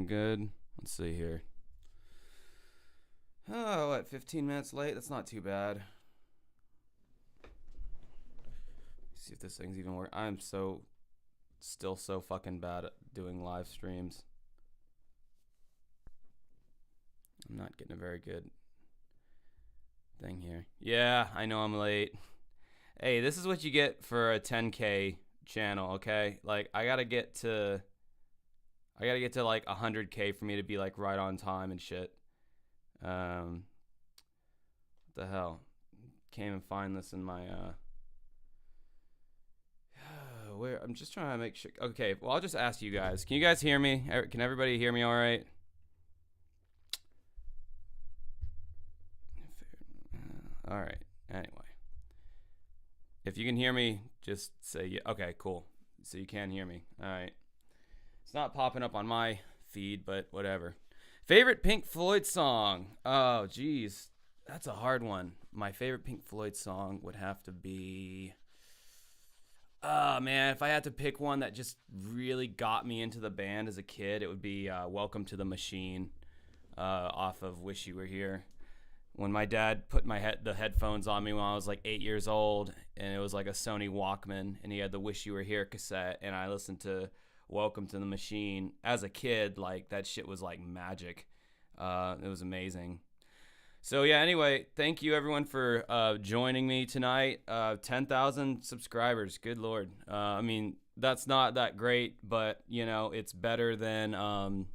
good? Let's see here. Oh, what, 15 minutes late? That's not too bad. See if this thing's even working. I'm still so fucking bad at doing live streams. I'm not getting a very good thing here. Yeah, I know I'm late. Hey, this is what you get for a 10K channel, okay? Like, I gotta get to like 100K for me to be like right on time and shit. What the hell? Can't even find this in my where I'm just trying to make sure. Okay, well, I'll just ask you guys. Can you guys hear me? Can everybody hear me all right? All right. Anyway, if you can hear me, just say yeah. Okay, cool. So you can hear me. All right. It's not popping up on my feed, but whatever. Favorite Pink Floyd song? Oh, geez. That's a hard one. My favorite Pink Floyd song would have to be... Oh, man. If I had to pick one that just really got me into the band as a kid, it would be Welcome to the Machine off of Wish You Were Here. When my dad put the headphones on me when I was like 8 years old, and it was like a Sony Walkman, and he had the Wish You Were Here cassette, and I listened to Welcome to the Machine as a kid. Like, that shit was like magic. It was amazing. So yeah, anyway, thank you everyone for joining me tonight. 10,000 subscribers, good Lord. I mean, that's not that great, but you know, it's better than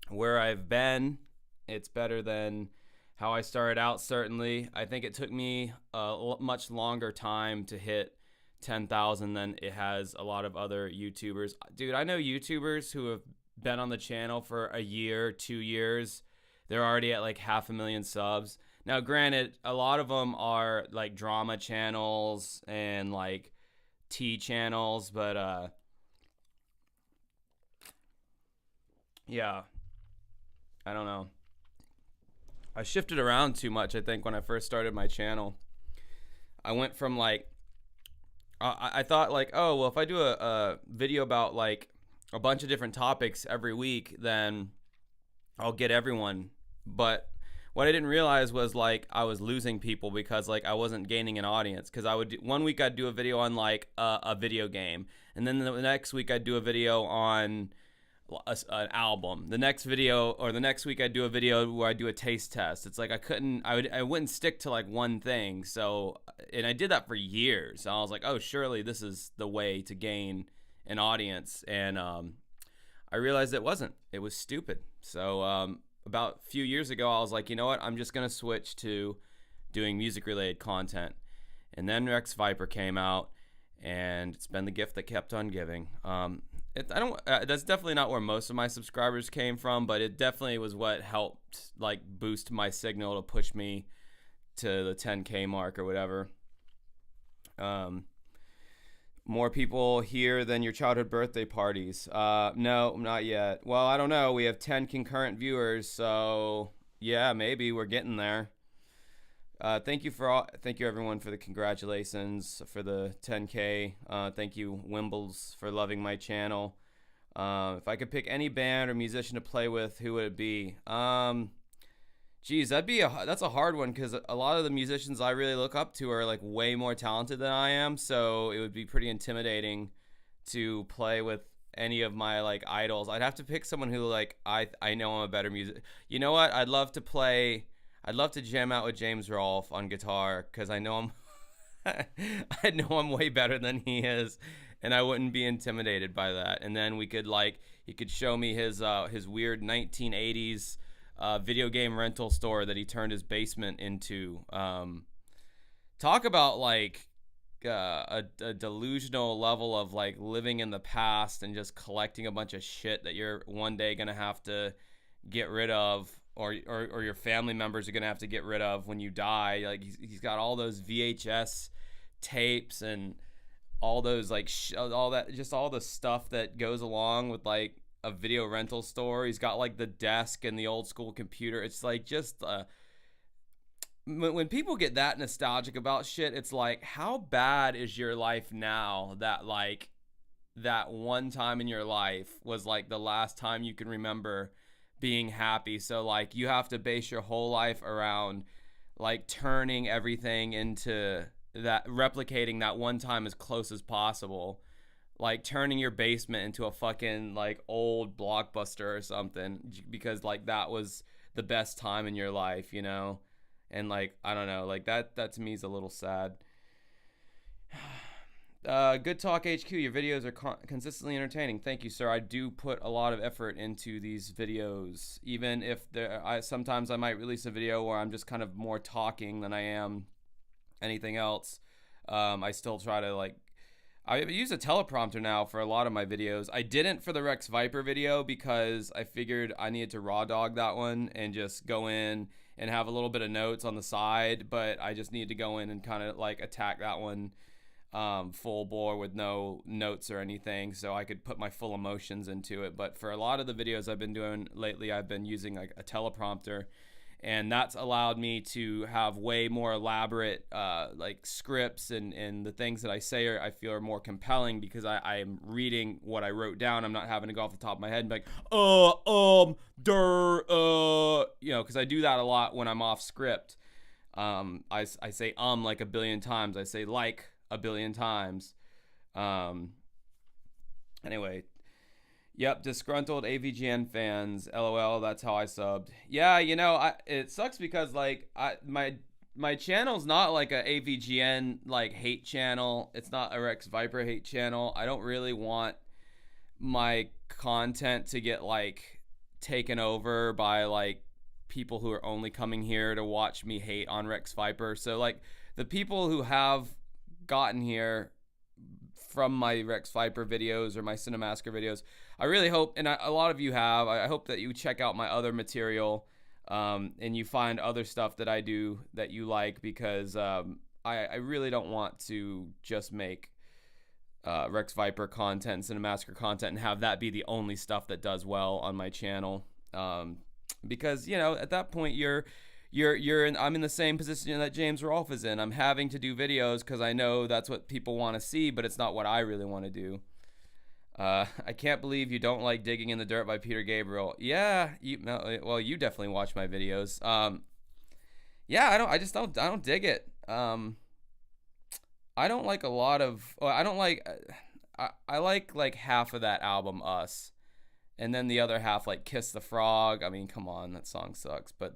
where I've been. It's better than how I started out, certainly. I think it took me a much longer time to hit 10,000 than it has a lot of other YouTubers. Dude, I know YouTubers who have been on the channel for a year, 2 years. They're already at like 500,000 subs. Now, granted, a lot of them are like drama channels and like tea channels, but yeah, I don't know. I shifted around too much, I think, when I first started my channel. I went from like, I thought like, oh, well, if I do a video about like a bunch of different topics every week, then I'll get everyone. But what I didn't realize was like I was losing people because like I wasn't gaining an audience. Because I would one week I'd do a video on like a video game, and then the next week I'd do a video on an album. The next week I'd do a video where I do a taste test. It's like I wouldn't stick to like one thing. So, and I did that for years. So I was like, oh, surely this is the way to gain an audience. And I realized it wasn't. It was stupid. So about a few years ago, I was like, you know what? I'm just gonna switch to doing music related content. And then Rex Viper came out, and it's been the gift that kept on giving. That's definitely not where most of my subscribers came from, but it definitely was what helped like boost my signal to push me to the 10K mark or whatever. More people here than your childhood birthday parties. No, not yet. Well, I don't know. We have 10 concurrent viewers, so yeah, maybe we're getting there. Thank you everyone for the congratulations for the 10K. Thank you Wimbles for loving my channel. If I could pick any band or musician to play with, who would it be? Geez, that's a hard one because a lot of the musicians I really look up to are like way more talented than I am. So it would be pretty intimidating to play with any of my like idols. I'd have to pick someone who like I know I'm a better music. You know what? I'd love to jam out with James Rolfe on guitar because I know I'm way better than he is, and I wouldn't be intimidated by that. And then he could show me his weird 1980s video game rental store that he turned his basement into. Talk about like a delusional level of like living in the past and just collecting a bunch of shit that you're one day gonna have to get rid of, or your family members are gonna have to get rid of when you die. Like he's got all those VHS tapes and all those like all that, just all the stuff that goes along with like a video rental store. He's got like the desk and the old school computer. It's like just when people get that nostalgic about shit, it's like, how bad is your life now that like that one time in your life was like the last time you can remember being happy. So like you have to base your whole life around like turning everything into that, replicating that one time as close as possible, like turning your basement into a fucking like old Blockbuster or something, because like that was the best time in your life, you know? And like I don't know, like that to me is a little sad. Good Talk HQ, your videos are consistently entertaining. Thank you, sir. I do put a lot of effort into these videos, even if sometimes I might release a video where I'm just kind of more talking than I am anything else. I still try to like, I use a teleprompter now for a lot of my videos. I didn't for the Rex Viper video because I figured I needed to raw dog that one and just go in and have a little bit of notes on the side, but I just need to go in and kind of like attack that one full bore with no notes or anything, so I could put my full emotions into it. But for a lot of the videos I've been doing lately, I've been using like a teleprompter, and that's allowed me to have way more elaborate like scripts, and the things that I say I feel are more compelling because I'm reading what I wrote down. I'm not having to go off the top of my head and be like, you know, because I do that a lot when I'm off script. I say like a billion times. I say like a billion times. Anyway, yep, disgruntled AVGN fans, LOL, that's how I subbed. Yeah, you know, it sucks because like my channel's not like a AVGN like hate channel. It's not a Rex Viper hate channel. I don't really want my content to get like taken over by like people who are only coming here to watch me hate on Rex Viper. So like the people who have gotten here from my Rex Viper videos or my Cinemassacre videos, I really hope, and a lot of you have, I hope that you check out my other material and you find other stuff that I do that you like, because I really don't want to just make Rex Viper content, Cinemassacre content, and have that be the only stuff that does well on my channel, because, you know, at that point I'm in the same position that James Rolfe is in. I'm having to do videos because I know that's what people want to see, but it's not what I really want to do. I can't believe you don't like Digging in the Dirt by Peter Gabriel. Yeah, you definitely watch my videos. Yeah, I don't dig it. I don't like a lot of, I like half of that album, Us. And then the other half, like Kiss the Frog. I mean, come on, that song sucks. But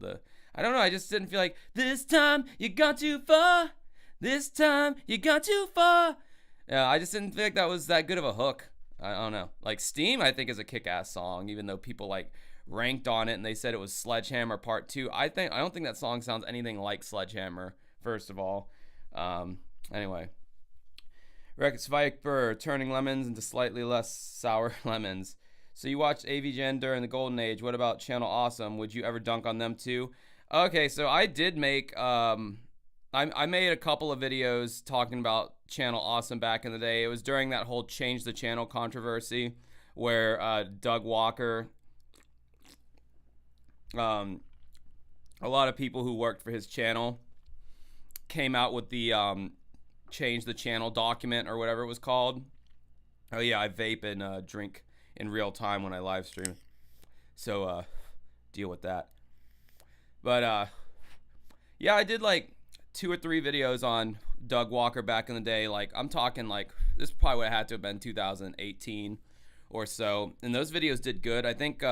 I don't know, I just didn't feel like, this time you got too far. This time you got too far. Yeah, I just didn't feel like that was that good of a hook. I don't know. Like Steam, I think, is a kick-ass song, even though people like ranked on it and they said it was Sledgehammer Part 2. I don't think that song sounds anything like Sledgehammer, first of all. Anyway. Rex Viper, turning lemons into slightly less sour lemons. So you watched AVGN during the golden age. What about Channel Awesome? Would you ever dunk on them too? Okay, so I did make, I made a couple of videos talking about Channel Awesome back in the day. It was during that whole change the channel controversy where Doug Walker, a lot of people who worked for his channel came out with the change the channel document or whatever it was called. Oh yeah, I vape and drink in real time when I live stream, so deal with that. But yeah, I did like 2 or 3 videos on Doug Walker back in the day. Like I'm talking like this probably would have had to have been 2018 or so, and those videos did good. I think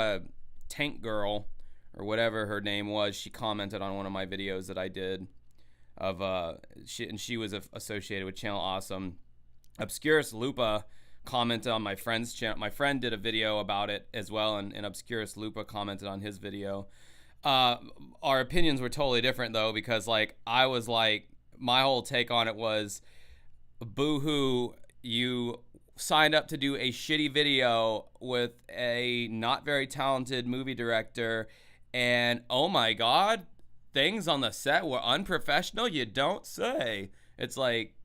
Tank Girl or whatever her name was, she commented on one of my videos that I did of she was associated with Channel Awesome. Obscurus Lupa commented on my friend's channel. My friend did a video about it as well, and Obscurus Lupa commented on his video. Our opinions were totally different though, because like I was like, my whole take on it was, boo-hoo, you signed up to do a shitty video with a not very talented movie director, and oh my god, things on the set were unprofessional, you don't say. It's like,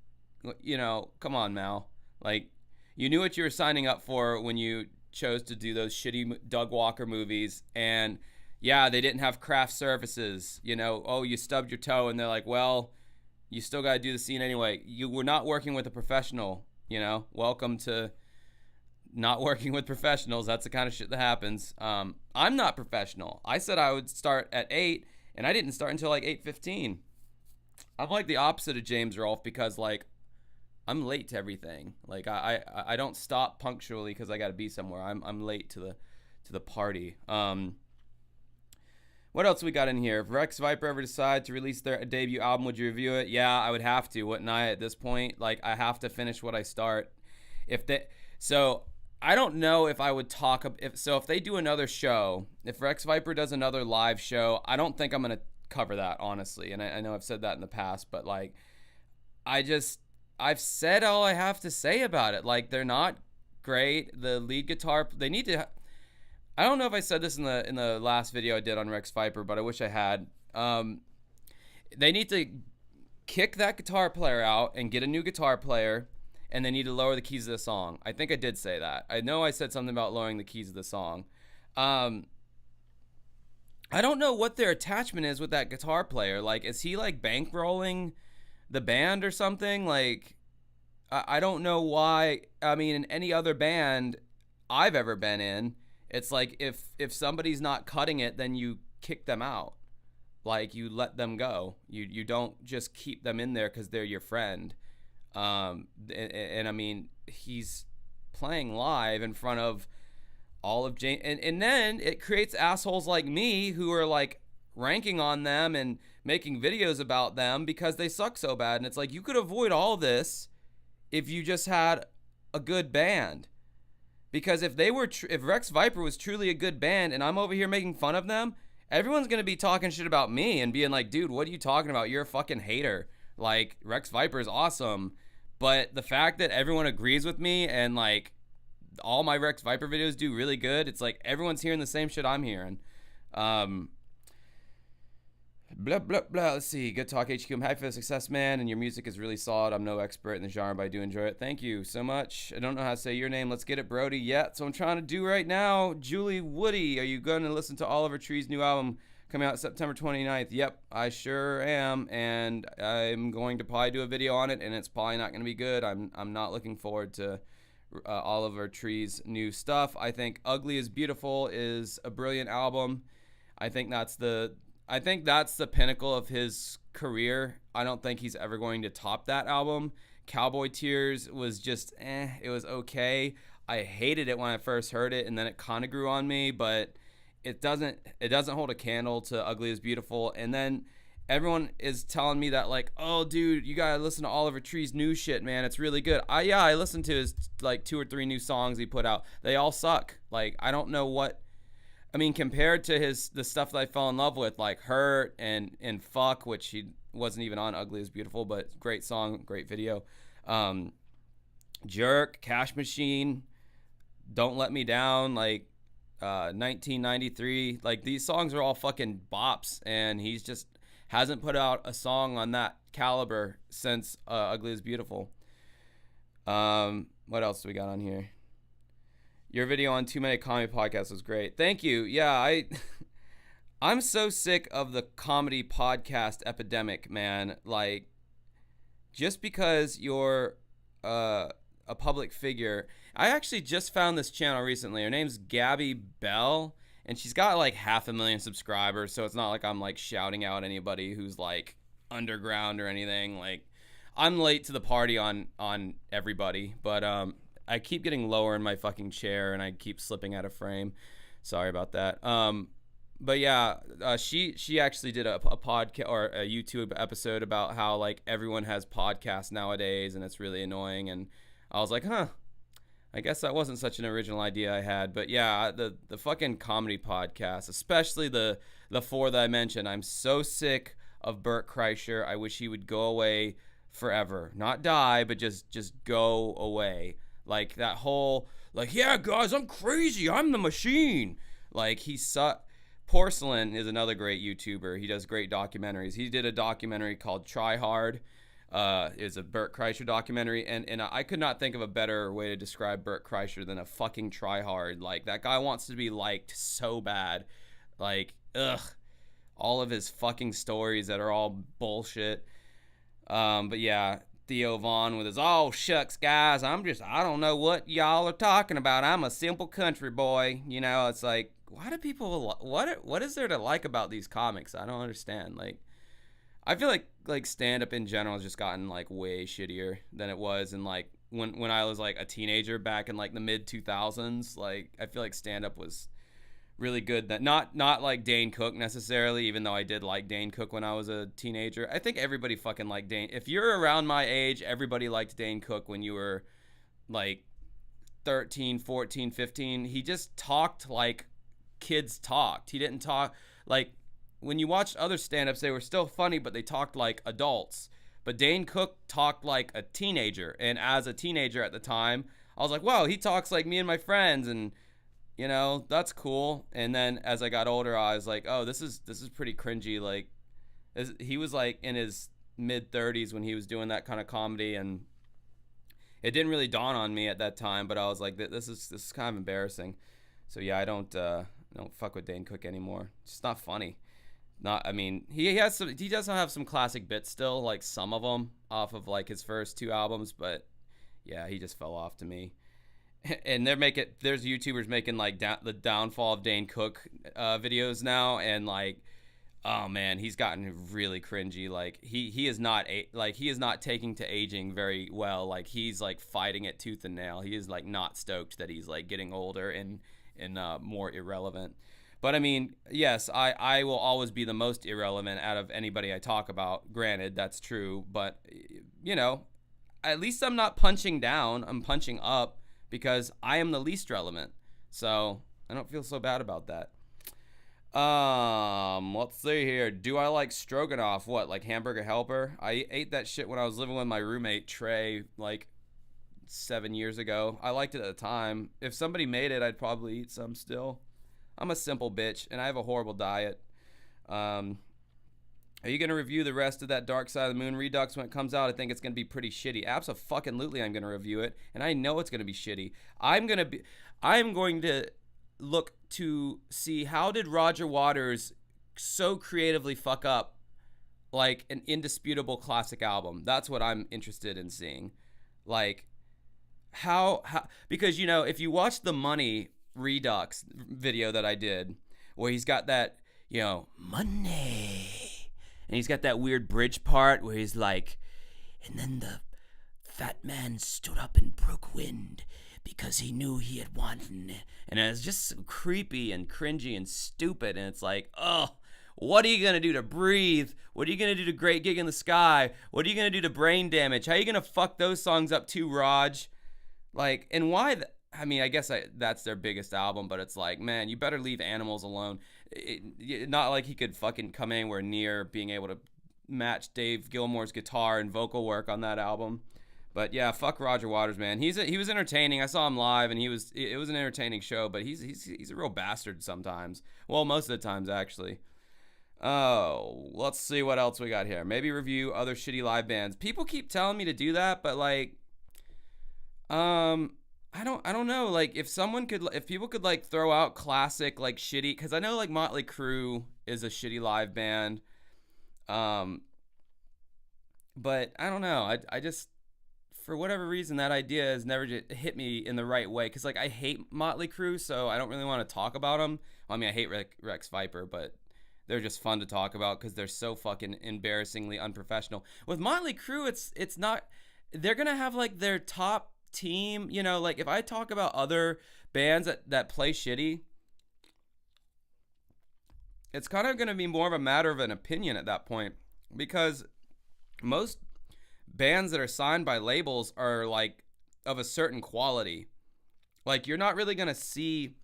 you know, come on, Mal. Like, you knew what you were signing up for when you chose to do those shitty Doug Walker movies, and yeah, they didn't have craft services. You know, oh, you stubbed your toe, and they're like, well, you still got to do the scene anyway. You were not working with a professional, you know. Welcome to not working with professionals. That's the kind of shit that happens. I'm not professional. I said I would start at 8, and I didn't start until like 8:15. I'm like the opposite of James Rolfe because like I'm late to everything. Like I don't stop punctually because I got to be somewhere. I'm late to the party. What else we got in here? If Rex Viper ever decide to release their debut album, would you review it? Yeah, I would have to, wouldn't I? At this point, like I have to finish what I start. So I don't know if I would talk if they do another show, if Rex Viper does another live show, I don't think I'm gonna cover that, honestly. And I know I've said that in the past, but like I've said all I have to say about it. Like they're not great. The lead guitar, they need to. I don't know if I said this in the last video I did on Rex Viper, but I wish I had. They need to kick that guitar player out and get a new guitar player, and they need to lower the keys of the song. I think I did say that. I know I said something about lowering the keys of the song. I don't know what their attachment is with that guitar player. Like, is he like bankrolling the band or something? Like, I don't know why. I mean, in any other band I've ever been in, it's like if somebody's not cutting it, then you kick them out. Like, you let them go. You don't just keep them in there because they're your friend. And I mean, he's playing live in front of all of James, and then it creates assholes like me who are like ranking on them and making videos about them because they suck so bad. And it's like, you could avoid all this if you just had a good band. Because if if Rex Viper was truly a good band and I'm over here making fun of them, everyone's going to be talking shit about me and being like, dude, what are you talking about? You're a fucking hater. Like, Rex Viper is awesome. But the fact that everyone agrees with me and like all my Rex Viper videos do really good, it's like everyone's hearing the same shit I'm hearing. Blah, blah, blah. Let's see. Good Talk HQ. I'm happy for the success, man, and your music is really solid. I'm no expert in the genre, but I do enjoy it. Thank you so much. I don't know how to say your name. Let's get it, Brody. Yeah, that's what I'm trying to do right now. Julie Woody, are you going to listen to Oliver Tree's new album coming out September 29th? Yep, I sure am, and I'm going to probably do a video on it, and it's probably not going to be good. I'm not looking forward to Oliver Tree's new stuff. I think Ugly is Beautiful is a brilliant album. I think that's the pinnacle of his career. I don't think he's ever going to top that album. Cowboy Tears was just it was okay. I hated it when I first heard it, and then it kind of grew on me, but it doesn't hold a candle to Ugly is Beautiful. And then everyone is telling me that, like, oh dude, you gotta listen to Oliver Tree's new shit, man, it's really good. I listened to his like 2 or 3 new songs he put out. They all suck. Like, I don't know what, I mean, compared to the stuff that I fell in love with, like Hurt and Fuck, which he wasn't even on Ugly is Beautiful, but great song, great video. Jerk, Cash Machine, Don't Let Me Down, like 1993. Like, these songs are all fucking bops, and he's just hasn't put out a song on that caliber since Ugly is Beautiful. What else do we got on here? Your video on 2 Minute Comedy Podcast was great. Thank you. Yeah, I'm so sick of the comedy podcast epidemic, man. Like, just because you're a public figure. I actually just found this channel recently. Her name's Gabby Bell, and she's got like 500,000 subscribers, so it's not like I'm like shouting out anybody who's like underground or anything. Like, I'm late to the party on everybody, but I keep getting lower in my fucking chair and I keep slipping out of frame. Sorry about that. But yeah, she actually did a podcast or a YouTube episode about how like everyone has podcasts nowadays and it's really annoying. And I was like, I guess that wasn't such an original idea I had. But yeah, the fucking comedy podcast, especially the 4 that I mentioned, I'm so sick of Bert Kreischer. I wish he would go away forever. Not die, but just go away. Like, that whole, like, yeah, guys, I'm crazy. I'm the machine. Like, Porcelain is another great YouTuber. He does great documentaries. He did a documentary called Try Hard. It's a Bert Kreischer documentary. And I could not think of a better way to describe Bert Kreischer than a fucking try hard. Like, that guy wants to be liked so bad. Like, ugh. All of his fucking stories that are all bullshit. But yeah, Theo Vaughn with his "oh shucks guys, I don't know what y'all are talking about. I'm a simple country boy." You know, it's like, why do people what is there to like about these comics? I don't understand. Like, I feel like stand up in general has just gotten like way shittier than it was in like when I was like a teenager back in like the mid 2000s. Like, I feel like stand up was really good. That not like Dane Cook necessarily, even though I did like Dane Cook when I was a teenager. I think everybody fucking liked Dane. If you're around my age, everybody liked Dane Cook when you were like 13, 14, 15. He just talked like kids talked. He didn't talk like, when you watched other stand-ups, they were still funny, but they talked like adults. But Dane Cook talked like a teenager, and as a teenager at the time, I was like, "Wow, he talks like me and my friends," and you know, that's cool. And then as I got older, I was like, "Oh, this is pretty cringy." Like, he was like in his mid 30s when he was doing that kind of comedy, and it didn't really dawn on me at that time. But I was like, "This is kind of embarrassing." So yeah, I don't fuck with Dane Cook anymore. It's just not funny. Not, I mean, he does have some classic bits still, like some of them off of like his first 2 albums, but yeah, he just fell off to me. And there's YouTubers making like the downfall of Dane Cook videos now, and like, oh man, he's gotten really cringy. Like, he is not taking to aging very well. Like, he's like fighting it tooth and nail. He is like not stoked that he's like getting older and more irrelevant. But I mean, yes, I will always be the most irrelevant out of anybody I talk about. Granted, that's true. But, you know, at least I'm not punching down. I'm punching up because I am the least relevant. So I don't feel so bad about that. Let's see here. Do I like stroganoff? What, like Hamburger Helper? I ate that shit when I was living with my roommate, Trey, like 7 years ago. I liked it at the time. If somebody made it, I'd probably eat some still. I'm a simple bitch, and I have a horrible diet. Are you going to review the rest of that Dark Side of the Moon Redux when it comes out? I think it's going to be pretty shitty. Abso-fucking-lutely I'm going to review it, and I know it's going to be shitty. I'm going to look to see how did Roger Waters so creatively fuck up like an indisputable classic album. That's what I'm interested in seeing. Like, how because, you know, if you watch the Money Redux video that I did, where he's got that, you know, money, and he's got that weird bridge part where he's like, and then the fat man stood up and broke wind because he knew he had won, and it was just so creepy and cringy and stupid, and it's like, oh, what are you gonna do to Breathe? What are you gonna do to Great Gig in the Sky? What are you gonna do to Brain Damage? How are you gonna fuck those songs up too, Raj? Like, and why I mean, I guess that's their biggest album, but it's like, man, you better leave Animals alone. Not like he could fucking come anywhere near being able to match Dave Gilmour's guitar and vocal work on that album. But yeah, fuck Roger Waters, man. He was entertaining. I saw him live, and it was an entertaining show. But he's a real bastard sometimes. Well, most of the times actually. Oh, let's see what else we got here. Maybe review other shitty live bands. People keep telling me to do that, but like, I don't know, like, if people could like throw out classic like shitty, because I know like Motley Crue is a shitty live band, but I don't know, I just, for whatever reason, that idea has never just hit me in the right way, because like I hate Motley Crue, so I don't really want to talk about them. I mean, I hate Rex Viper, but they're just fun to talk about because they're so fucking embarrassingly unprofessional. With Motley Crue, it's not, they're gonna have like their top team, you know, like if I talk about other bands that play shitty, it's kind of going to be more of a matter of an opinion at that point, because most bands that are signed by labels are like of a certain quality. Like, you're not really going to see,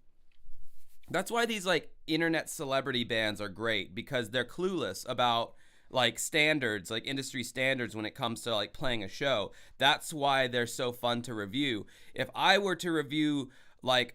that's why these like internet celebrity bands are great, because they're clueless about like standards, like industry standards when it comes to like playing a show. That's why they're so fun to review. If I were to review like,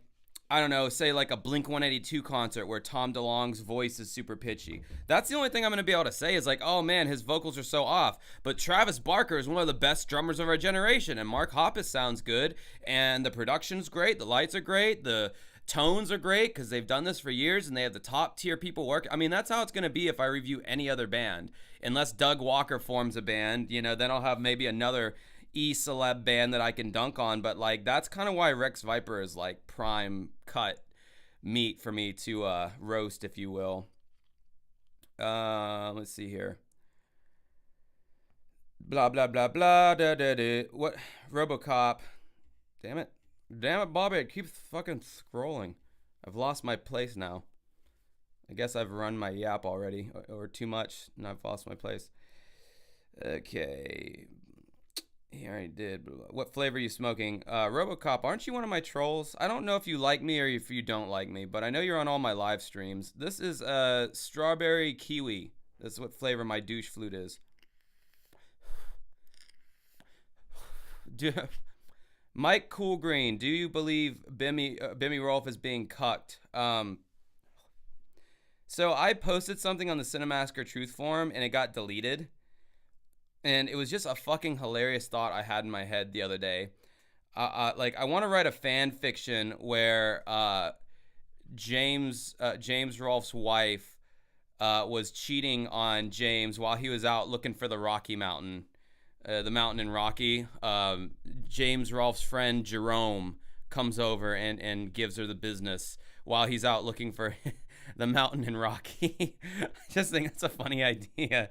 I don't know, say like a Blink-182 concert where Tom DeLonge's voice is super pitchy, that's the only thing I'm going to be able to say is like, oh man, his vocals are so off. But Travis Barker is one of the best drummers of our generation, and Mark Hoppus sounds good, and the production's great, the lights are great, the Tones are great because they've done this for years and they have the top tier people work. I mean, that's how it's going to be if I review any other band. Unless Doug Walker forms a band, then I'll have maybe another celeb band that I can dunk on. But like, that's kind of why Rex Viper is like prime cut meat for me to roast, if you will. Let's see here. Blah blah blah blah da da da. What? RoboCop. Damn it, Bobby! I keep fucking scrolling. I've lost my place now. I guess I've run my yap already, or too much, and I've lost my place. Okay. He already did. What flavor are you smoking? RoboCop, aren't you one of my trolls? I don't know if you like me or if you don't like me, but I know you're on all my live streams. This is strawberry kiwi. That's what flavor my douche flute is. Mike Coolgreen, do you believe Bimmy Rolfe is being cucked? So I posted something on the Cinemasker Truth Forum and it got deleted. And it was just a fucking hilarious thought I had in my head the other day. Like, I want to write a fan fiction where James Rolfe's wife was cheating on James while he was out looking for the Rocky Mountain. The mountain in Rocky. James Rolfe's friend Jerome comes over and gives her the business while he's out looking for the mountain in Rocky. I just think that's a funny idea.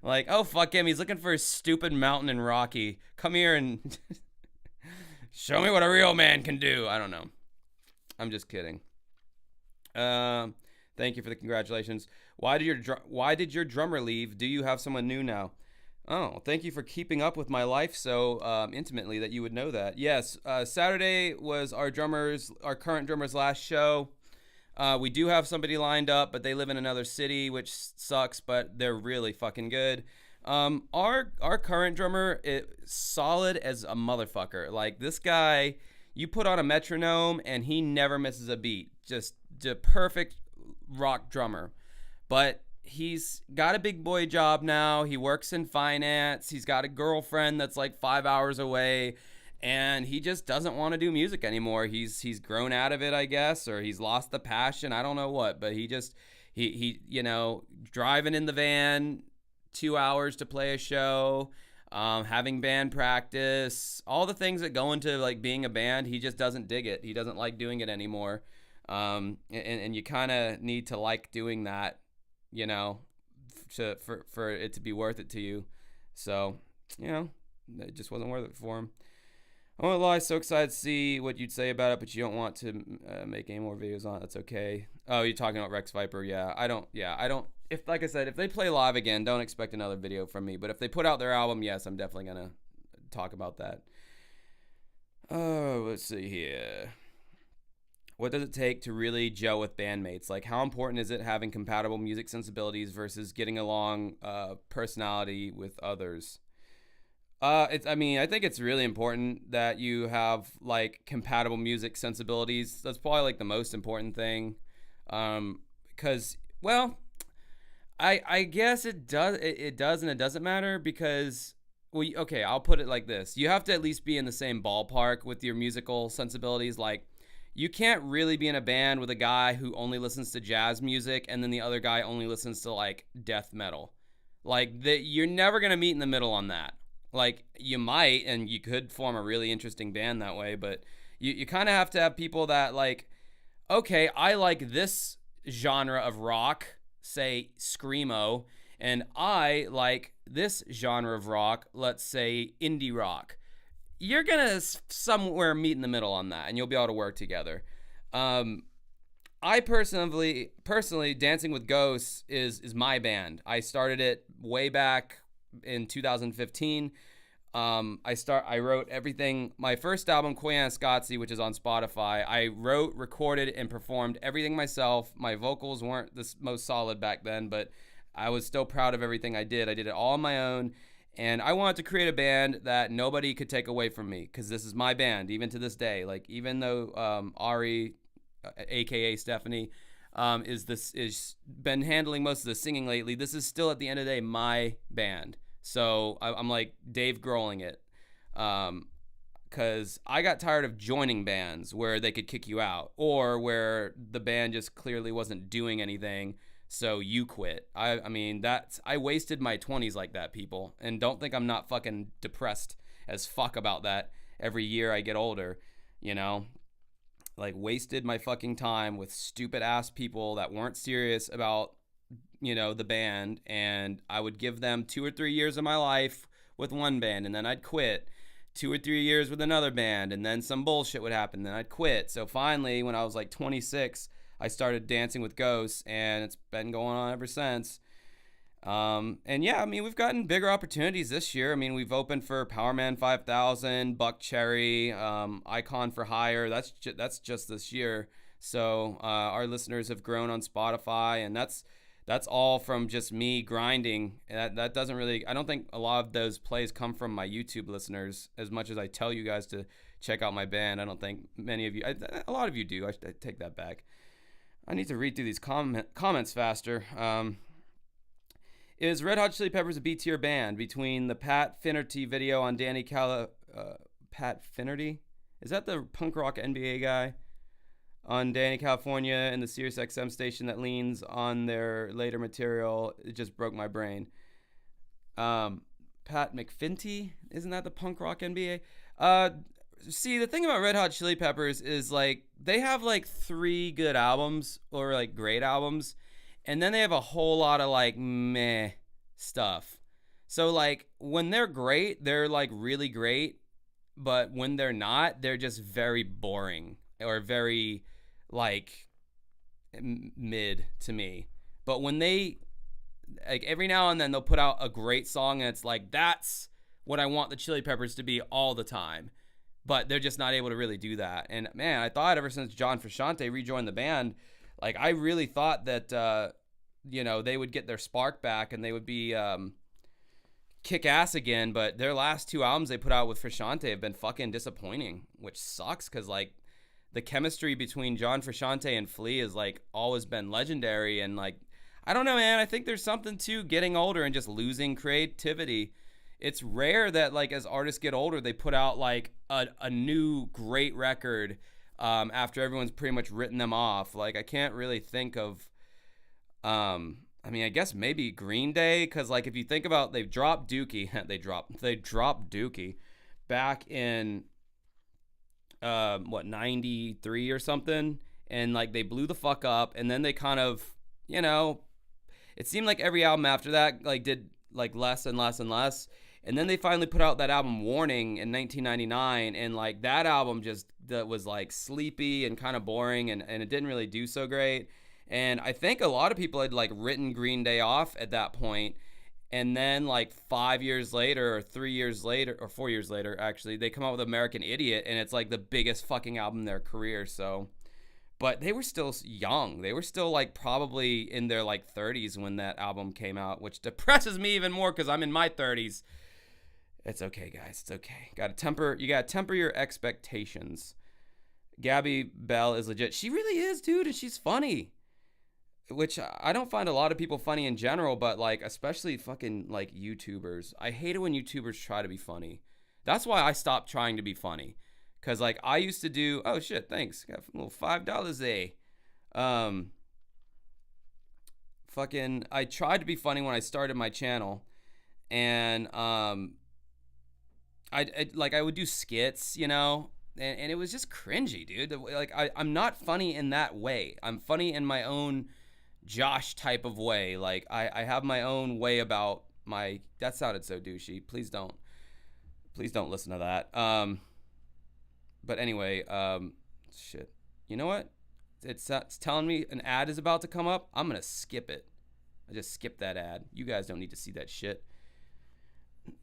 Like, oh, fuck him. He's looking for a stupid mountain in Rocky. Come here and show me what a real man can do. I don't know. I'm just kidding. Thank you for the congratulations. Why did your drummer leave? Do you have someone new now? Oh, thank you for keeping up with my life so intimately that you would know that. Yes, Saturday was our current drummer's last show. We do have somebody lined up, but they live in another city, which sucks, but they're really fucking good. Our current drummer is solid as a motherfucker. Like, this guy, you put on a metronome and he never misses a beat. Just the perfect rock drummer. But he's got a big boy job now. He works in finance. He's got a girlfriend that's like 5 hours away. And he just doesn't want to do music anymore. He's grown out of it, I guess, or he's lost the passion. I don't know what, but he driving in the van 2 hours to play a show, having band practice, all the things that go into like being a band. He just doesn't dig it. He doesn't like doing it anymore. And you kind of need to like doing that, for it to be worth it to you. So, it just wasn't worth it for him. I won't lie, so excited to see what you'd say about it, but you don't want to make any more videos on it. That's okay. Oh, you're talking about Rex Viper? Yeah, I don't. If, like I said, if they play live again, don't expect another video from me. But if they put out their album, yes, I'm definitely gonna talk about that. Oh, let's see here. What does it take to really gel with bandmates? Like, how important is it having compatible music sensibilities versus getting along personality with others? I think it's really important that you have like compatible music sensibilities. That's probably like the most important thing. Because, well, I guess it does and it doesn't matter because, well, okay, I'll put it like this. You have to at least be in the same ballpark with your musical sensibilities. Like, you can't really be in a band with a guy who only listens to jazz music and then the other guy only listens to like death metal. Like, you're never going to meet in the middle on that. Like, you might, and you could form a really interesting band that way, but you kind of have to have people that, like, okay, I like this genre of rock, say screamo, and I like this genre of rock, let's say indie rock. You're going to somewhere meet in the middle on that, and you'll be able to work together. I personally, Dancing with Ghosts is my band. I started it way back in 2015. I wrote everything. My first album, Koyan Scotzi, which is on Spotify, I wrote, recorded, and performed everything myself. My vocals weren't the most solid back then, but I was still proud of everything I did. I did it all on my own, and I wanted to create a band that nobody could take away from me, because this is my band, even to this day. Like, even though Ari, aka Stephanie, is been handling most of the singing lately, this is still at the end of the day my band. So I'm like Dave Grohling it, because I got tired of joining bands where they could kick you out or where the band just clearly wasn't doing anything, so you quit. I mean, I wasted my 20s like that, people, and don't think I'm not fucking depressed as fuck about that every year I get older, you know? Like, wasted my fucking time with stupid ass people that weren't serious about, you know, the band, and I would give them 2 or 3 years of my life with one band, and then I'd quit. 2 or 3 years with another band, and then some bullshit would happen, then I'd quit. So finally, when I was like 26, I started Dancing with Ghosts, and it's been going on ever since. And yeah, I mean, we've gotten bigger opportunities this year. I mean, we've opened for Powerman 5000, Buck Cherry, Icon for Hire. That's just this year. So our listeners have grown on Spotify, and that's all from just me grinding. That doesn't really, I don't think a lot of those plays come from my YouTube listeners as much as I tell you guys to check out my band. I don't think many of you, a lot of you do. I take that back. I need to read through these comments faster. Is Red Hot Chili Peppers a B-tier band? Between the Pat Finnerty video on Pat Finnerty? Is that the punk rock NBA guy? On Danny California and the Sirius XM station that leans on their later material, it just broke my brain. Pat McFinty, isn't that the punk rock NBA? See, the thing about Red Hot Chili Peppers is, like, they have like 3 good albums or like great albums, and then they have a whole lot of like meh stuff. So like when they're great, they're like really great, but when they're not, they're just very boring or very like mid to me. But when they, like, every now and then they'll put out a great song and it's like, that's what I want the Chili Peppers to be all the time. But they're just not able to really do that. And man, I thought ever since John Frusciante rejoined the band, like, I really thought that you know, they would get their spark back and they would be kick ass again. But their last 2 albums they put out with Frusciante have been fucking disappointing, which sucks because, like, the chemistry between John Frusciante and Flea has, like, always been legendary. And, like, I don't know, man. I think there's something to getting older and just losing creativity. It's rare that, like, as artists get older, they put out, like, a new great record after everyone's pretty much written them off. Like, I can't really think of, I mean, I guess maybe Green Day, because, like, if you think about, they've dropped Dookie. they dropped Dookie back in, 93 or something, and, like, they blew the fuck up, and then they kind of, you know, it seemed like every album after that, like, did, like, less and less and less, and then they finally put out that album Warning in 1999, and, like, that album just that was, like, sleepy and kind of boring, and it didn't really do so great. And I think a lot of people had, like, written Green Day off at that point, and then, like, 5 years later or 3 years later or 4 years later, actually, they come out with American Idiot, and it's, like, the biggest fucking album in their career. So, but they were still young. They were still, like, probably in their, like, 30s when that album came out, which depresses me even more because I'm in my 30s. It's okay, guys. It's okay. You gotta temper your expectations. Gabby Bell is legit. She really is, dude, and she's funny. Which I don't find a lot of people funny in general, but, like, especially fucking, like, YouTubers. I hate it when YouTubers try to be funny. That's why I stopped trying to be funny. Because, like, I used to do, oh, shit, thanks. Got a little $5 I tried to be funny when I started my channel. And, I would do skits, you know? And it was just cringy, dude. Like, I'm not funny in that way. I'm funny in my own Josh type of way. Like, I have my own way about my, that sounded so douchey. Please don't listen to that. But anyway, shit. You know what? It's telling me an ad is about to come up. I'm gonna skip it. I just skipped that ad. You guys don't need to see that shit.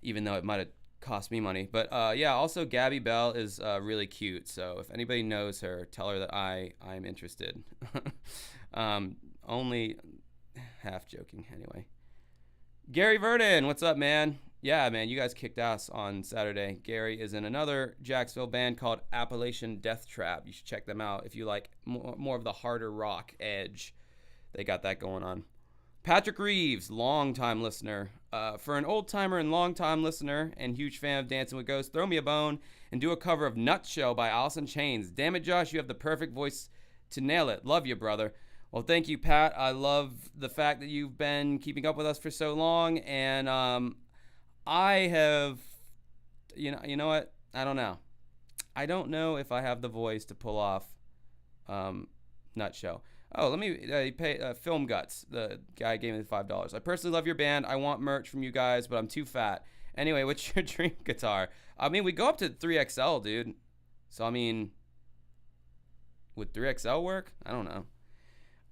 Even though it might have cost me money. But yeah, also Gabby Bell is really cute. So if anybody knows her, tell her that I'm interested. Only half joking anyway. Gary Verdon, what's up, man? Yeah, man, you guys kicked ass on Saturday. Gary is in another Jacksonville band called Appalachian Death Trap. You should check them out if you like more of the harder rock edge. They got that going on. Patrick Reeves, long-time listener. For an old-timer and long-time listener and huge fan of Dancing with Ghosts, throw me a bone and do a cover of Nutshell by Alice in Chains. Damn it, Josh, you have the perfect voice to nail it. Love you, brother. Well, thank you, Pat. I love the fact that you've been keeping up with us for so long, and I have, you know what? I don't know. I don't know if I have the voice to pull off Nutshell. Oh, let me pay Film Guts. The guy gave me the $5. I personally love your band. I want merch from you guys, but I'm too fat. Anyway, what's your dream guitar? I mean, we go up to 3XL, dude. So, I mean, would 3XL work? I don't know.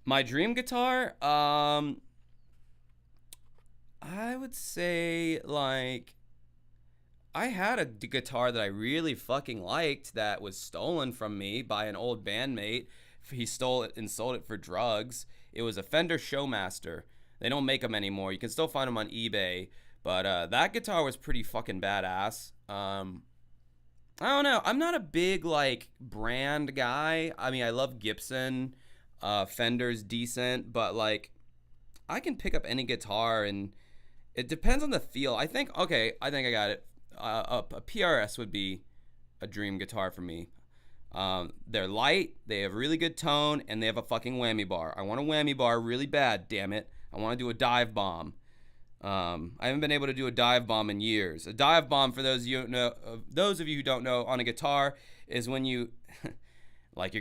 My dream guitar? I would say, like, I had a guitar that I really fucking liked that was stolen from me by an old bandmate. He stole it and sold it for drugs. It was a Fender Showmaster. They don't make them anymore. You can still find them on eBay. But that guitar was pretty fucking badass. I don't know. I'm not a big, like, brand guy. I mean, I love Gibson. Fender's decent. But, like, I can pick up any guitar, and it depends on the feel. I think I got it. A PRS would be a dream guitar for me. They're light, they have really good tone, and they have a fucking whammy bar. I want a whammy bar really bad, damn it. I want to do a dive bomb. I haven't been able to do a dive bomb in years. A dive bomb, for those of you who don't know, on a guitar is when you, like,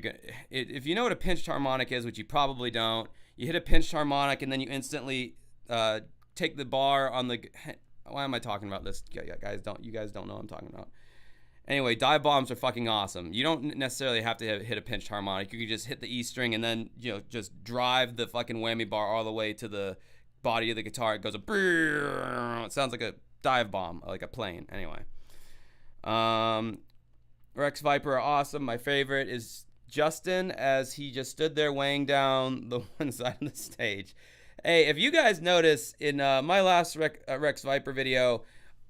if you know what a pinched harmonic is, which you probably don't, you hit a pinched harmonic and then you instantly take the bar on the. Why am I talking about this? You guys don't know what I'm talking about. Anyway, dive bombs are fucking awesome. You don't necessarily have to hit a pinched harmonic. You can just hit the E string and then, just drive the fucking whammy bar all the way to the body of the guitar. It goes it sounds like a dive bomb, like a plane. Anyway. Rex Viper are awesome. My favorite is Justin, as he just stood there weighing down the one side of the stage. Hey, if you guys notice in my last Rex Viper video,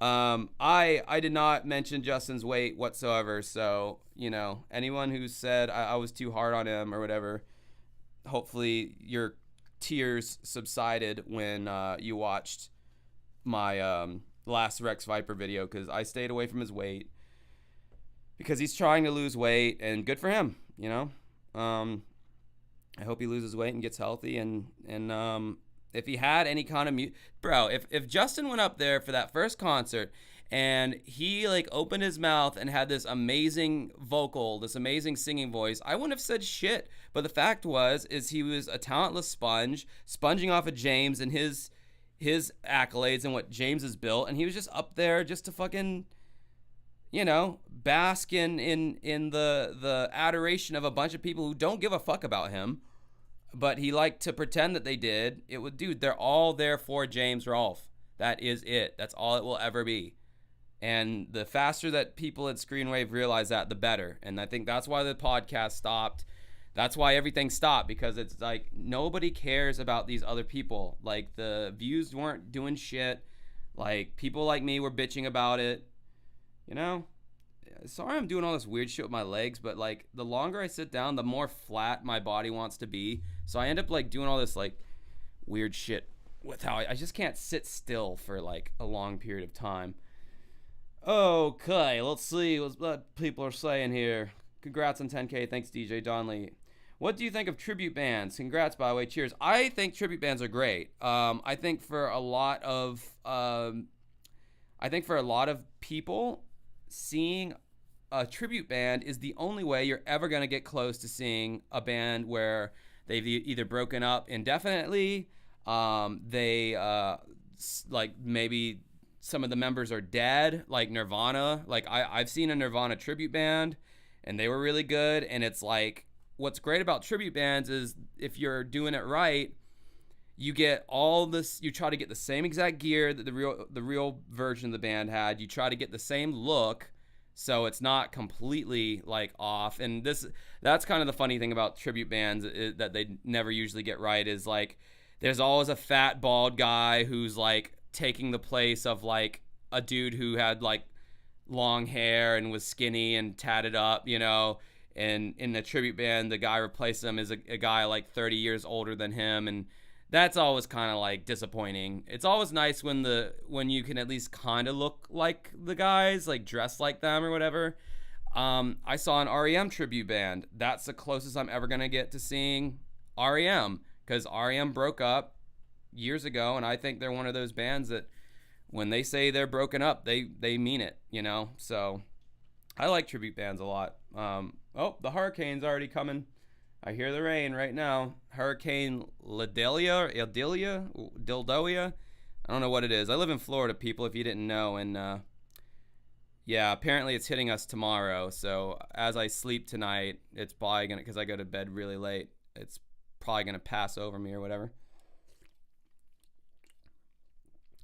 I did not mention Justin's weight whatsoever. So, anyone who said I was too hard on him or whatever, hopefully your tears subsided when you watched my last Rex Viper video, because I stayed away from his weight because he's trying to lose weight, and good for him, I hope he loses weight and gets healthy, and if he had any kind of if Justin went up there for that first concert and he opened his mouth and had this amazing vocal, this amazing singing voice, I wouldn't have said shit. But the fact is he was a talentless sponge, sponging off of James and his accolades and what James has built, and he was just up there just to fucking bask in the adoration of a bunch of people who don't give a fuck about him. But he liked to pretend that they did. Dude, they're all there for James Rolfe. That is it. That's all it will ever be. And the faster that people at Screenwave realize that, the better. And I think that's why the podcast stopped. That's why everything stopped, because it's like nobody cares about these other people. Like, the views weren't doing shit. Like, people like me were bitching about it. Sorry I'm doing all this weird shit with my legs, but the longer I sit down, the more flat my body wants to be. So I end up doing all this weird shit with how I just can't sit still for a long period of time. Okay, let's see what people are saying here. Congrats on 10K. Thanks, DJ Donley. What do you think of tribute bands? Congrats, by the way. Cheers. I think tribute bands are great. I think for a lot of people, seeing a tribute band is the only way you're ever going to get close to seeing a band where they've either broken up indefinitely, maybe some of the members are dead, like Nirvana. I've seen a Nirvana tribute band, and they were really good. And it's what's great about tribute bands is if you're doing it right, you get all this. You try to get the same exact gear that the real version of the band had. You try to get the same look, so it's not completely off. And that's kind of the funny thing about tribute bands that they never usually get right, is there's always a fat bald guy who's taking the place of a dude who had long hair and was skinny and tatted up, and in the tribute band the guy replaced him is a guy 30 years older than him, and that's always kind of like disappointing. It's always nice when you can at least kind of look like the guys, like dress like them or whatever. I saw an REM tribute band. That's the closest I'm ever gonna get to seeing REM, because REM broke up years ago, and I think they're one of those bands that when they say they're broken up, they mean it, you know. So I like tribute bands a lot. Oh, the hurricane's already coming. I hear the rain right now. Hurricane Dildoya. I don't know what it is. I live in Florida, people, if you didn't know. And yeah, apparently it's hitting us tomorrow. So as I sleep tonight, it's probably going to, because I go to bed really late, it's probably going to pass over me or whatever.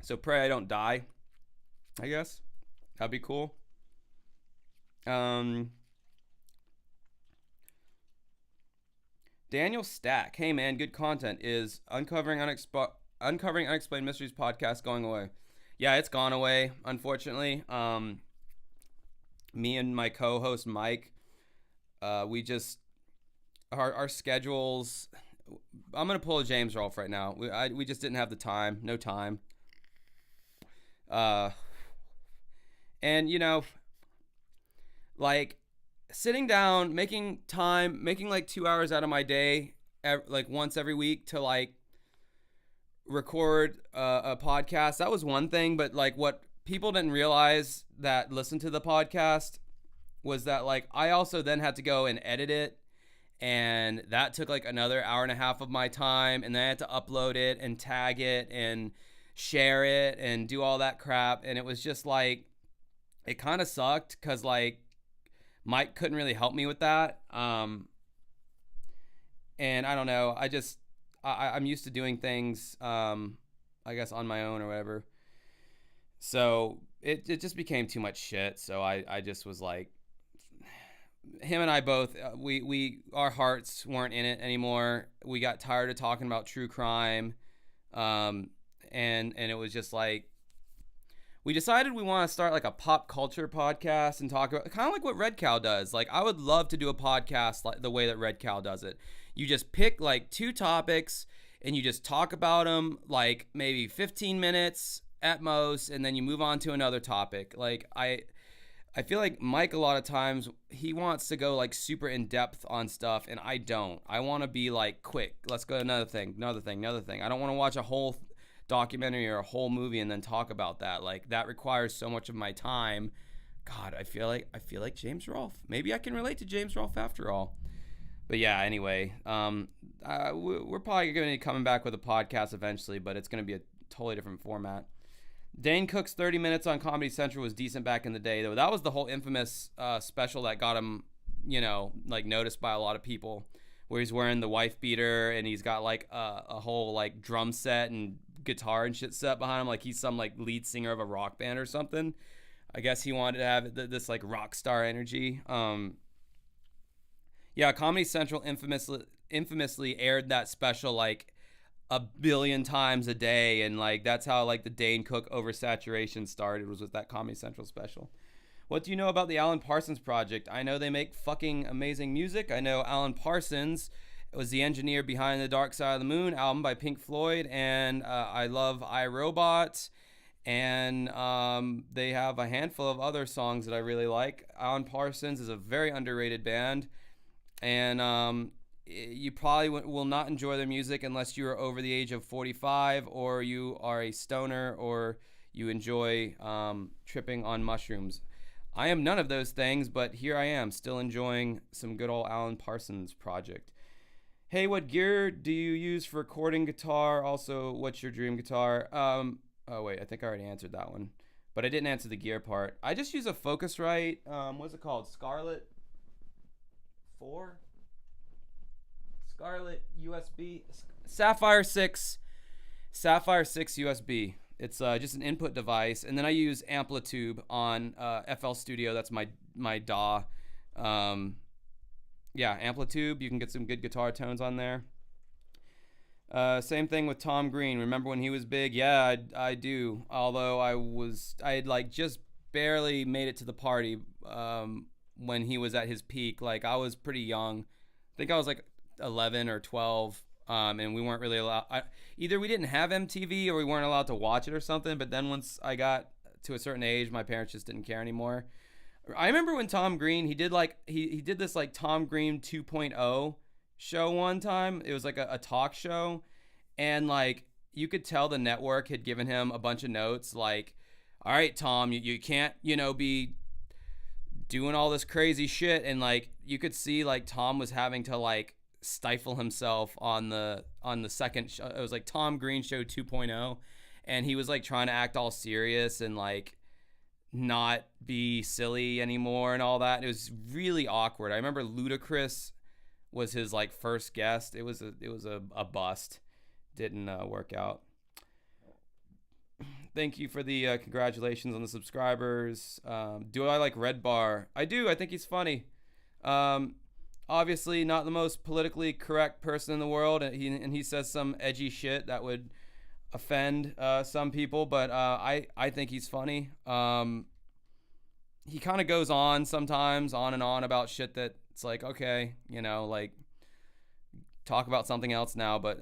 So pray I don't die, I guess. That'd be cool. Daniel Stack. Hey, man, good content. Is Uncovering Unexplained Mysteries podcast going away? Yeah, it's gone away, unfortunately. Me and my co-host, Mike, we just... Our schedules... I'm going to pull a James Rolfe right now. We just didn't have the time. No time. And, you know, like... sitting down, making like 2 hours out of my day, like once every week to like record a podcast, that was one thing. But like what people didn't realize that listened to the podcast was that like I also then had to go and edit it, and that took like another hour and a half of my time, and then I had to upload it and tag it and share it and do all that crap. And it was just like, it kind of sucked because like Mike couldn't really help me with that. And I don't know. I'm used to doing things, I guess, on my own or whatever. So it just became too much shit. So I just was like, him and I both, our hearts weren't in it anymore. We got tired of talking about true crime. And it was just like, we decided we want to start like a pop culture podcast and talk about kind of like what Red Cow does. Like I would love to do a podcast like the way that Red Cow does it. You just pick like 2 topics and you just talk about them like maybe 15 minutes at most, and then you move on to another topic. Like I feel like Mike a lot of times he wants to go like super in depth on stuff, and I don't. I want to be like quick. Let's go to another thing. I don't want to watch a whole documentary or a whole movie and then talk about that. Like that requires so much of my time. God, I feel like James Rolfe. Maybe I can relate to James Rolfe after all. But yeah, anyway, we're probably going to be coming back with a podcast eventually, but it's going to be a totally different format. Dane Cook's 30 Minutes on Comedy Central was decent back in the day, though. That was the whole infamous special that got him, you know, like noticed by a lot of people, where he's wearing the wife beater and he's got like a whole like drum set and guitar and shit set behind him, like he's some like lead singer of a rock band or something. I guess he wanted to have this like rock star energy. Yeah, Comedy Central infamously aired that special like a billion times a day, and like that's how like the Dane Cook oversaturation started, was with that Comedy Central special. What do you know about the Alan Parsons Project? I know they make fucking amazing music. I know Alan Parsons was the engineer behind the Dark Side of the Moon album by Pink Floyd, and I love iRobot, and they have a handful of other songs that I really like. Alan Parsons is a very underrated band, and you probably will not enjoy their music unless you are over the age of 45, or you are a stoner, or you enjoy tripping on mushrooms. I am none of those things, but here I am, still enjoying some good old Alan Parsons Project. Hey, what gear do you use for recording guitar? Also, what's your dream guitar? Oh, wait, I think I already answered that one. But I didn't answer the gear part. I just use a Focusrite, what's it called? Scarlett 4? Scarlett USB? Sapphire 6 USB. It's just an input device. And then I use Amplitube on FL Studio. That's my DAW. Yeah, Amplitube. You can get some good guitar tones on there. Same thing with Tom Green. Remember when he was big? Yeah, I do. Although I had like just barely made it to the party when he was at his peak. Like I was pretty young. I think I was like 11 or 12. and we weren't really allowed. Either we didn't have MTV or we weren't allowed to watch it or something. But then once I got to a certain age, my parents just didn't care anymore. I remember when Tom Green, he did like he did this like Tom Green 2.0 show one time. It was like a talk show, and like you could tell the network had given him a bunch of notes like, all right, Tom, you can't, be doing all this crazy shit. And like you could see like Tom was having to like stifle himself on the second show. It was like Tom Green Show 2.0, and he was like trying to act all serious and like not be silly anymore and all that. It was really awkward. I remember Ludacris was his like first guest. It was a bust. Didn't work out. Thank you for the congratulations on the subscribers. Do I like Red Bar? I do. I think he's funny. Obviously not the most politically correct person in the world, and he says some edgy shit that would offend some people, but I think he's funny. He kind of goes on sometimes, on and on about shit that it's like, okay, like talk about something else now. But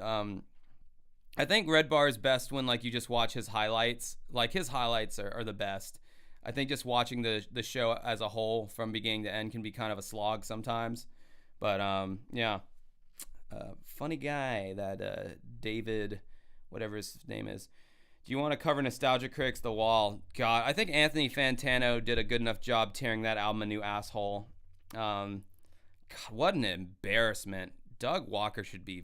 I think Red Bar is best when like you just watch his highlights. Like his highlights are the best. I think just watching the show as a whole from beginning to end can be kind of a slog sometimes. But yeah, funny guy, that David, whatever his name is. Do you want to cover Nostalgia Critics The Wall? God, I think Anthony Fantano did a good enough job tearing that album a new asshole. God, what an embarrassment. Doug Walker should be...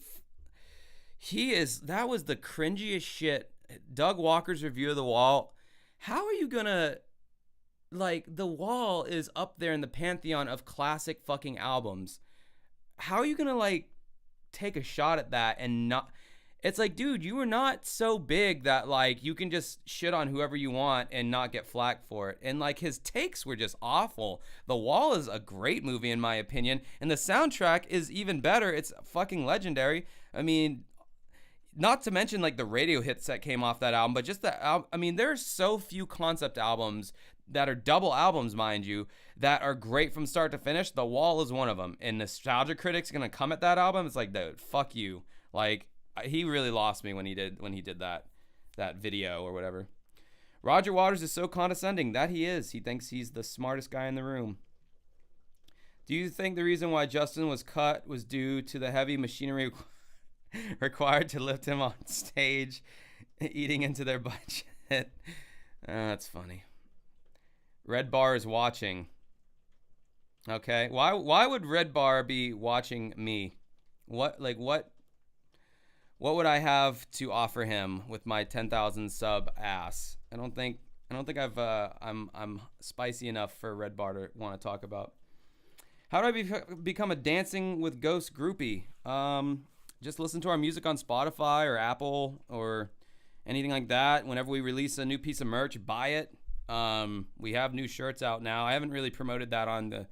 That was the cringiest shit. Doug Walker's review of The Wall. How are you gonna... Like, The Wall is up there in the pantheon of classic fucking albums. How are you gonna, like, take a shot at that and not... It's like, dude, you were not so big that, like, you can just shit on whoever you want and not get flack for it. And, like, his takes were just awful. The Wall is a great movie, in my opinion. And the soundtrack is even better. It's fucking legendary. I mean, not to mention, like, the radio hits that came off that album, but just the album. I mean, there's so few concept albums that are double albums, mind you, that are great from start to finish. The Wall is one of them. And Nostalgia Critics going to come at that album. It's like, dude, fuck you. Like... He really lost me when he did that video or whatever. Roger Waters is so condescending. That he is. He thinks he's the smartest guy in the room. Do you think the reason why Justin was cut was due to the heavy machinery required to lift him on stage, eating into their budget? That's funny. Red Bar is watching. Okay. Why would Red Bar be watching me? What would I have to offer him with my 10,000 sub ass? I don't think I'm spicy enough for Red Bar to want to talk about. How do I become a Dancing with Ghosts groupie? Just listen to our music on Spotify or Apple or anything like that. Whenever we release a new piece of merch, buy it. We have new shirts out now. I haven't really promoted that on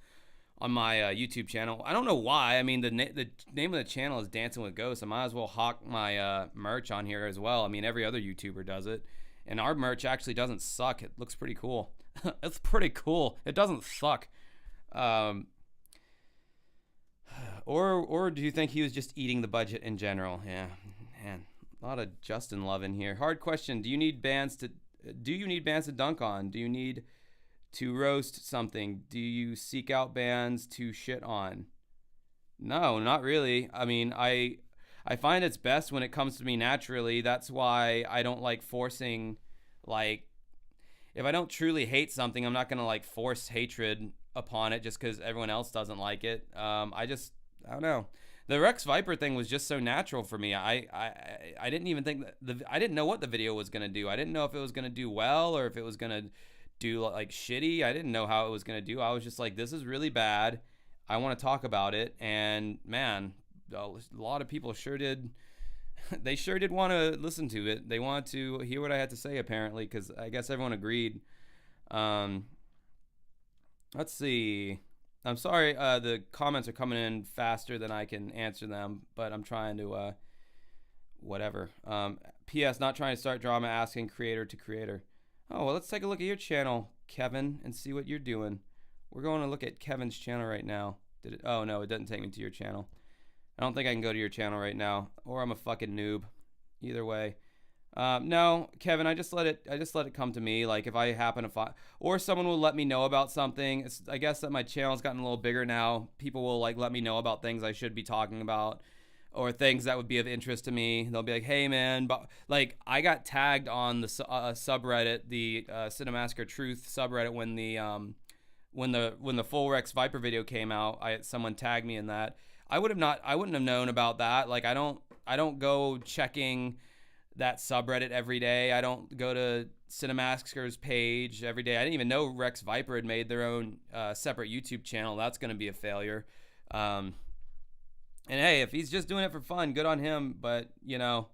my YouTube channel. I don't know why. I mean, the name of the channel is Dancing with Ghosts. I might as well hawk my merch on here as well. I mean, every other YouTuber does it. And our merch actually doesn't suck. It looks pretty cool. It's pretty cool. It doesn't suck. Or do you think he was just eating the budget in general? Yeah, man. A lot of Justin love in here. Hard question. Do you need bands to dunk on? Do you need to roast something? Do you seek out bands to shit on? No, not really. I mean, I find it's best when it comes to me naturally. That's why I don't like forcing, like, if I don't truly hate something, I'm not going to like force hatred upon it just because everyone else doesn't like it. I don't know. The Rex Viper thing was just so natural for me. I didn't even think I didn't know what the video was going to do. I didn't know if it was going to do well or if it was going to do like shitty. I didn't know how it was going to do. I was just like, this is really bad. I want to talk about it. And man, a lot of people sure did. They sure did want to listen to it. They wanted to hear what I had to say, apparently, because I guess everyone agreed. Let's see. I'm sorry, the comments are coming in faster than I can answer them, but I'm trying to, whatever. P.S. Not trying to start drama, asking creator to creator. Oh, well, let's take a look at your channel, Kevin, and see what you're doing. We're going to look at Kevin's channel right now. Oh, no, it doesn't take me to your channel. I don't think I can go to your channel right now, or I'm a fucking noob. Either way. No, Kevin, I just let it come to me. Like if I happen to find, or someone will let me know about something. I guess that my channel's gotten a little bigger now. People will like let me know about things I should be talking about, or things that would be of interest to me. They'll be like, "Hey, man," but like I got tagged on the subreddit, the Cinemassacre Truth subreddit when the Full Rex Viper video came out. Someone tagged me in that. I wouldn't have known about that. Like I don't go checking that subreddit every day. I don't go to Cinemassacre's page every day. I didn't even know Rex Viper had made their own separate YouTube channel. That's going to be a failure. And hey, if he's just doing it for fun, good on him. But, you know,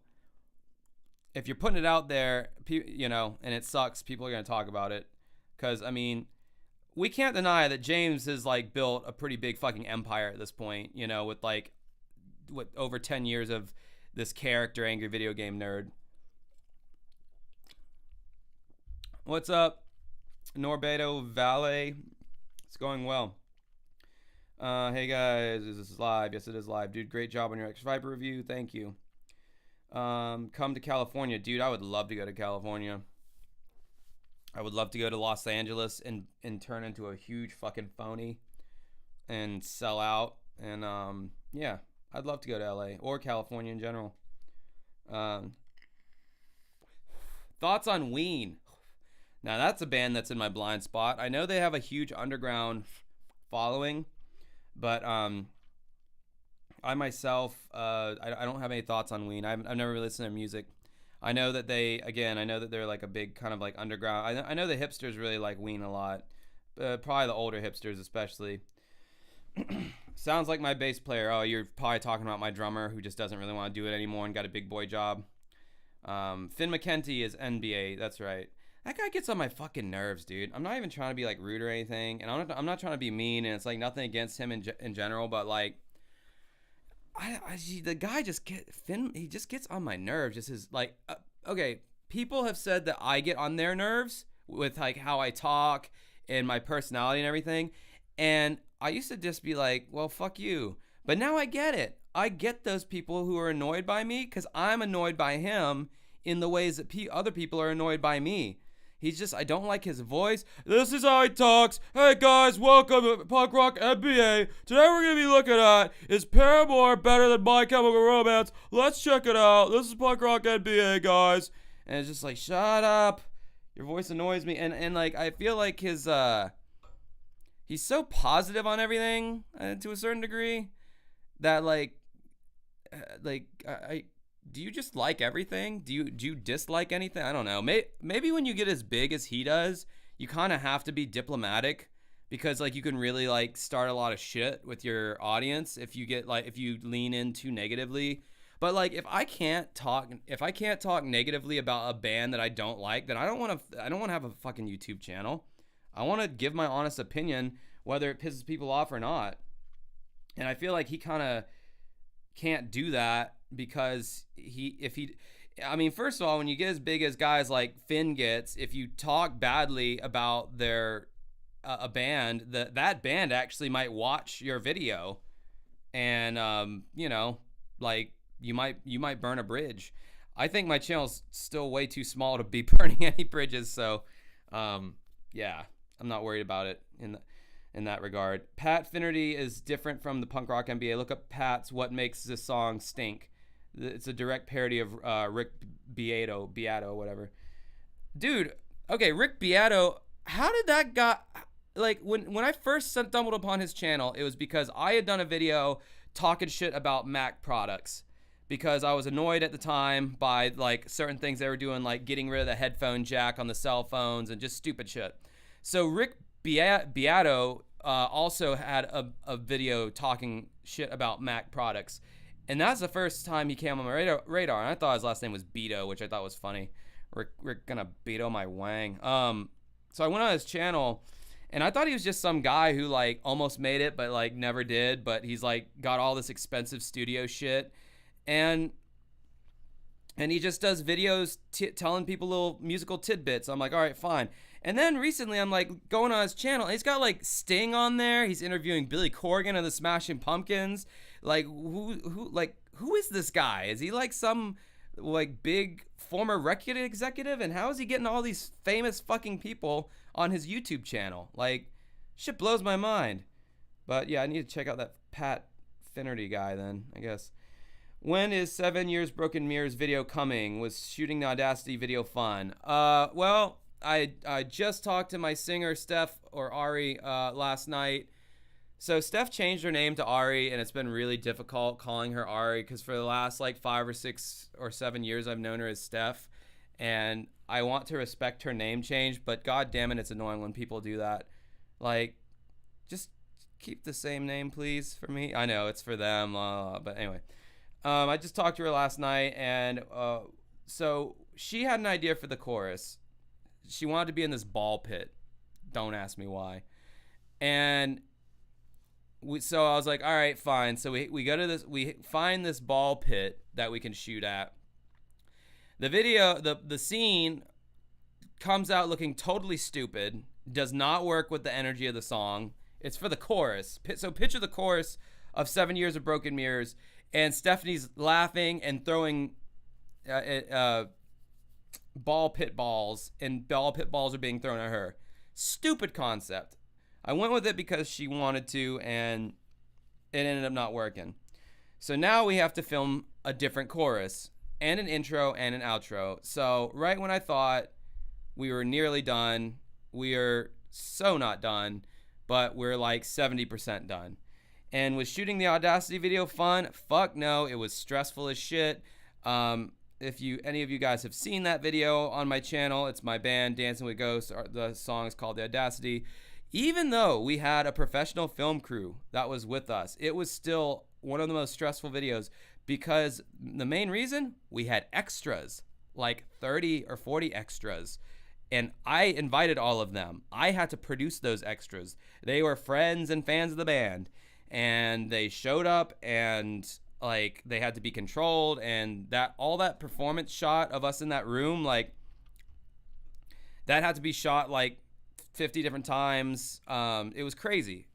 if you're putting it out there, you know, and it sucks, people are going to talk about it. Because, I mean, we can't deny that James has, like, built a pretty big fucking empire at this point, you know, with, like, over 10 years of this character, Angry Video Game Nerd. What's up, Norbedo Valet? It's going well. Hey guys, is this live? Yes, it is live. Dude, great job on your X Viper review. Thank you. Come to California. Dude, I would love to go to California. I would love to go to Los Angeles and turn into a huge fucking phony and sell out. And yeah, I'd love to go to LA or California in general. Thoughts on Ween? Now that's a band that's in my blind spot. I know they have a huge underground following, but I myself, I don't have any thoughts on Ween. I've never really listened to their music. I know that they're like a big kind of like underground. I know the hipsters really like Ween a lot, probably the older hipsters especially. Sounds like my bass player. Oh, you're probably talking about my drummer who just doesn't really want to do it anymore and got a big boy job. Finn McKenty is NBA. That's right. That guy gets on my fucking nerves, dude. I'm not even trying to be like rude or anything, and I'm not trying to be mean, and it's like nothing against him in general, but like, the guy he just gets on my nerves. Just his like, okay, people have said that I get on their nerves with like how I talk and my personality and everything, and I used to just be like, well, fuck you. But now I get it. I get those people who are annoyed by me because I'm annoyed by him in the ways that other people are annoyed by me. I don't like his voice. This is how he talks. Hey guys, welcome to Punk Rock NBA. Today we're going to be looking at, is Paramore better than My Chemical Romance? Let's check it out. This is Punk Rock NBA, guys. And it's just like, shut up. Your voice annoys me. And like, I feel like he's so positive on everything to a certain degree that do you just like everything? Do you dislike anything? I don't know. Maybe when you get as big as he does, you kind of have to be diplomatic because like you can really like start a lot of shit with your audience if you lean in too negatively. But like if I can't talk negatively about a band that I don't like, then I don't want to have a fucking YouTube channel. I want to give my honest opinion whether it pisses people off or not. And I feel like he kind of can't do that because first of all, when you get as big as guys like Finn gets, if you talk badly about their a band, that band actually might watch your video, and you know, like you might burn a bridge. I think my channel's still way too small to be burning any bridges, so yeah, I'm not worried about it in that regard. Pat Finnerty is different from the Punk Rock NBA. Look up Pat's What Makes This Song Stink. It's a direct parody of Rick Beato, whatever. Dude, okay, Rick Beato, how did that guy, like, when I first stumbled upon his channel, it was because I had done a video talking shit about Mac products because I was annoyed at the time by, like, certain things they were doing, like getting rid of the headphone jack on the cell phones and just stupid shit. So Rick Beato also had a video talking shit about Mac products. And that's the first time he came on my radar. And I thought his last name was Beto, which I thought was funny. Rick gonna Beto my wang. So I went on his channel, and I thought he was just some guy who, like, almost made it, but, like, never did. But he's, like, got all this expensive studio shit. And he just does videos telling people little musical tidbits. I'm like, all right, fine. And then recently I'm like going on his channel. He's got like Sting on there. He's interviewing Billy Corgan of the Smashing Pumpkins. Like who is this guy? Is he like some like big former record executive? And how is he getting all these famous fucking people on his YouTube channel? Like, shit blows my mind. But yeah, I need to check out that Pat Finnerty guy then, I guess. When is 7 Years Broken Mirrors video coming? Was shooting the Audacity video fun? Well, I just talked to my singer Steph or Ari last night. So Steph changed her name to Ari, and it's been really difficult calling her Ari because for the last like 5 or 6 or 7 years I've known her as Steph, and I want to respect her name change, but god damn it, it's annoying when people do that. Like, just keep the same name, please, for me. I know it's for them, but anyway. I just talked to her last night, and so she had an idea for the chorus. She wanted to be in this ball pit. Don't ask me why. And so I was like, all right, fine. So we go to this, we find this ball pit that we can shoot at. The video, the scene comes out looking totally stupid, does not work with the energy of the song. It's for the chorus. So picture the chorus of 7 Years of Broken Mirrors, and Stephanie's laughing and throwing ball pit balls, and ball pit balls are being thrown at her. Stupid concept. I went with it because she wanted to, and it ended up not working. So now we have to film a different chorus, and an intro, and an outro. So right when I thought we were nearly done, we are so not done, but we're like 70% done. And was shooting the Audacity video fun? Fuck no, it was stressful as shit. If any of you guys have seen that video on my channel, it's my band Dancing with Ghosts. The song is called The Audacity. Even though we had a professional film crew that was with us, it was still one of the most stressful videos because the main reason, we had extras, like 30 or 40 extras. And I invited all of them. I had to produce those extras. They were friends and fans of the band. And they showed up, and like they had to be controlled, and that all that performance shot of us in that room, like that had to be shot like 50 different times. It was crazy,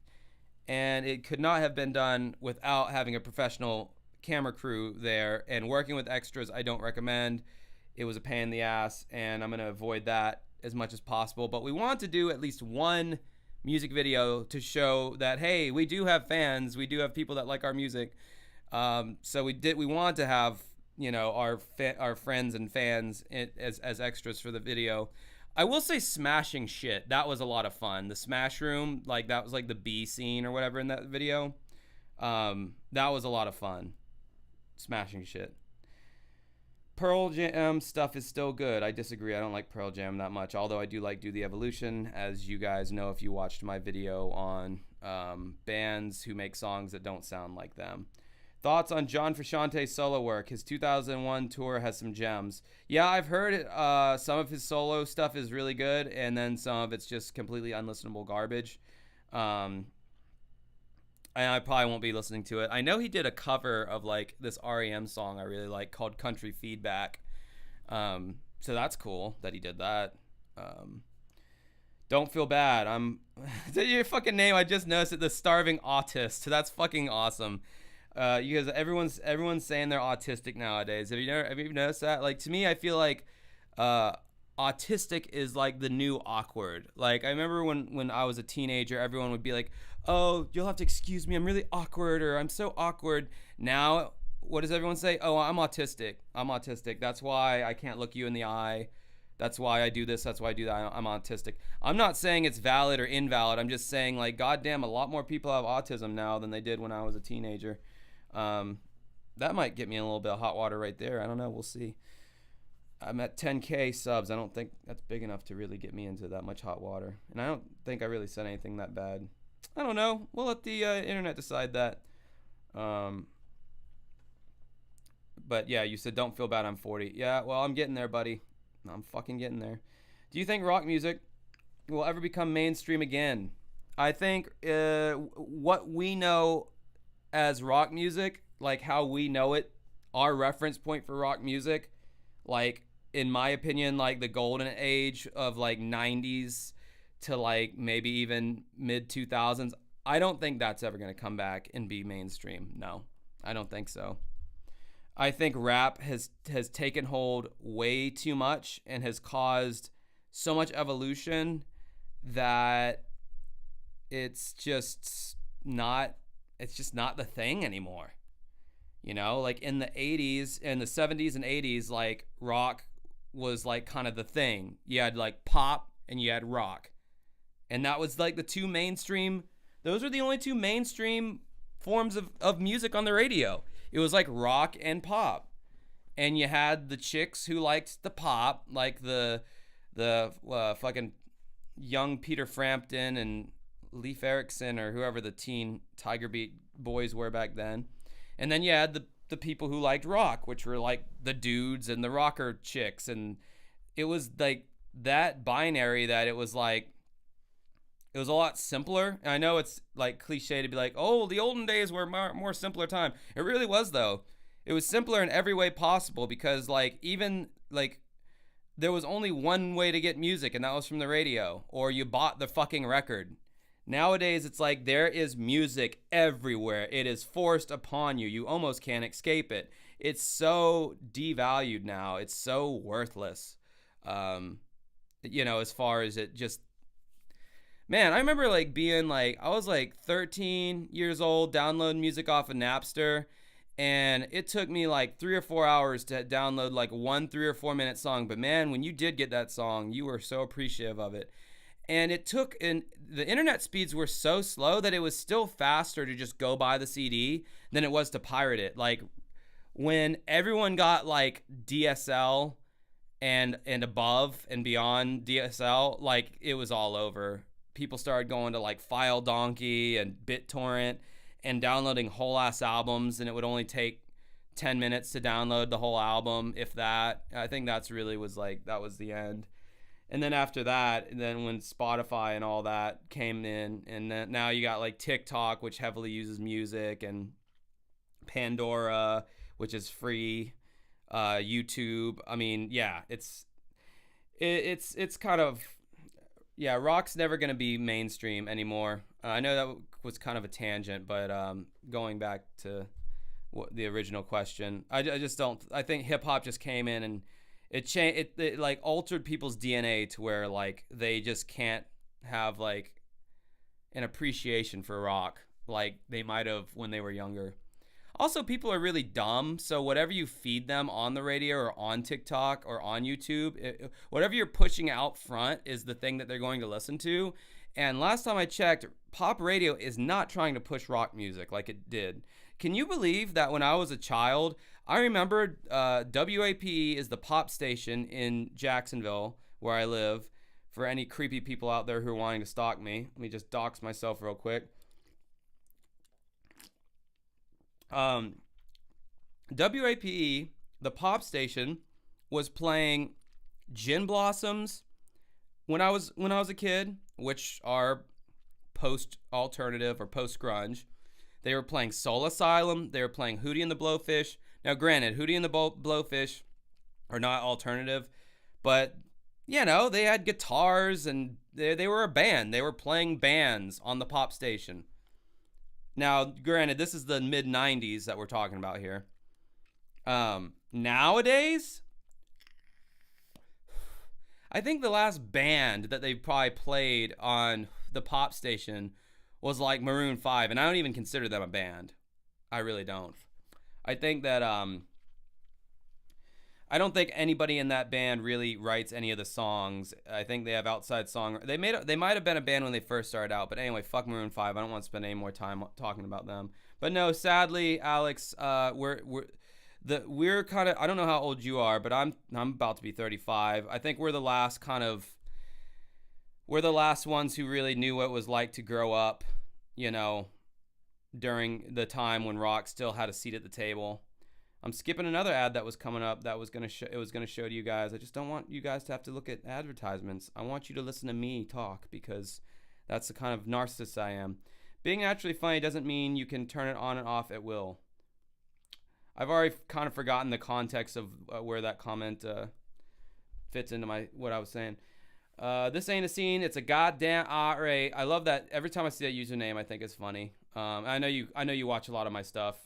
and it could not have been done without having a professional camera crew there. And working with extras, I don't recommend. It was a pain in the ass, and I'm gonna avoid that as much as possible. But we want to do at least one music video to show that, hey, we do have fans, we do have people that like our music. So we want to have, you know, our friends and fans as extras for the video. I will say smashing shit, that was a lot of fun. The Smash Room, like that was like the B scene or whatever in that video. That was a lot of fun. Smashing shit. Pearl Jam stuff is still good. I disagree. I don't like Pearl Jam that much, although I do like Do the Evolution, as you guys know if you watched my video on bands who make songs that don't sound like them. Thoughts on John Frusciante's solo work? His 2001 tour has some gems. Yeah, I've heard some of his solo stuff is really good, and then some of it's just completely unlistenable garbage. And I probably won't be listening to it. I know he did a cover of like this REM song I really like called Country Feedback. So that's cool that he did that. Don't feel bad. Your fucking name, I just noticed it, the Starving Autist. That's fucking awesome. You guys, everyone's saying they're autistic nowadays. Have you noticed that? Like, to me, I feel like autistic is like the new awkward. Like, I remember when I was a teenager, everyone would be like, oh, you'll have to excuse me, I'm really awkward, or I'm so awkward. Now, what does everyone say? Oh, I'm autistic. That's why I can't look you in the eye. That's why I do this. That's why I do that. I'm autistic. I'm not saying it's valid or invalid. I'm just saying, like, goddamn, a lot more people have autism now than they did when I was a teenager. That might get me in a little bit of hot water right there. I don't know. We'll see. I'm at 10K subs. I don't think that's big enough to really get me into that much hot water. And I don't think I really said anything that bad. I don't know. We'll let the internet decide that. But yeah, you said don't feel bad, I'm 40. Yeah, well, I'm getting there, buddy. I'm fucking getting there. Do you think rock music will ever become mainstream again? I think what we know as rock music, like how we know it, our reference point for rock music, like in my opinion, like the golden age of like 90s to like maybe even mid 2000s. I don't think that's ever going to come back and be mainstream. No, I don't think so. I think rap has taken hold way too much and has caused so much evolution that it's just not it's just not the thing anymore. You know, like in the 80s and the 70s and 80s, like rock was like kind of the thing. You had like pop and you had rock. And that was like the two mainstream, those were the only two mainstream forms of music on the radio. It was like rock and pop. And you had the chicks who liked the pop, like the fucking young Peter Frampton and Leif Erikson or whoever the teen Tiger Beat boys were back then. And then you had the people who liked rock, which were like the dudes and the rocker chicks. And it was like that binary that it was like, it was a lot simpler. And I know it's like cliche to be like, oh, the olden days were more simpler time. It really was, though. It was simpler in every way possible because like even like there was only one way to get music, and that was from the radio, or you bought the fucking record. Nowadays, it's like there is music everywhere. It is forced upon you. You almost can't escape it. It's so devalued now. It's so worthless. As far as it just, man, I remember like being like, I was like 13 years old, downloading music off of Napster. And it took me like 3 or 4 hours to download like one 3 or 4 minute song. But man, when you did get that song, you were so appreciative of it. And the internet speeds were so slow that it was still faster to just go buy the CD than it was to pirate it. Like when everyone got like DSL and above and beyond DSL, like it was all over. People started going to like File Donkey and BitTorrent and downloading whole ass albums, and it would only take 10 minutes to download the whole album, if that. I think that's really was like, that was the end. And then after that, and then when Spotify and all that came in, and then now you got like TikTok, which heavily uses music, and Pandora, which is free, YouTube. I mean, yeah, it's kind of, yeah, rock's never going to be mainstream anymore. I know that was kind of a tangent, but going back to the original question, I just don't, I think hip hop just came in and it changed, it like altered people's DNA to where like they just can't have like an appreciation for rock like they might have when they were younger. Also, people are really dumb, so whatever you feed them on the radio or on TikTok or on YouTube, whatever you're pushing out front is the thing that they're going to listen to. And last time I checked, pop radio is not trying to push rock music like it did. Can you believe that when I was a child, I remember WAPE is the pop station in Jacksonville, where I live, for any creepy people out there who are wanting to stalk me. Let me just dox myself real quick. WAPE, the pop station, was playing Gin Blossoms when I was a kid, which are post-alternative or post-grunge. They were playing Soul Asylum. They were playing Hootie and the Blowfish. Now, granted, Hootie and the Blowfish are not alternative, but, you know, they had guitars and they were a band. They were playing bands on the pop station. Now, granted, this is the mid-90s that we're talking about here. Nowadays, I think the last band that they probably played on the pop station was like Maroon 5, and I don't even consider them a band. I really don't. I think that I don't think anybody in that band really writes any of the songs. I think they have outside song. They might have been a band when they first started out, but anyway, fuck Maroon 5. I don't want to spend any more time talking about them. But no, sadly, Alex, we're kind of, I don't know how old you are, but I'm about to be 35. I think we're the last ones who really knew what it was like to grow up, you know, during the time when rock still had a seat at the table. I'm skipping another ad that was coming up that was going to show to you guys. I just don't want you guys to have to look at advertisements. I want you to listen to me talk because that's the kind of narcissist I am. Being naturally funny doesn't mean you can turn it on and off at will. I've already kind of forgotten the context of where that comment fits into what I was saying. This ain't a scene. It's a goddamn alright. I love that. Every time I see that username, I think it's funny. I know you watch a lot of my stuff,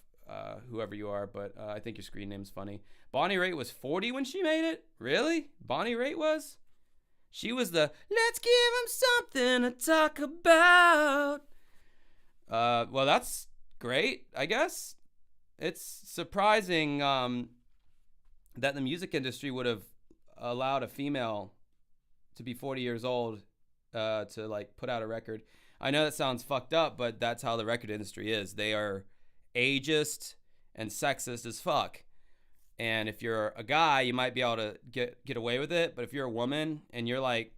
whoever you are, but I think your screen name's funny. Bonnie Raitt was 40 when she made it? Really? Bonnie Raitt was? She was the let's give him something to talk about. Well, that's great, I guess. It's surprising that the music industry would have allowed a female to be 40 years old to like put out a record. I know that sounds fucked up, but that's how the record industry is. They are ageist and sexist as fuck. And if you're a guy, you might be able to get away with it. But if you're a woman and you're like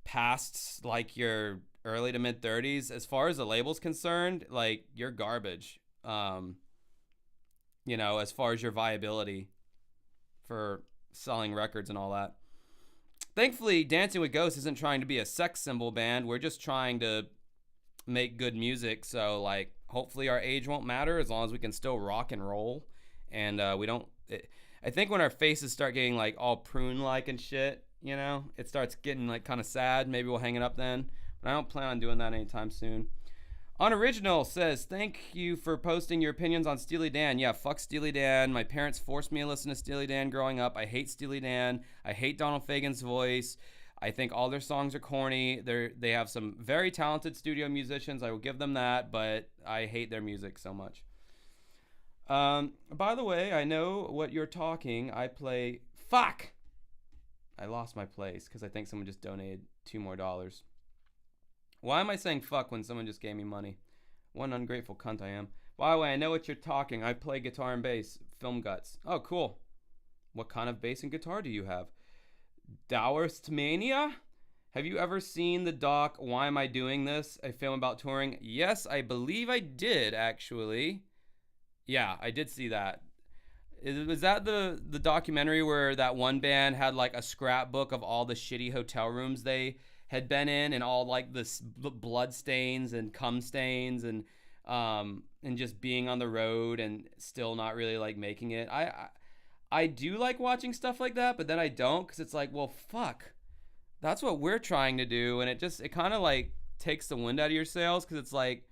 past like your early to mid 30s, as far as the label's concerned, like you're garbage. You know, as far as your viability for selling records and all that. Thankfully, Dancing with Ghosts isn't trying to be a sex symbol band. We're just trying to make good music. So, like, hopefully our age won't matter as long as we can still rock and roll. And we don't... I think when our faces start getting, like, all prune-like and shit, you know, it starts getting, like, kind of sad. Maybe we'll hang it up then. But I don't plan on doing that anytime soon. Unoriginal says, thank you for posting your opinions on Steely Dan. Yeah, fuck Steely Dan. My parents forced me to listen to Steely Dan growing up. I hate Steely Dan. I hate Donald Fagen's voice. I think all their songs are corny. They have some very talented studio musicians. I will give them that, but I hate their music so much. By the way, I know what you're talking. I play... Fuck! I lost my place because I think someone just donated $2 more. Why am I saying fuck when someone just gave me money? What an ungrateful cunt I am. By the way, I know what you're talking. I play guitar and bass. Film Guts. Oh, cool. What kind of bass and guitar do you have? Dowerstmania? Have you ever seen the doc, Why Am I Doing This? A film about touring? Yes, I believe I did, actually. Yeah, I did see that. Was that the documentary where that one band had like a scrapbook of all the shitty hotel rooms they had been in and all like this blood stains and cum stains and just being on the road and still not really like making it. I do like watching stuff like that, but then I don't because it's like, well, fuck, that's what we're trying to do, and it kind of like takes the wind out of your sails because it's like,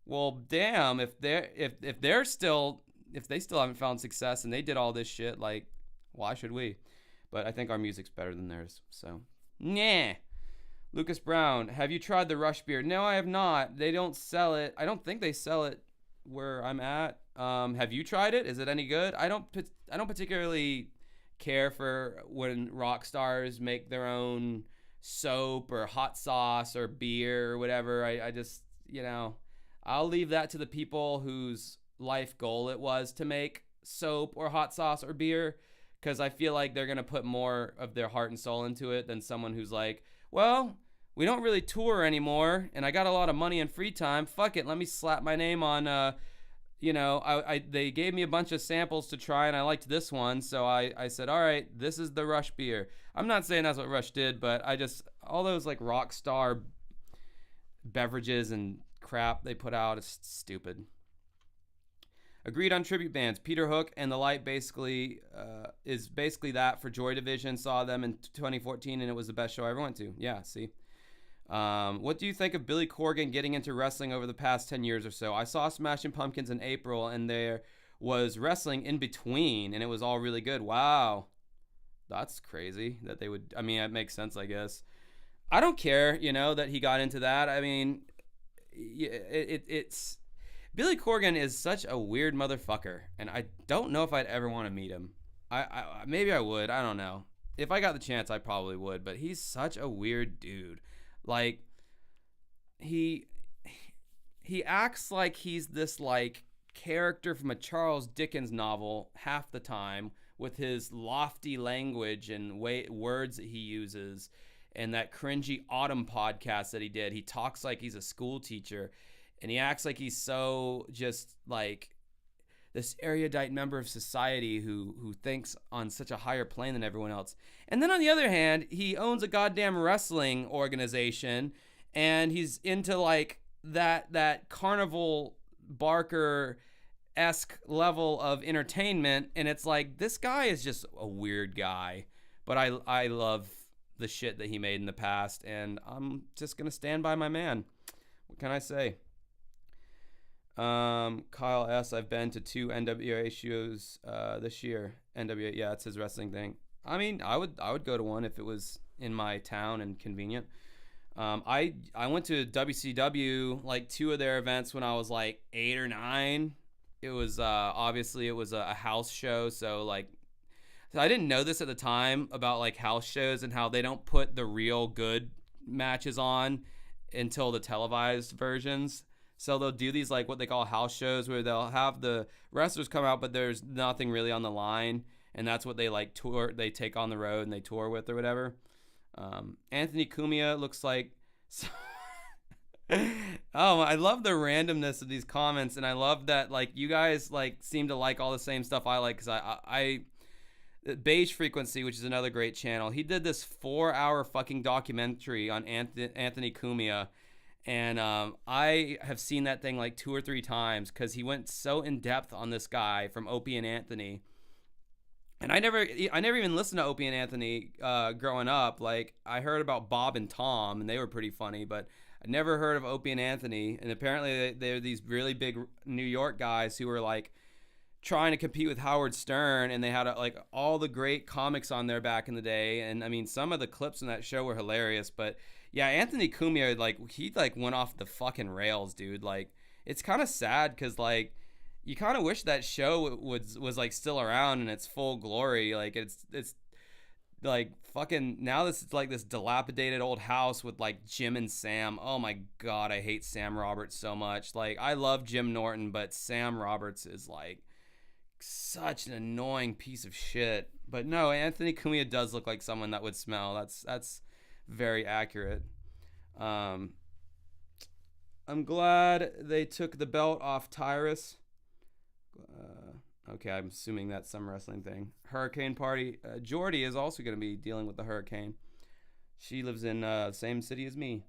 well, damn, if they still haven't found success and they did all this shit, like, why should we? But I think our music's better than theirs, so nah. Lucas Brown, have you tried the Rush beer? No, I have not. They don't sell it. I don't think they sell it where I'm at. Have you tried it? Is it any good? I don't particularly care for when rock stars make their own soap or hot sauce or beer or whatever. I just, you know, I'll leave that to the people whose life goal it was to make soap or hot sauce or beer, because I feel like they're going to put more of their heart and soul into it than someone who's like, well, we don't really tour anymore, and I got a lot of money and free time. Fuck it, let me slap my name on, you know, they gave me a bunch of samples to try, and I liked this one, so I said, all right, this is the Rush beer. I'm not saying that's what Rush did, but all those, like, rock star beverages and crap they put out is stupid. Agreed on tribute bands. Peter Hook and The Light basically is basically that for Joy Division. Saw them in 2014, and it was the best show I ever went to. Yeah, see. What do you think of Billy Corgan getting into wrestling over the past 10 years or so? I saw Smashing Pumpkins in April, and there was wrestling in between, and it was all really good. Wow. That's crazy that they would... I mean, it makes sense, I guess. I don't care, you know, that he got into that. I mean, it's... Billy Corgan is such a weird motherfucker, and I don't know if I'd ever want to meet him. Maybe I would. I don't know. If I got the chance, I probably would, but he's such a weird dude. Like, he acts like he's this, like, character from a Charles Dickens novel half the time with his lofty language and words that he uses, and that cringy Autumn podcast that he did. He talks like he's a school teacher, and he acts like he's so just, like, this erudite member of society who thinks on such a higher plane than everyone else. And then on the other hand, he owns a goddamn wrestling organization, and he's into like that Carnival Barker-esque level of entertainment, and it's like, this guy is just a weird guy. But I love the shit that he made in the past, and I'm just gonna stand by my man. What can I say? Kyle S. I've been to 2 NWA shows this year. NWA, yeah, it's his wrestling thing. I mean, I would go to one if it was in my town and convenient. I went to WCW, like 2 of their events when I was like 8 or 9. It was obviously it was a house show, so I didn't know this at the time about like house shows and how they don't put the real good matches on until the televised versions. So they'll do these like what they call house shows where they'll have the wrestlers come out, but there's nothing really on the line, and that's what they like tour. They take on the road and they tour with or whatever. Anthony Cumia looks like. Oh, I love the randomness of these comments, and I love that like you guys like seem to like all the same stuff I like because I Beige Frequency, which is another great channel. He did this 4-hour fucking documentary on Anthony Cumia. And I have seen that thing like 2 or 3 times because he went so in depth on this guy from Opie and Anthony. And I never even listened to Opie and Anthony growing up. Like I heard about Bob and Tom, and they were pretty funny, but I never heard of Opie and Anthony. And apparently they're these really big New York guys who were like trying to compete with Howard Stern, and they had like all the great comics on there back in the day. And I mean, some of the clips in that show were hilarious, but yeah, Anthony Cumia, like, he, like, went off the fucking rails, dude. Like, it's kind of sad because, like, you kind of wish that show was, like, still around in its full glory. Like, it's like, fucking, now this is, like, this dilapidated old house with, like, Jim and Sam. Oh, my God, I hate Sam Roberts so much. Like, I love Jim Norton, but Sam Roberts is, like, such an annoying piece of shit. But no, Anthony Cumia does look like someone that would smell. That's very accurate. I'm glad they took the belt off Tyrus. Okay, I'm assuming that's some wrestling thing. Hurricane Party. Jordy is also going to be dealing with the hurricane. She lives in the same city as me.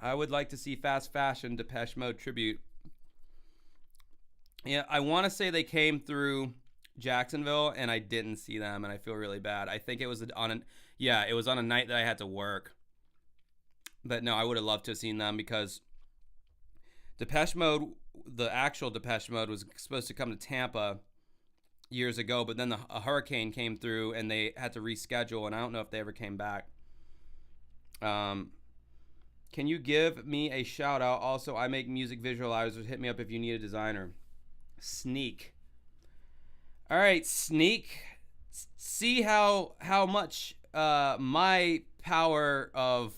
I would like to see Fast Fashion Depeche Mode tribute. Yeah, I want to say they came through Jacksonville, and I didn't see them, and I feel really bad. I think it was on a night that I had to work. But no, I would have loved to have seen them because Depeche Mode, the actual Depeche Mode, was supposed to come to Tampa years ago, but then a hurricane came through, and they had to reschedule, and I don't know if they ever came back. Can you give me a shout out? Also, I make music visualizers. Hit me up if you need a designer. Sneak. All right, Sneak. See how much my power of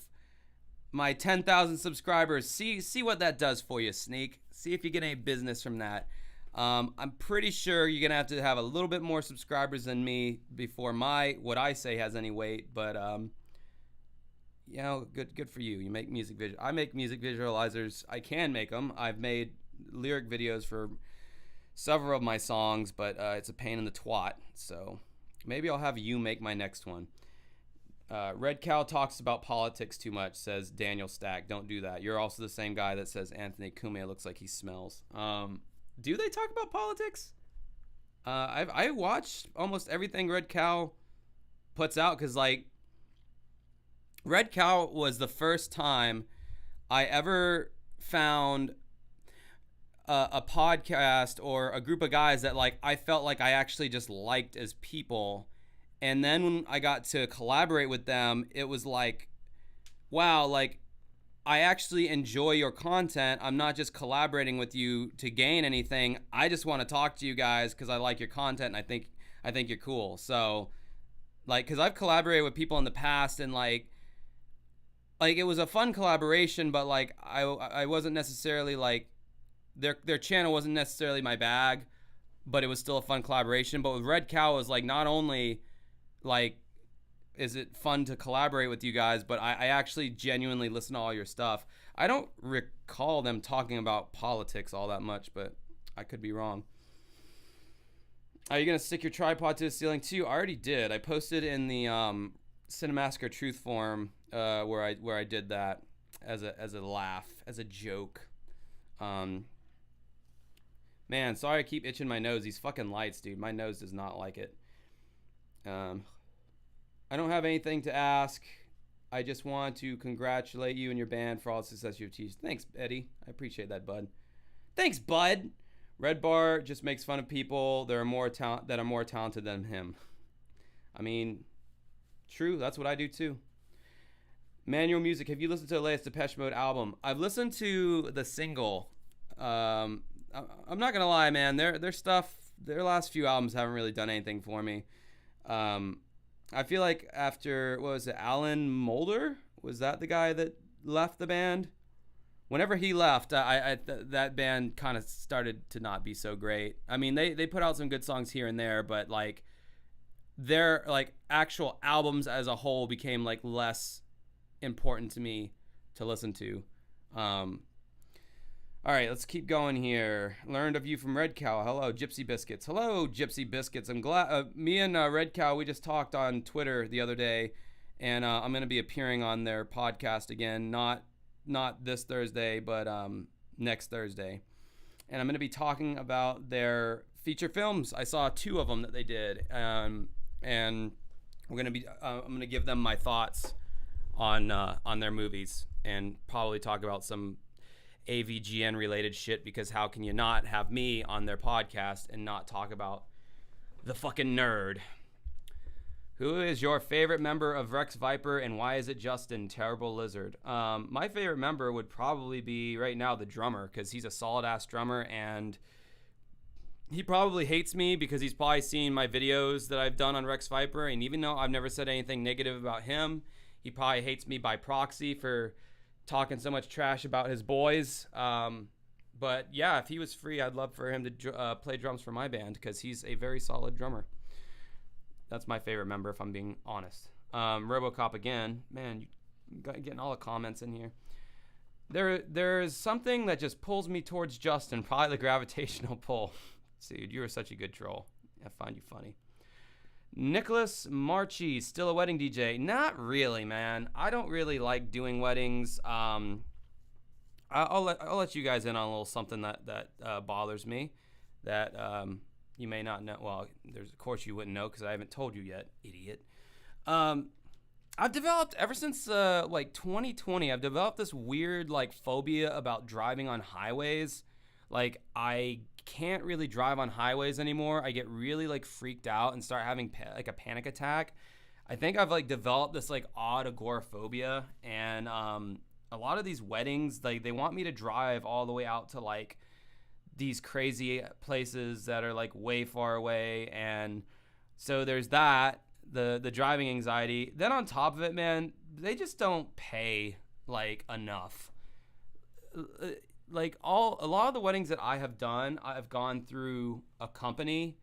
my 10,000 subscribers. See what that does for you, Sneak. See if you get any business from that. I'm pretty sure you're gonna have to have a little bit more subscribers than me before what I say has any weight. But you know, good for you. You make music I make music visualizers. I can make them. I've made lyric videos for several of my songs, but it's a pain in the twat. So maybe I'll have you make my next one. Red Cow talks about politics too much, says Daniel Stack. Don't do that. You're also the same guy that says Anthony Cumia looks like he smells. Do they talk about politics? I watch almost everything Red Cow puts out because, like, Red Cow was the first time I ever found a podcast or a group of guys that, like, I felt like I actually just liked as people. And then when I got to collaborate with them, it was like, wow, like, I actually enjoy your content. I'm not just collaborating with you to gain anything. I just want to talk to you guys because I like your content and I think you're cool. So, like, because I've collaborated with people in the past and like it was a fun collaboration, but like I wasn't necessarily like their channel wasn't necessarily my bag, but it was still a fun collaboration. But with Red Cow, it was like not only like is it fun to collaborate with you guys, but I actually genuinely listen to all your stuff. I don't recall them talking about politics all that much, but I could be wrong. Are you going to stick your tripod to the ceiling too? I already did. I posted in the Cinemassacre Truth Forum where I did that as a laugh, as a joke. Man, sorry I keep itching my nose. These fucking lights, dude. My nose does not like it. I don't have anything to ask. I just want to congratulate you and your band for all the success you've achieved. Thanks, Eddie. I appreciate that, bud. Thanks, bud. Red Bar just makes fun of people that are more talented than him. I mean, true. That's what I do too. Manual Music. Have you listened to the latest Depeche Mode album? I've listened to the single. I'm not gonna lie, man. Their stuff, their last few albums haven't really done anything for me. I feel like after, what was it, Alan Moulder? Was that the guy that left the band? Whenever he left, that band kind of started to not be so great. I mean, they put out some good songs here and there, but like their like actual albums as a whole became like less important to me to listen to. All right, let's keep going here. Learned of you from Red Cow. Hello, Gypsy Biscuits. Hello, Gypsy Biscuits. I'm glad. Me and Red Cow, we just talked on Twitter the other day, and I'm going to be appearing on their podcast again. Not this Thursday, but next Thursday. And I'm going to be talking about their feature films. I saw 2 of them that they did, and we're going to be. I'm going to give them my thoughts on their movies, and probably talk about some AVGN related shit, because how can you not have me on their podcast and not talk about the fucking nerd? Who is your favorite member of Rex Viper, and why is it Justin, Terrible Lizard? My favorite member would probably be right now the drummer, because he's a solid ass drummer, and he probably hates me because he's probably seen my videos that I've done on Rex Viper, and even though I've never said anything negative about him, he probably hates me by proxy for talking so much trash about his boys. But yeah, if he was free, I'd love for him to play drums for my band, because he's a very solid drummer. That's my favorite member, if I'm being honest. Robocop again. Man, you getting all the comments in here. There's something that just pulls me towards Justin, probably the gravitational pull. Dude, you are such a good troll. I find you funny. Nicholas Marchi, still a wedding DJ? Not really, man. I don't really like doing weddings. I'll let you guys in on a little something that bothers me, that you may not know. Well, of course you wouldn't know, because I haven't told you yet, idiot. I've developed, ever since like 2020, I've developed this weird like phobia about driving on highways. Like, I can't really drive on highways anymore. I get really like freaked out and start having like a panic attack. I think I've like developed this like odd agoraphobia, and a lot of these weddings, like, they want me to drive all the way out to like these crazy places that are like way far away, and so there's that, the driving anxiety. Then on top of it, man, they just don't pay like enough. Like, a lot of the weddings that I have done, I've gone through a company,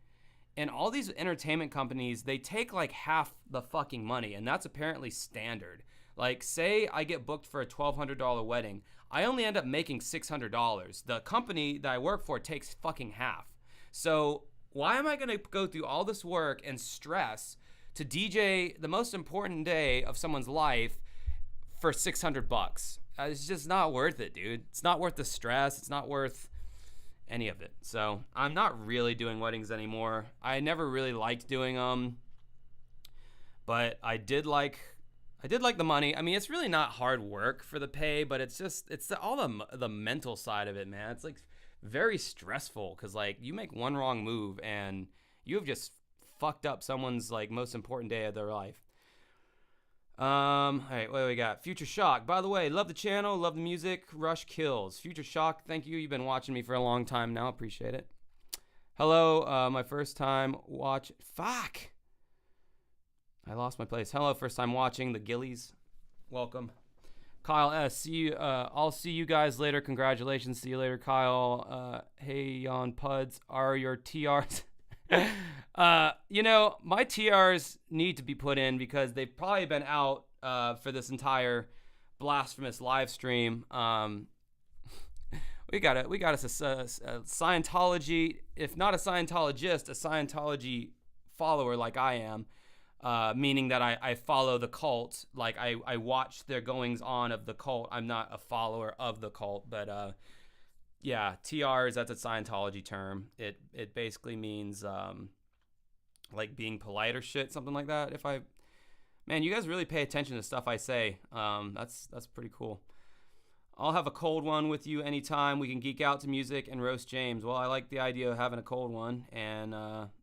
and all these entertainment companies, they take like half the fucking money, and that's apparently standard. Like, say I get booked for a $1,200 wedding, I only end up making $600. The company that I work for takes fucking half. So why am I gonna go through all this work and stress to DJ the most important day of someone's life for $600? It's just not worth it, dude. It's not worth the stress. It's not worth any of it. So I'm not really doing weddings anymore. I never really liked doing them, but I did like the money. I mean, it's really not hard work for the pay, but it's all the mental side of it, man. It's like very stressful, because like you make one wrong move and you have just fucked up someone's like most important day of their life. All right, what do we got? Future Shock. By the way, love the channel, love the music. Rush Kills. Future Shock, thank you. You've been watching me for a long time now. Appreciate it. Hello, my first time watch. Fuck. I lost my place. Hello, first time watching the Gillies. Welcome. Kyle S. See you. I'll see you guys later. Congratulations. See you later, Kyle. Hey, on Puds. Are your TRs? You know, my TRs need to be put in, because they've probably been out for this entire blasphemous live stream. We got a Scientology, if not a Scientologist, a Scientology follower like I am, meaning that I follow the cult. Like, I watch their goings on of the cult. I'm not a follower of the cult, but Yeah, TRs, that's a Scientology term. It basically means like being polite or shit, something like that. If I Man, you guys really pay attention to stuff I say. That's pretty cool. I'll have a cold one with you anytime. We can geek out to music and roast James. Well, I like the idea of having a cold one, and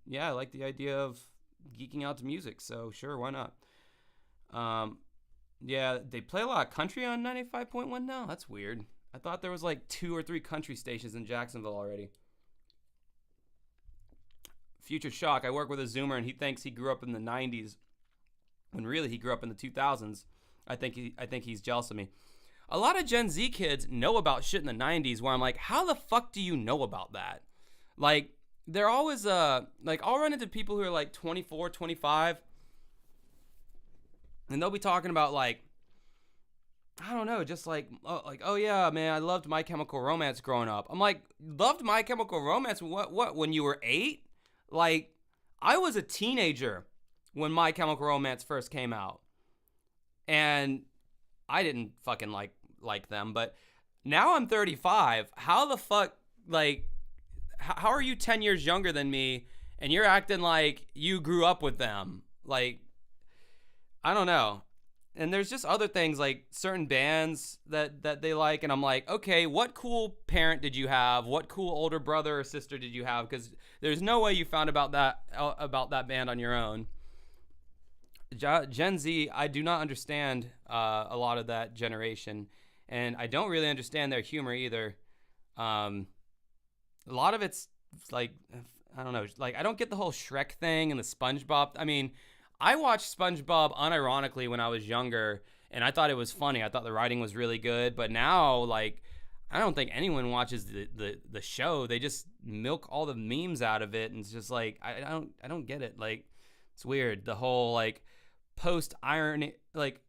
yeah, I like the idea of geeking out to music. So sure, why not? Yeah, they play a lot of country on 95.1 now. That's weird. I thought there was like 2 or 3 country stations in Jacksonville already. Future Shock. I work with a Zoomer, and he thinks he grew up in the 90s, when really he grew up in the 2000s. I think he's jealous of me. A lot of Gen Z kids know about shit in the 90s where I'm like, how the fuck do you know about that? Like, they're always, like, I'll run into people who are like 24, 25, and they'll be talking about, like, I don't know, just like, oh yeah, man, I loved My Chemical Romance growing up. I'm like, loved My Chemical Romance? What, when you were 8? Like, I was a teenager when My Chemical Romance first came out. And I didn't fucking like them, but now I'm 35. How the fuck, like, how are you 10 years younger than me and you're acting like you grew up with them? Like, I don't know. And there's just other things, like certain bands that they like, and I'm like, okay, what cool parent did you have? What cool older brother or sister did you have? Because there's no way you found about that band on your own. Gen Z, I do not understand a lot of that generation, and I don't really understand their humor either. A lot of it's like, I don't know, like, I don't get the whole Shrek thing and the SpongeBob. I mean, I watched SpongeBob unironically when I was younger, and I thought it was funny. I thought the writing was really good, but now, like, I don't think anyone watches the show. They just milk all the memes out of it, and it's just like, I don't get it. Like, it's weird. The whole, like, post-irony, like,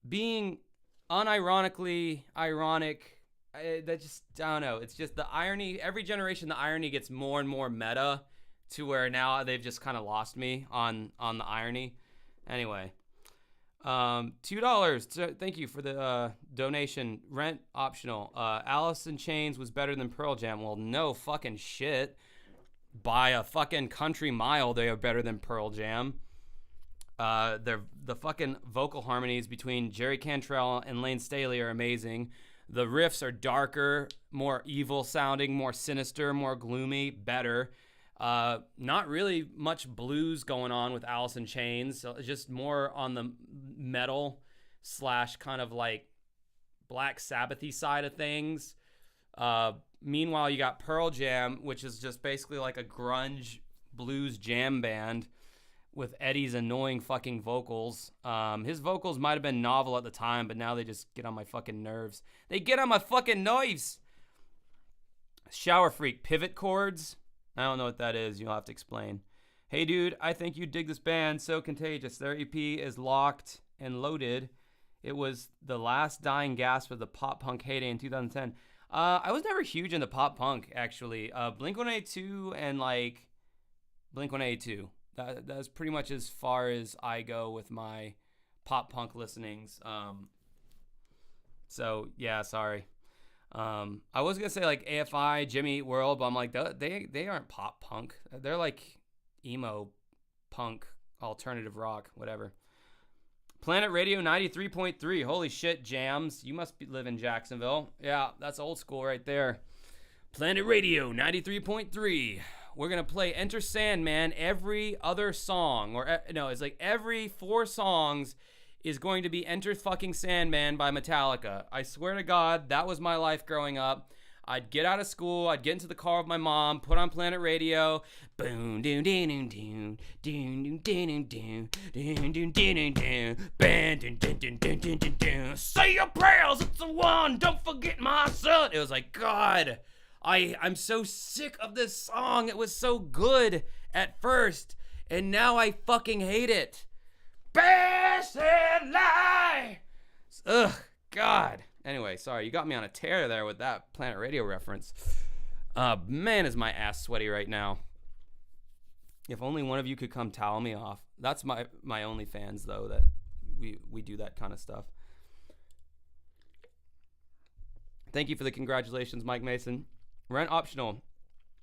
being unironically ironic, that just, I don't know. It's just the irony. Every generation, the irony gets more and more meta, to where now they've just kind of lost me on the irony. Anyway, $2. Thank you for the donation. Rent optional. Alice in Chains was better than Pearl Jam. Well, no fucking shit. By a fucking country mile, they are better than Pearl Jam. The fucking vocal harmonies between Jerry Cantrell and Lane Staley are amazing. The riffs are darker, more evil sounding, more sinister, more gloomy, better. Not really much blues going on with Alice in Chains. So it's just more on the metal / kind of like Black Sabbath-y side of things. Meanwhile, you got Pearl Jam, which is just basically like a grunge blues jam band with Eddie's annoying fucking vocals. His vocals might have been novel at the time, but now they just get on my fucking nerves. They get on my fucking nerves. Shower Freak, pivot chords. I don't know what that is. You'll have to explain. Hey, dude, I think you dig this band. So Contagious. Their EP is locked and loaded. It was the last dying gasp of the pop punk heyday in 2010. I was never huge into pop punk, actually. Blink-182 and, like, Blink-182. That's pretty much as far as I go with my pop punk listenings. So, yeah, sorry. I was gonna say like AFI, Jimmy Eat World, but I'm like, they aren't pop punk. They're like emo punk, alternative rock, whatever. Planet Radio 93.3. Holy shit, Jams. You must live in Jacksonville. Yeah, that's old school right there. Planet Radio 93.3. We're gonna play Enter Sandman every other song, or no, it's like every 4 songs is going to be Enter fucking Sandman by Metallica. I swear to God, that was my life growing up. I'd get out of school, I'd get into the car with my mom, put on Planet Radio. Boom, doom, doom, doom, doom, doom, doom, doom, doom, doom, doom, doom, doom, bam, doom, doom, doom, doom, doom, doom, doom. Say your prayers, it's the one. Don't forget my son. It was like, God, I'm so sick of this song. It was so good at first, and now I fucking hate it. Best and lie. Ugh, God. Anyway, sorry, you got me on a tear there with that Planet Radio reference. Man, is my ass sweaty right now. If only one of you could come towel me off. That's my OnlyFans, though, that we do that kind of stuff. Thank you for the congratulations, Mike Mason. Rent optional.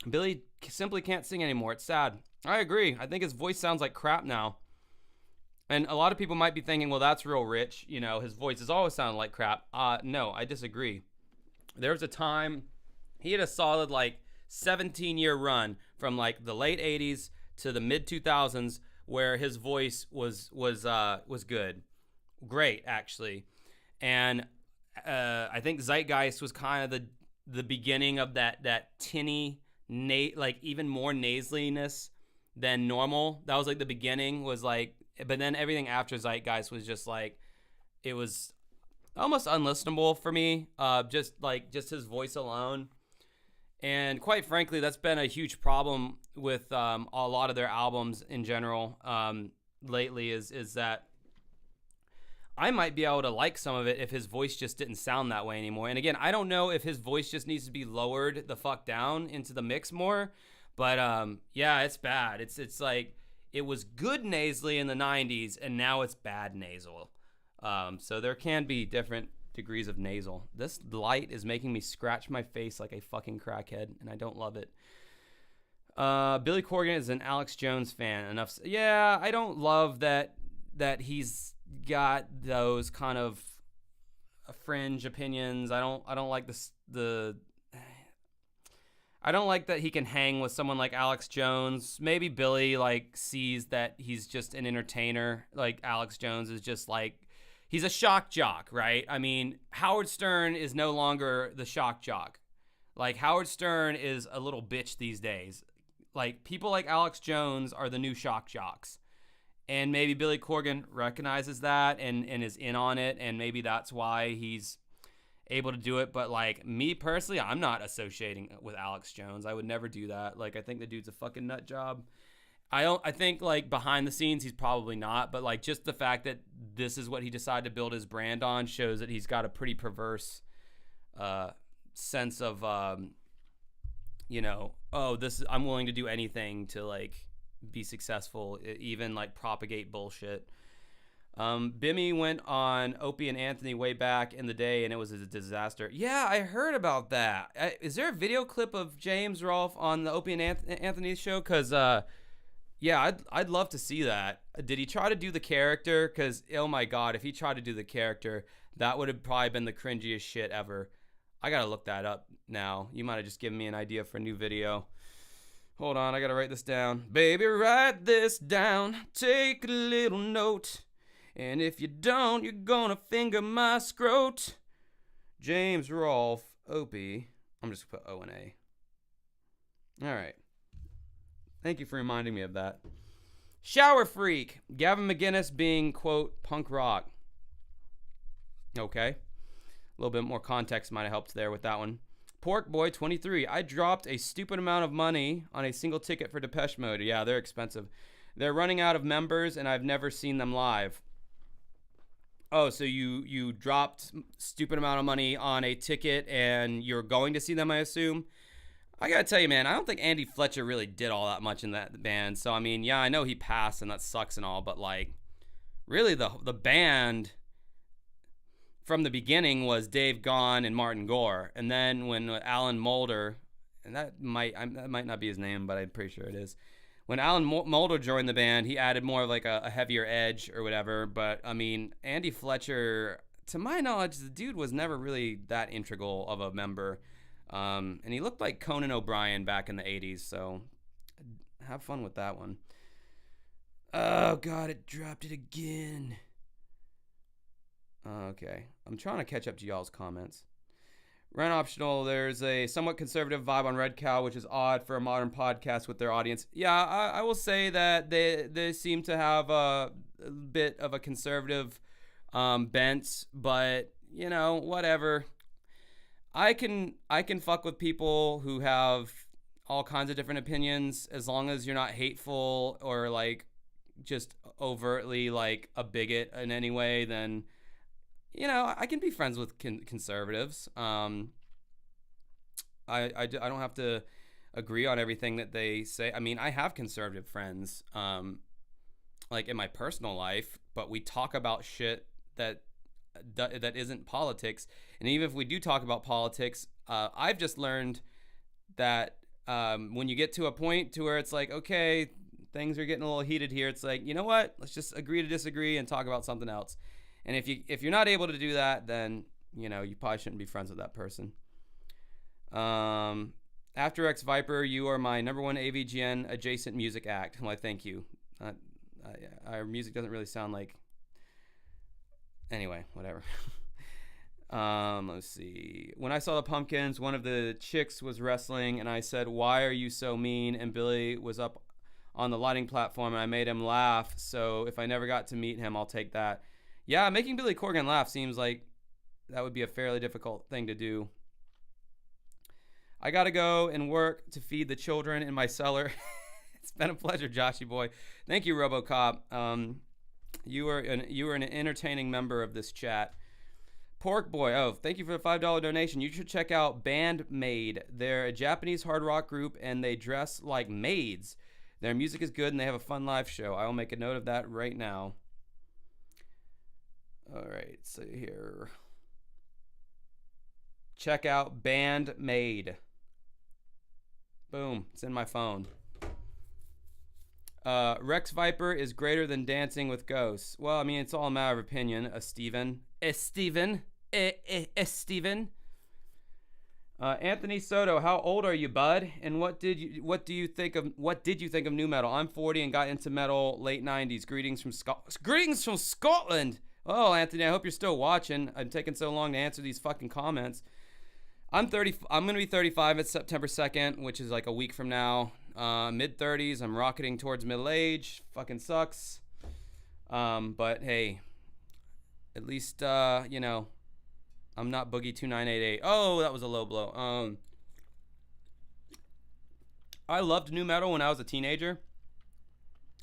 Billy simply can't sing anymore. It's sad. I agree. I think his voice sounds like crap now. And a lot of people might be thinking, well, that's real rich. You know, his voice has always sounded like crap. No, I disagree. There was a time he had a solid 17-year run from the late 80s to the mid 2000s where his voice was good. Great, actually. And I think Zeitgeist was kind of the beginning of that tinny, even more nasaliness than normal. That was the beginning but then everything after Zeitgeist was just it was almost unlistenable for me. Just his voice alone. And quite frankly, that's been a huge problem with a lot of their albums in general lately is that I might be able to like some of it if his voice just didn't sound that way anymore. And again, I don't know if his voice just needs to be lowered the fuck down into the mix more. But yeah, it's bad. It's it was good nasally in the 90s, and now it's bad nasal. So there can be different degrees of nasal. This light is making me scratch my face like a fucking crackhead, and I don't love it. Billy Corgan is an Alex Jones fan. Yeah, I don't love that he's got those kind of fringe opinions. I don't like I don't like that he can hang with someone like Alex Jones. Maybe Billy sees that he's just an entertainer. Alex Jones is just he's a shock jock, right? I mean, Howard Stern is no longer the shock jock. Howard Stern is a little bitch these days. People like Alex Jones are the new shock jocks. And maybe Billy Corgan recognizes that and is in on it, and maybe that's why he's able to do it. But me personally, I'm not associating with Alex Jones. I would never do that. I think the dude's a fucking nut job. I think behind the scenes he's probably not, but just the fact that this is what he decided to build his brand on shows that he's got a pretty perverse sense of I'm willing to do anything to be successful, even propagate bullshit. Bimmy went on Opie and Anthony way back in the day, and it was a disaster. Yeah, I heard about that. Is there a video clip of James Rolfe on the Opie and Anthony show? Because yeah, I'd love to see that. Did he try to do the character? Because oh my god, if he tried to do the character, that would have probably been the cringiest shit ever. I gotta look that up now. You might have just given me an idea for a new video. Hold on, I gotta write this down. Baby, write this down. Take a little note. And if you don't, you're gonna finger my scrot. James Rolfe, Opie. I'm just gonna put O and A. All right. Thank you for reminding me of that. Shower Freak. Gavin McInnes being, quote, punk rock. Okay. A little bit more context might have helped there with that one. Pork Boy 23. I dropped a stupid amount of money on a single ticket for Depeche Mode. Yeah, they're expensive. They're running out of members, and I've never seen them live. Oh, so you dropped stupid amount of money on a ticket, and you're going to see them, I assume? I gotta tell you, man, I don't think Andy Fletcher really did all that much in that band. So, I mean, yeah, I know he passed, and that sucks and all, but, really the band from the beginning was Dave Gahan and Martin Gore. And then when Alan Moulder, and that might not be his name, but I'm pretty sure it is. When Alan Moulder joined the band, he added more of a heavier edge or whatever. But, I mean, Andy Fletcher, to my knowledge, the dude was never really that integral of a member. And he looked like Conan O'Brien back in the 80s, so have fun with that one. Oh, God, it dropped it again. Okay. I'm trying to catch up to y'all's comments. Rent optional, there's a somewhat conservative vibe on Red Cow, which is odd for a modern podcast with their audience. Yeah, I will say that they seem to have a bit of a conservative bent, but, whatever. I can fuck with people who have all kinds of different opinions as long as you're not hateful or, just overtly, a bigot in any way, then... I can be friends with conservatives. I don't have to agree on everything that they say. I mean, I have conservative friends, in my personal life, but we talk about shit that that isn't politics. And even if we do talk about politics, I've just learned that when you get to a point to where it's like, okay, things are getting a little heated here, it's like, you know what? Let's just agree to disagree and talk about something else. And if you're not able to do that, then you probably shouldn't be friends with that person. After X Viper, you are my number one AVGN adjacent music act. Well, thank you. Our music doesn't really sound like. Anyway, whatever. Let's see. When I saw the Pumpkins, one of the chicks was wrestling, and I said, "Why are you so mean?" And Billy was up on the lighting platform, and I made him laugh. So if I never got to meet him, I'll take that. Yeah, making Billy Corgan laugh seems like that would be a fairly difficult thing to do. I gotta go and work to feed the children in my cellar. It's been a pleasure, Joshy boy. Thank you, RoboCop. You are an entertaining member of this chat. Pork Boy, thank you for the $5 donation. You should check out Bandmaid. They're a Japanese hard rock group, and they dress like maids. Their music is good, and they have a fun live show. I will make a note of that right now. All right, so here. Check out Bandmaid. Boom, it's in my phone. Rex Viper is greater than Dancing with Ghosts. Well, I mean, it's all a matter of opinion. Steven. Anthony Soto, how old are you, bud? And what did you think of nu metal? I'm 40 and got into metal late 90s. Greetings from Scotland. Oh, Anthony, I hope you're still watching. I'm taking so long to answer these fucking comments. I'm going to be 35 at September 2nd, which is like a week from now. Mid-30s. I'm rocketing towards middle age. Fucking sucks. But hey, at least, I'm not Boogie 2988. Oh, that was a low blow. I loved nu metal when I was a teenager.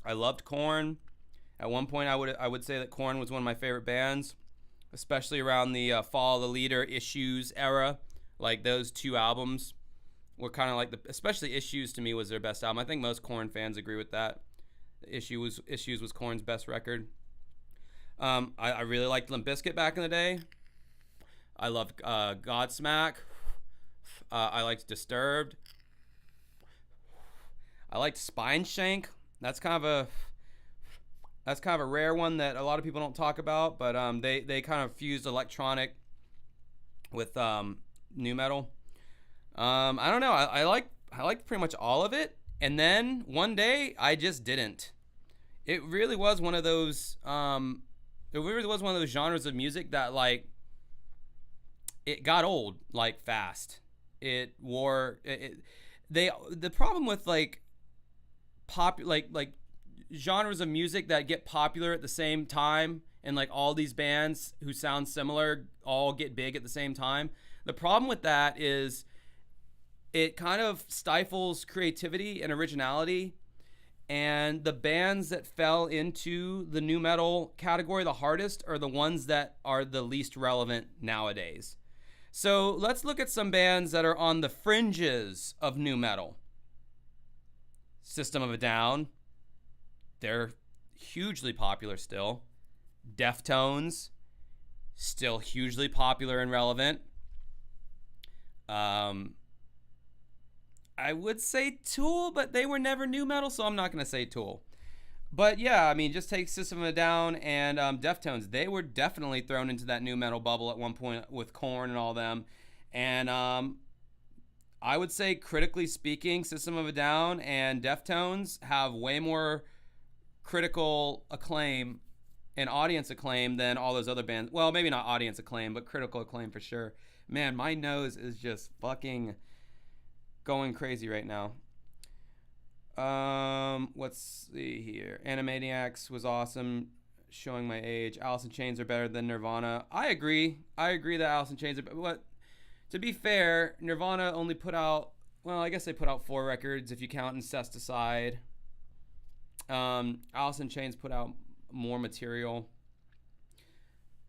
I loved Korn. At one point, I would say that Korn was one of my favorite bands, especially around the Follow the Leader, Issues era. Like those two albums were kind of like especially Issues to me was their best album. I think most Korn fans agree with that. Issues was Korn's best record. I really liked Limp Bizkit back in the day. I loved Godsmack. I liked Disturbed. I liked Spineshank. That's kind of a rare one that a lot of people don't talk about, but they kind of fused electronic with nu metal. I don't know. I liked pretty much all of it, and then one day I just didn't. It really was one of those. It really was one of those genres of music that like it got old like fast. The problem with like genres of music that get popular at the same time, and like all these bands who sound similar all get big at the same time. The problem with that is it kind of stifles creativity and originality. And the bands that fell into the nu metal category the hardest are the ones that are the least relevant nowadays. So let's look at some bands that are on the fringes of nu metal. System of a Down. They're hugely popular still. Deftones. Still hugely popular and relevant. I would say Tool, but they were never nu metal, so I'm not going to say Tool. But yeah, I mean, just take System of a Down and Deftones. They were definitely thrown into that nu metal bubble at one point with Korn and all them. And I would say, critically speaking, System of a Down and Deftones have way more critical acclaim and audience acclaim than all those other bands. Well, maybe not audience acclaim, but critical acclaim for sure. Man, my nose is just fucking going crazy right now. Let's see here. Animaniacs was awesome. Showing my age. Alice in Chains are better than Nirvana. I agree that Alice in Chains are better. But to be fair, Nirvana only put out, well, I guess they put out 4 records if you count Incesticide. Alice in Chains put out more material.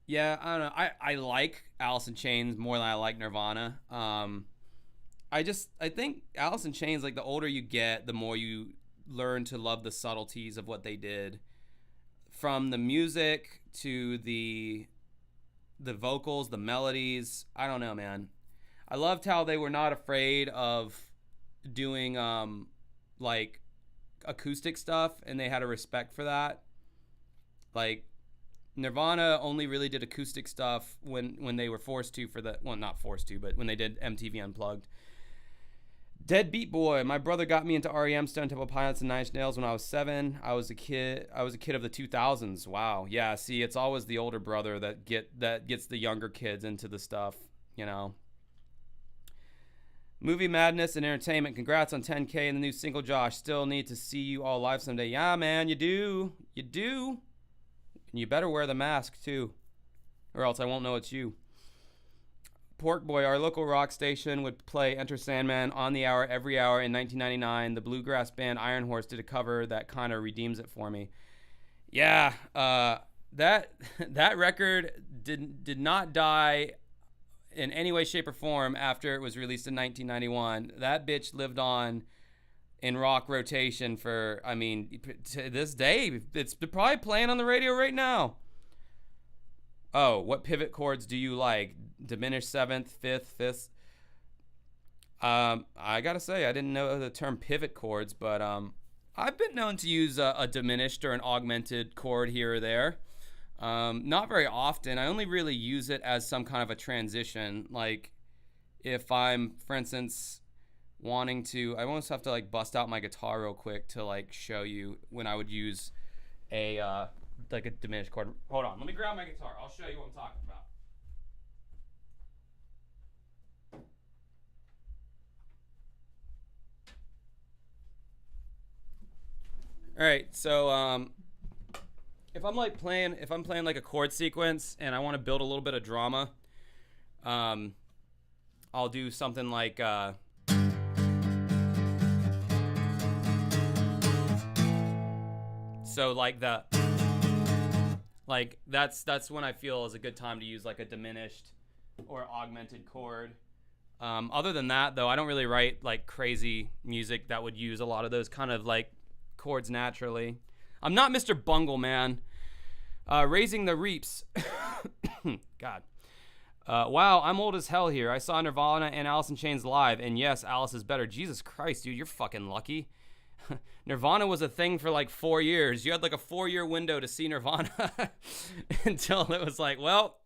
Yeah, I don't know. I like Alice in Chains more than I like Nirvana. I think Alice in Chains, like, the older you get, the more you learn to love the subtleties of what they did. From the music to the the vocals, the melodies. I don't know, man. I loved how they were not afraid of doing like acoustic stuff, and they had a respect for that. Like Nirvana only really did acoustic stuff when they were forced to for the, well, not forced to, but when they did MTV Unplugged. Dead Beat Boy. My brother got me into REM, Stone Temple Pilots, and Nine Inch Nails when I was 7. I was a kid of the 2000s. Wow. Yeah. See, it's always the older brother that gets the younger kids into the stuff. You know. Movie Madness and Entertainment. Congrats on 10K and the new single, Josh. Still need to see you all live someday. Yeah, man. You do. You do. And you better wear the mask too, or else I won't know it's you. Pork Boy, our local rock station would play Enter Sandman on the hour every hour in 1999. The bluegrass band Iron Horse did a cover that kind of redeems it for me. Yeah, that record did not die in any way, shape, or form after it was released in 1991. That bitch lived on in rock rotation for, I mean, to this day. It's probably playing on the radio right now. Oh, what pivot chords do you like? Diminished 7th, 5th, 5th. I gotta say, I didn't know the term pivot chords, but I've been known to use a diminished or an augmented chord here or there. Not very often. I only really use it as some kind of a transition. Like if I'm, for instance, wanting to, I almost have to like bust out my guitar real quick to like show you when I would use a like a diminished chord. Hold on, let me grab my guitar. I'll show you what I'm talking about. All right, so if I'm playing like a chord sequence and I want to build a little bit of drama, I'll do something like so like that's when I feel is a good time to use like a diminished or augmented chord. Other than that, though, I don't really write like crazy music that would use a lot of those kind of like chords naturally. I'm not Mr. Bungle, man. Raising the Reaps. God. Wow, I'm old as hell here. I saw Nirvana and Alice in Chains live, and yes, Alice is better. Jesus Christ, dude, you're fucking lucky. Nirvana was a thing for like 4 years. You had like a 4-year window to see Nirvana until it was like, well,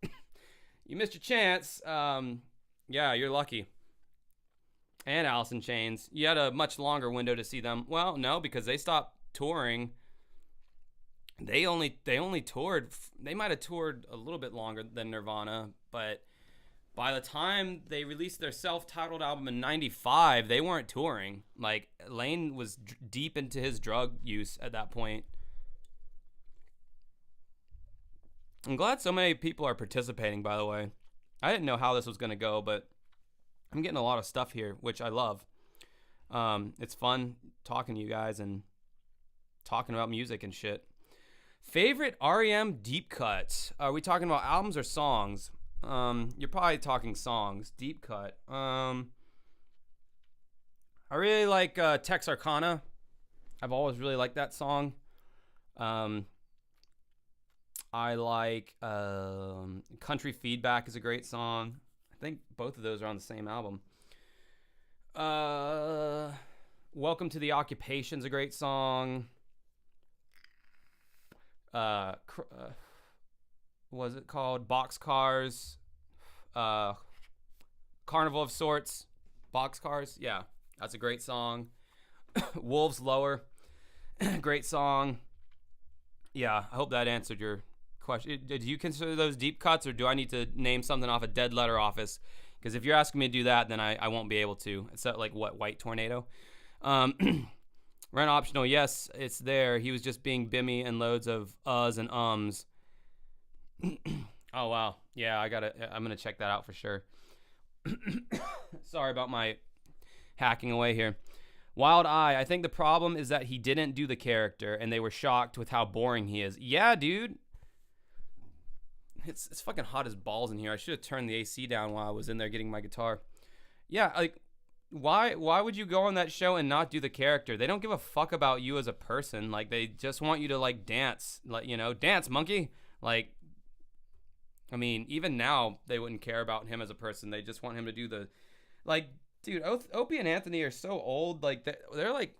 you missed your chance. Yeah, you're lucky. And Alice in Chains, you had a much longer window to see them. Well, no, because they stopped touring. They only toured. They might have toured a little bit longer than Nirvana, but by the time they released their self-titled album in '95, they weren't touring. Like Lane was deep into his drug use at that point. I'm glad so many people are participating, by the way. I didn't know how this was going to go, but I'm getting a lot of stuff here, which I love. It's fun talking to you guys and talking about music and shit. Favorite REM deep cut? Are we talking about albums or songs? You're probably talking songs. Deep cut. I really like Texarkana. I've always really liked that song. I like Country Feedback is a great song. I think both of those are on the same album. Welcome to the Occupation's a great song. Was it called Boxcars? Carnival of Sorts. Boxcars? Yeah, that's a great song. Wolves Lower. Great song. Yeah, I hope that answered your question. Did you consider those deep cuts, or do I need to name something off a Dead Letter Office? Because if you're asking me to do that, then I won't be able to. It's like what, White Tornado? Rent optional, yes, it's there. He was just being bimmy and loads of uhs and ums. Oh wow, yeah, I'm gonna check that out for sure. Sorry about my hacking away here. Wild Eye, I think the problem is that he didn't do the character, and they were shocked with how boring he is. Yeah, dude. It's fucking hot as balls in here. I should have turned the AC down while I was in there getting my guitar. Yeah, like, why would you go on that show and not do the character? They don't give a fuck about you as a person. Like, they just want you to, like, dance. Like, you know, dance, monkey. Like, I mean, even now they wouldn't care about him as a person. They just want him to do the, like, dude. Opie and Anthony are so old. Like they're like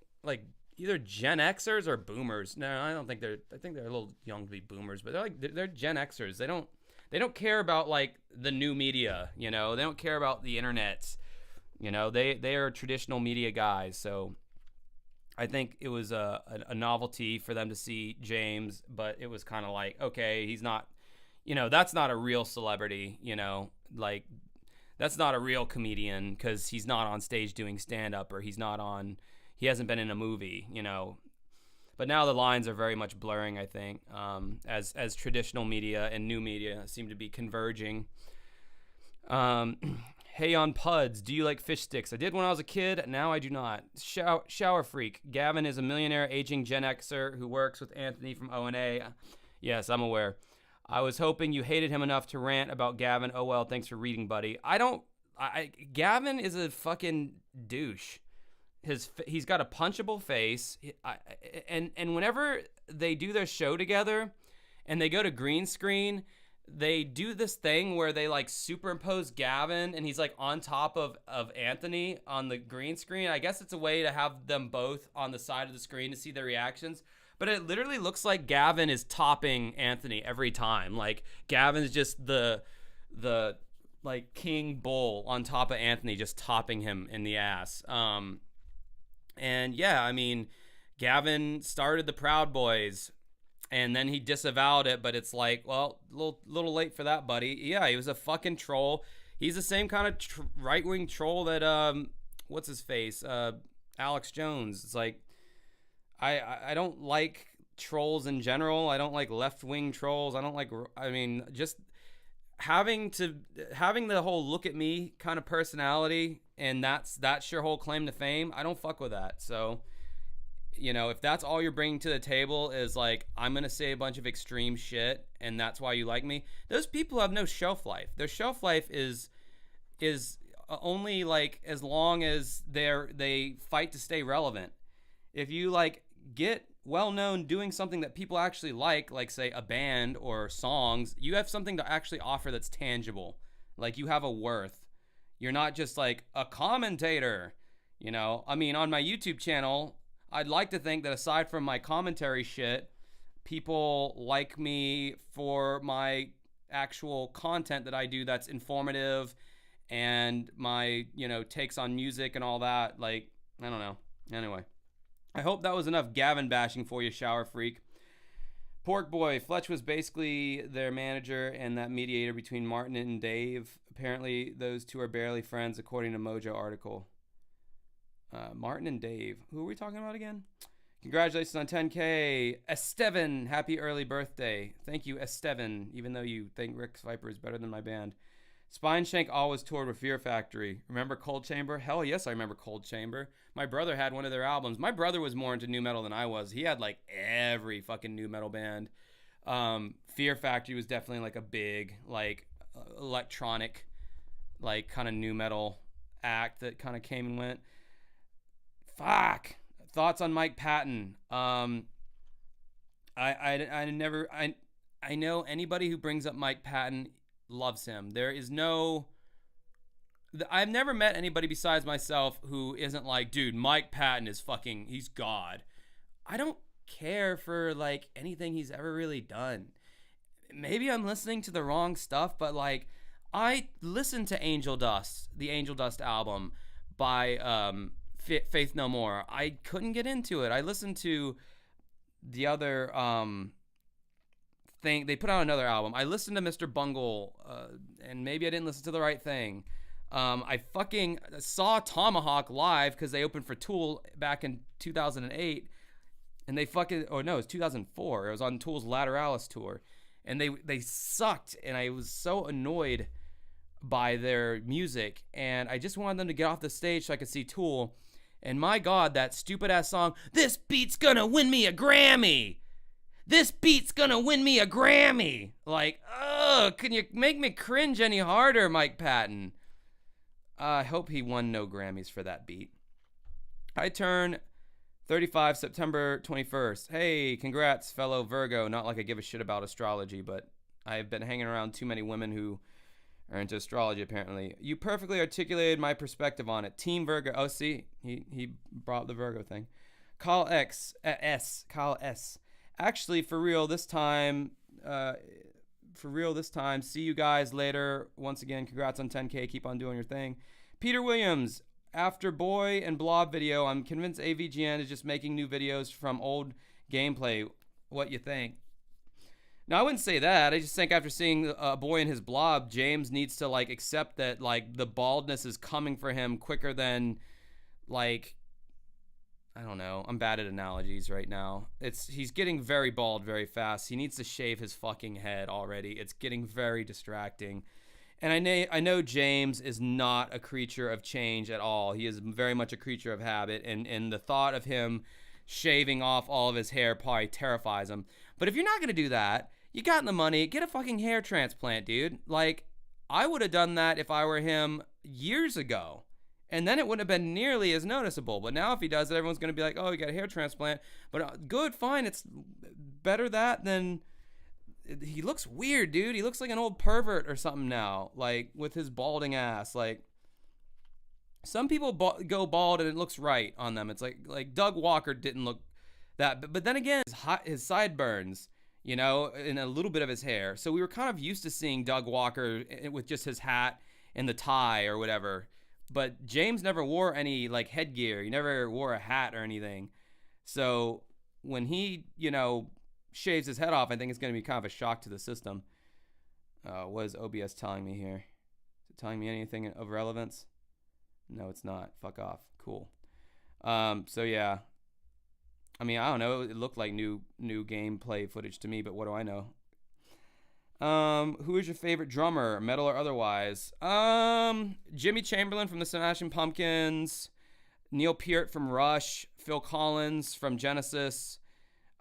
either Gen Xers or Boomers. No, I don't think they're. I think they're a little young to be Boomers, but they're Gen Xers. They don't care about like the new media. You know, they don't care about the internet. You know, they are traditional media guys. So I think it was a novelty for them to see James, but it was kind of like, okay, he's not. You know, that's not a real celebrity, you know, like that's not a real comedian because he's not on stage doing stand-up, or he hasn't been in a movie, you know. But now the lines are very much blurring, I think, as traditional media and new media seem to be converging. Hey, on Puds, do you like fish sticks? I did when I was a kid. Now I do not. Shower Freak. Gavin is a millionaire aging Gen Xer who works with Anthony from O&A. Yes, I'm aware. I was hoping you hated him enough to rant about Gavin. Oh, well, thanks for reading, buddy. Gavin is a fucking douche. He's got a punchable face. And whenever they do their show together and they go to green screen, they do this thing where they like superimpose Gavin and he's like on top of Anthony on the green screen. I guess it's a way to have them both on the side of the screen to see their reactions. But it literally looks like Gavin is topping Anthony every time. Like Gavin's just the like king bull on top of Anthony, just topping him in the ass. And yeah, I mean, Gavin started the Proud Boys, and then he disavowed it. But it's like, well, little late for that, buddy. Yeah, he was a fucking troll. He's the same kind of right wing troll that what's his face, Alex Jones. It's like. I don't like trolls in general. I don't like left-wing trolls. Just having the whole look at me kind of personality, and that's your whole claim to fame. I don't fuck with that. So, you know, if that's all you're bringing to the table is like, I'm going to say a bunch of extreme shit and that's why you like me. Those people have no shelf life. Their shelf life is only like as long as they fight to stay relevant. If you like get well known doing something that people actually like say a band or songs, you have something to actually offer that's tangible. Like you have a worth. You're not just like a commentator, you know? I mean, on my YouTube channel, I'd like to think that aside from my commentary shit, people like me for my actual content that I do that's informative and my, you know, takes on music and all that. Like, I don't know. Anyway. I hope that was enough Gavin bashing for you, Shower Freak. Pork Boy, Fletch was basically their manager and that mediator between Martin and Dave. Apparently, those two are barely friends, according to Mojo article. Martin and Dave. Who are we talking about again? Congratulations on 10K. Estevan, happy early birthday. Thank you, Estevan, even though you think Rex Viper is better than my band. Spineshank always toured with Fear Factory. Remember Cold Chamber? Hell yes, I remember Cold Chamber. My brother had one of their albums. My brother was more into nu metal than I was. He had like every fucking nu metal band. Fear Factory was definitely like a big like electronic like kind of nu metal act that kind of came and went. Fuck. Thoughts on Mike Patton? I know anybody who brings up Mike Patton loves him. There is no... I've never met anybody besides myself who isn't like, dude, Mike Patton is fucking... He's God. I don't care for, like, anything he's ever really done. Maybe I'm listening to the wrong stuff, but, like, I listened to Angel Dust, the Angel Dust album by Faith No More. I couldn't get into it. I listened to the other... thing. They put out another album. I listened to Mr. Bungle, and maybe I didn't listen to the right thing. I fucking saw Tomahawk live because they opened for Tool back in 2008, and they fucking, oh no, it was 2004. It was on Tool's Lateralis tour, and they sucked, and I was so annoyed by their music, and I just wanted them to get off the stage so I could see Tool. And my God, that stupid ass song, "This beat's gonna win me a Grammy. This beat's gonna win me a Grammy." Like, ugh, can you make me cringe any harder, Mike Patton? I hope he won no Grammys for that beat. I turn 35 September 21st. Hey, congrats, fellow Virgo. Not like I give a shit about astrology, but I've been hanging around too many women who are into astrology, apparently. You perfectly articulated my perspective on it. Team Virgo. Oh, see, he brought up the Virgo thing. Kyle Kyle S. Actually, for real this time. See you guys later. Once again, congrats on 10K. Keep on doing your thing. Peter Williams. After Boy and Blob video, I'm convinced AVGN is just making new videos from old gameplay. What you think? Now, I wouldn't say that. I just think after seeing Boy and his Blob, James needs to, like, accept that, like, the baldness is coming for him quicker than, like, I don't know. I'm bad at analogies right now. He's getting very bald very fast. He needs to shave his fucking head already. It's getting very distracting. And I know James is not a creature of change at all. He is very much a creature of habit, and the thought of him shaving off all of his hair probably terrifies him. But if you're not going to do that, you got the money, get a fucking hair transplant, dude. Like, I would have done that if I were him years ago. And then it wouldn't have been nearly as noticeable. But now if he does it, everyone's going to be like, oh, he got a hair transplant. But good, fine. It's better that than... He looks weird, dude. He looks like an old pervert or something now. Like, with his balding ass. Like, some people go bald and it looks right on them. It's like Doug Walker didn't look that. But then again, his sideburns, you know, and a little bit of his hair. So we were kind of used to seeing Doug Walker with just his hat and the tie or whatever. But James never wore any, like, headgear. He never wore a hat or anything. So when he, you know, shaves his head off, I think it's going to be kind of a shock to the system. What is OBS telling me here? Is it telling me anything of relevance? No, it's not. Fuck off. Cool. So yeah. I mean, I don't know. It looked like new gameplay footage to me, but what do I know? Who is your favorite drummer, metal or otherwise? Jimmy Chamberlain from the Smashing Pumpkins, Neil Peart from Rush, Phil Collins from Genesis,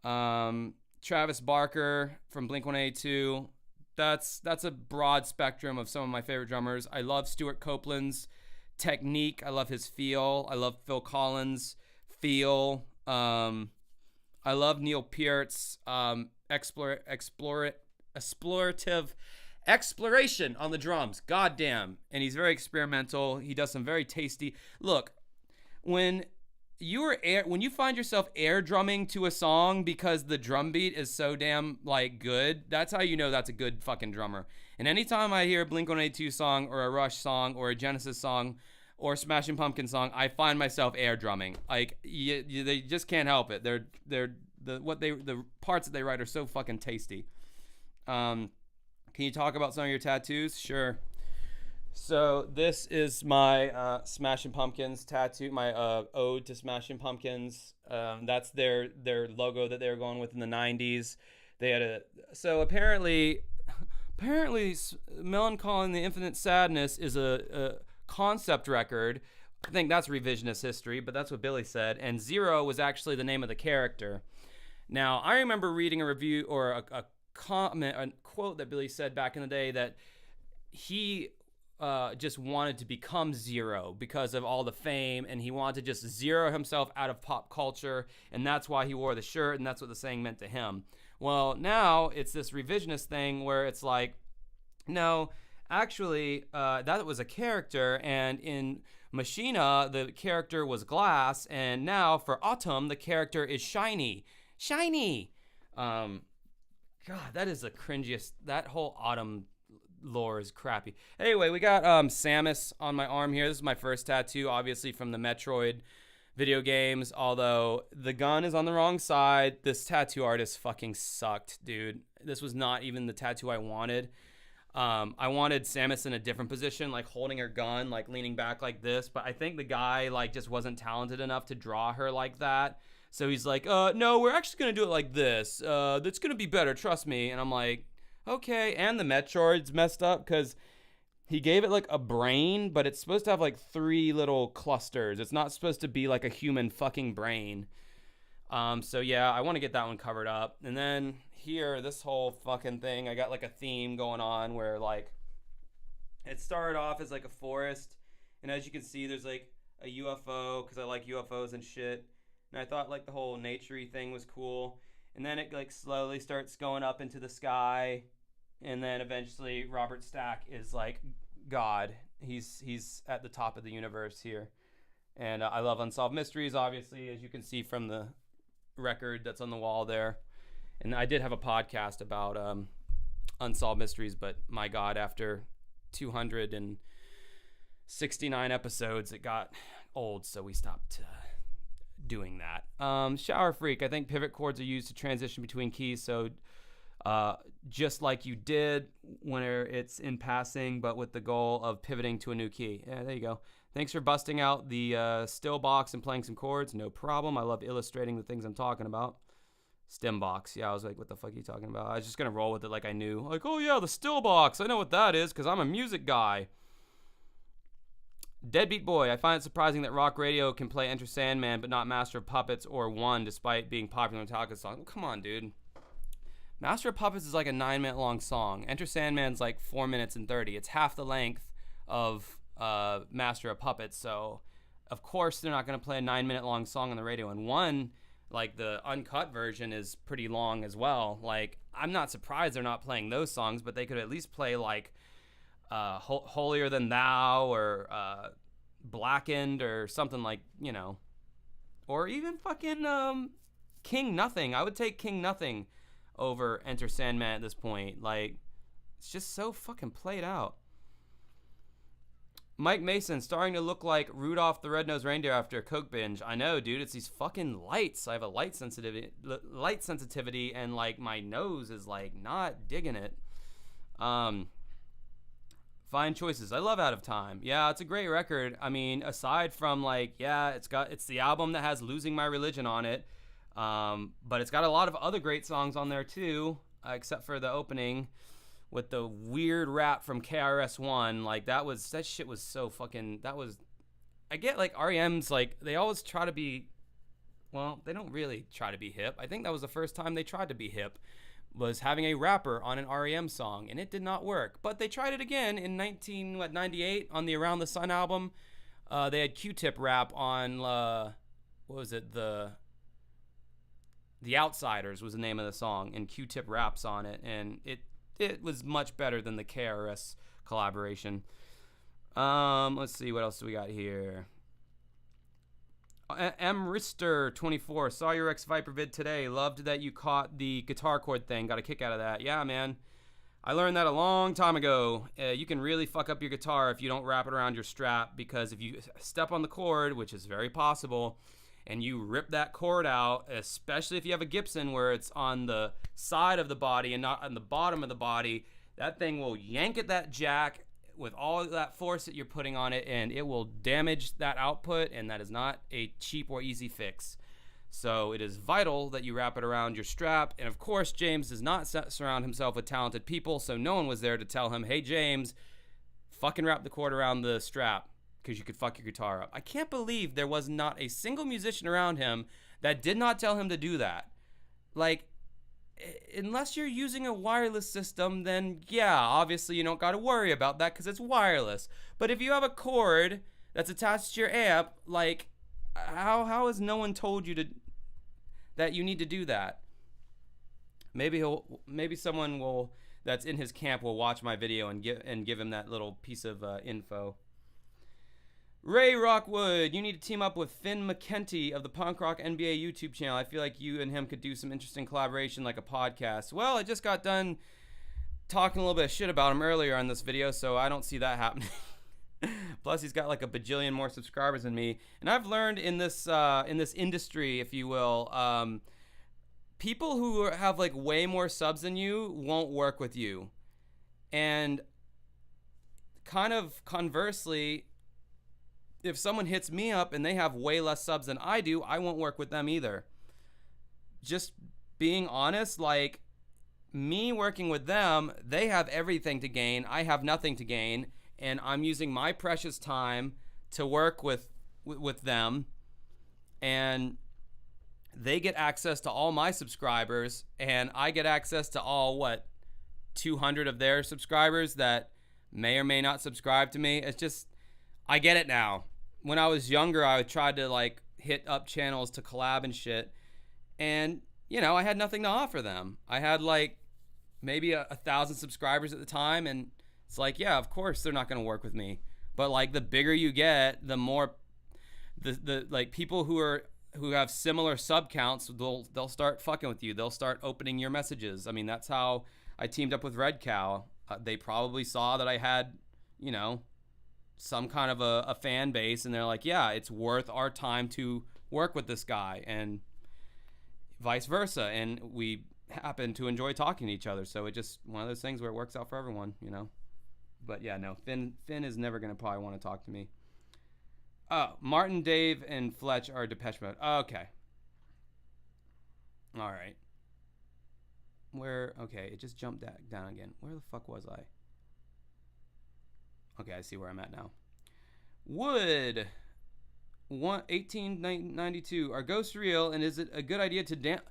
Travis Barker from Blink-182. That's a broad spectrum of some of my favorite drummers. I love Stuart Copeland's technique. I love his feel. I love Phil Collins' feel. I love Neil Peart's exploration on the drums. Goddamn. And he's very experimental. He does some very tasty. Look, when you find yourself air drumming to a song because the drum beat is so damn, like, good, that's how you know that's a good fucking drummer. And anytime I hear a Blink-182 song or a Rush song or a Genesis song or a Smashing Pumpkin song, I find myself air drumming. Like, they just can't help it. The parts that they write are so fucking tasty. Can you talk about some of your tattoos? Sure. So this is my Smashing Pumpkins tattoo, my ode to Smashing Pumpkins. That's their logo that they were going with in the 90s. They had apparently Melancholy and the Infinite Sadness is a concept record. I think that's revisionist history, but that's what Billy said. And Zero was actually the name of the character. Now, I remember reading a review or a comment, a quote that Billy said back in the day that he just wanted to become Zero because of all the fame, and he wanted to just zero himself out of pop culture, and that's why he wore the shirt, and that's what the saying meant to him. Well, now it's this revisionist thing where it's like, no, actually, that was a character, and in Machina, the character was Glass, and now for Autumn, the character is Shiny. Shiny! God, that is the cringiest. That whole Autumn lore is crappy. Anyway, we got Samus on my arm here. This is my first tattoo, obviously from the Metroid video games, although the gun is on the wrong side. This tattoo artist fucking sucked, dude. This was not even the tattoo I wanted. I wanted Samus in a different position, like holding her gun, like leaning back like this, but I think the guy like just wasn't talented enough to draw her like that. So he's like, no, we're actually going to do it like this. That's going to be better, trust me. And I'm like, okay. And the Metroid's messed up because he gave it like a brain, but it's supposed to have like 3 little clusters. It's not supposed to be like a human fucking brain. So yeah, I want to get that one covered up. And then here, this whole fucking thing, I got like a theme going on where like it started off as like a forest. And as you can see, there's like a UFO because I like UFOs and shit. And I thought like the whole nature-y thing was cool. And then it like slowly starts going up into the sky. and then eventually Robert Stack is like God. He's at the top of the universe here. And I love Unsolved Mysteries, obviously, as you can see from the record that's on the wall there. And I did have a podcast about Unsolved Mysteries, but my God, after 269 episodes, it got old, so we stopped doing that. Shower Freak, I think pivot chords are used to transition between keys, so just like you did when it's in passing, but with the goal of pivoting to a new key. Yeah, there you go. Thanks for busting out the still box and playing some chords. No problem. I love illustrating the things I'm talking about. Stem box. Yeah, I was like, what the fuck are you talking about? I was just going to roll with it like I knew. Like, oh yeah, the still box. I know what that is because I'm a music guy. Deadbeat Boy. I find it surprising that rock radio can play Enter Sandman but not Master of Puppets or One despite being popular Metallica songs. Well, come on, dude. Master of Puppets is like a 9-minute long song. Enter Sandman's like 4 minutes and 30. It's half the length of Master of Puppets, so of course they're not going to play a 9-minute long song on the radio. And One, like the uncut version, is pretty long as well. Like, I'm not surprised they're not playing those songs, but they could at least play like Holier Than Thou or Blackened or something, like, you know, or even fucking King Nothing. I would take King Nothing over Enter Sandman at this point. Like, it's just so fucking played out. Mike Mason, starting to look like Rudolph the Red-Nosed Reindeer after a Coke binge. I know, dude. It's these fucking lights. I have a light sensitivity, and like my nose is like not digging it. Fine choices. I love Out of Time. Yeah, it's a great record. I mean, aside from like, yeah, it's the album that has Losing My Religion on it. But it's got a lot of other great songs on there too, except for the opening with the weird rap from KRS-One. Like, that shit was so fucking, I get like REM's like, they always try to be, well, they don't really try to be hip. I think that was the first time they tried to be hip, was having a rapper on an REM song, and it did not work. But they tried it again in 1998 on the Around the Sun album. They had Q-Tip rap on, what was it, The Outsiders was the name of the song, and Q-Tip raps on it, and it was much better than the KRS collaboration. Let's see, what else do we got here? M. Rister 24, saw your ex Viper vid today. Loved that you caught the guitar chord thing. Got a kick out of that. Yeah, man. I learned that a long time ago. You can really fuck up your guitar if you don't wrap it around your strap, because if you step on the chord, which is very possible, and you rip that cord out, especially if you have a Gibson where it's on the side of the body and not on the bottom of the body, that thing will yank at that jack with all that force that you're putting on it, and it will damage that output, and that is not a cheap or easy fix. So it is vital that you wrap it around your strap. And of course, James does not surround himself with talented people, so no one was there to tell him, hey, James, fucking wrap the cord around the strap, because you could fuck your guitar up. I can't believe there was not a single musician around him that did not tell him to do that. Like, unless you're using a wireless system, then yeah, obviously you don't got to worry about that because it's wireless. But if you have a cord that's attached to your amp, like, how has no one told you that you need to do that? Maybe someone will that's in his camp will watch my video and give him that little piece of info. Ray Rockwood, you need to team up with Finn McKenty of the Punk Rock NBA YouTube channel. I feel like you and him could do some interesting collaboration, like a podcast. Well, I just got done talking a little bit of shit about him earlier on this video, so I don't see that happening. Plus, he's got like a bajillion more subscribers than me. And I've learned in this industry, if you will, people who have like way more subs than you won't work with you. And kind of conversely, if someone hits me up and they have way less subs than I do, I won't work with them either. Just being honest, like, me working with them, they have everything to gain. I have nothing to gain, and I'm using my precious time to work with them, and they get access to all my subscribers, and I get access to all, 200 of their subscribers that may or may not subscribe to me. It's just, I get it now. When I was younger, I tried to like hit up channels to collab and shit, and I had nothing to offer them. I had like maybe a 1,000 subscribers at the time, and it's like, yeah, of course they're not going to work with me. But like the bigger you get, the more the like people who have similar sub counts, they'll start fucking with you. They'll start opening your messages. I mean, that's how I teamed up with Red Cow. They probably saw that I had, you know, some kind of a fan base, and they're like, yeah, it's worth our time to work with this guy, and vice versa. And we happen to enjoy talking to each other, so it just one of those things where it works out for everyone, you know. But yeah, no, Finn is never gonna probably want to talk to me. Oh, Martin, Dave, and Fletch are Depeche Mode. Okay. All right. Okay, it just jumped down again. Where the fuck was I? Okay, I see where I'm at now. Wood 1892. Are ghosts real, and is it a good idea to dance?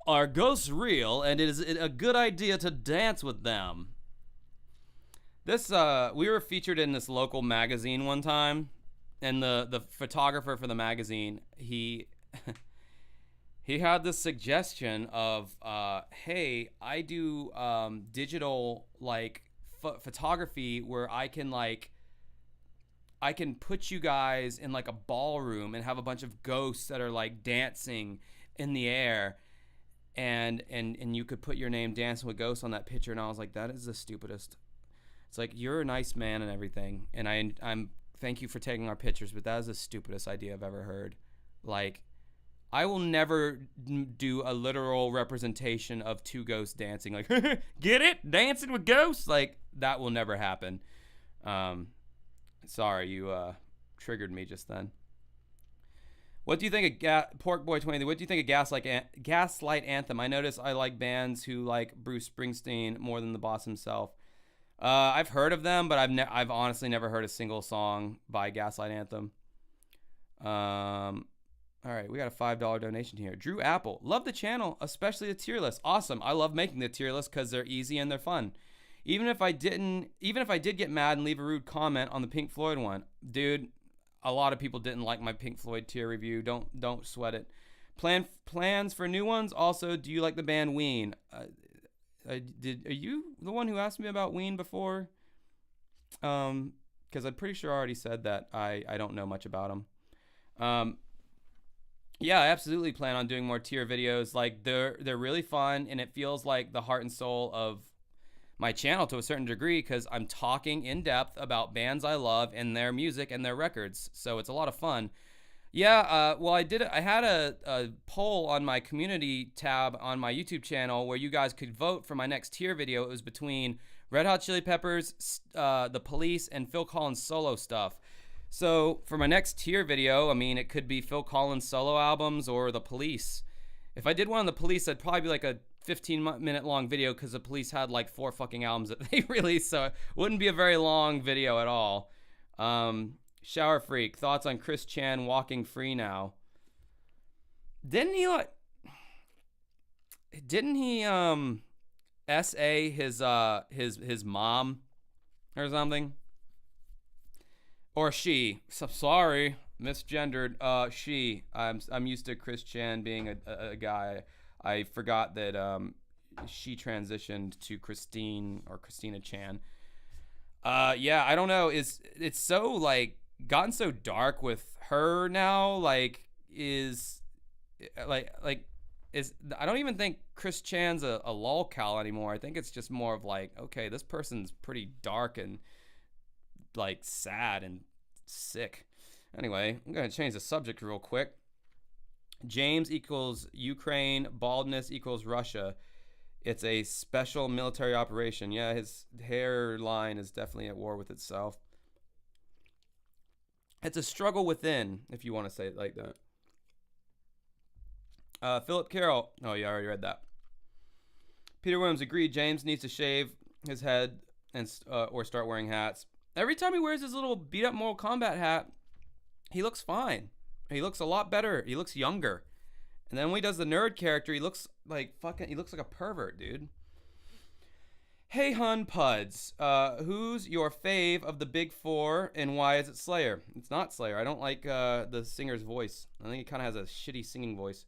Are ghosts real, and is it a good idea to dance with them? This we were featured in this local magazine one time, and the photographer for the magazine, he he had this suggestion of hey, I do digital like photography where I can put you guys in like a ballroom and have a bunch of ghosts that are like dancing in the air, and you could put your name Dancing with Ghosts on that picture. And I was like, that is the stupidest. It's like, you're a nice man and everything, and I'm thank you for taking our pictures, but that is the stupidest idea I've ever heard. Like, I will never do a literal representation of two ghosts dancing. Like, get it? Dancing with ghosts? Like, that will never happen. Sorry, you triggered me just then. What do you think of Pork Boy 20? What do you think of Gaslight Anthem? I notice I like bands who like Bruce Springsteen more than the boss himself. I've heard of them, but I've honestly never heard a single song by Gaslight Anthem. All right, we got a $5 donation here. Drew Apple, love the channel, especially the tier list. Awesome. I love making the tier list because they're easy and they're fun. Even if I did get mad and leave a rude comment on the Pink Floyd one, dude, a lot of people didn't like my Pink Floyd tier review. Don't sweat it. Plans for new ones. Also, do you like the band Ween? Are you the one who asked me about Ween before? Because I'm pretty sure I already said that I don't know much about them. Yeah, I absolutely plan on doing more tier videos. Like they're really fun, and it feels like the heart and soul of my channel to a certain degree, because I'm talking in depth about bands I love and their music and their records. So it's a lot of fun. Yeah, well, I had a poll on my community tab on my YouTube channel where you guys could vote for my next tier video. It was between Red Hot Chili Peppers, The Police, and Phil Collins solo stuff. So for my next tier video, I mean, it could be Phil Collins solo albums or The Police. If I did one on The Police, I'd probably be like a 15-minute long video, because The Police had like 4 fucking albums that they released, so it wouldn't be a very long video at all. Shower Freak, thoughts on Chris Chan walking free now? Didn't he SA his mom or something? Or she? So, sorry, misgendered. She. I'm used to Chris Chan being a guy. I forgot that she transitioned to Christine or Christina Chan. Yeah, I don't know. It's so like gotten so dark with her now. I don't even think Chris Chan's a lolcow anymore. I think it's just more of like, okay, this person's pretty dark and like sad and sick. Anyway, I'm gonna change the subject real quick. James equals Ukraine, baldness equals Russia. It's a special military operation. Yeah, his hairline is definitely at war with itself. It's a struggle within, if you want to say it like that. Philip Carroll. Oh, yeah, I already read that. Peter Williams agreed. James needs to shave his head and or start wearing hats. Every time he wears his little beat-up Mortal Kombat hat, he looks fine. He looks a lot better. He looks younger. And then when he does the nerd character, he looks like a pervert, dude. Hey, Hun Puds. Who's your fave of the big four, and why is it Slayer? It's not Slayer. I don't like the singer's voice. I think he kind of has a shitty singing voice.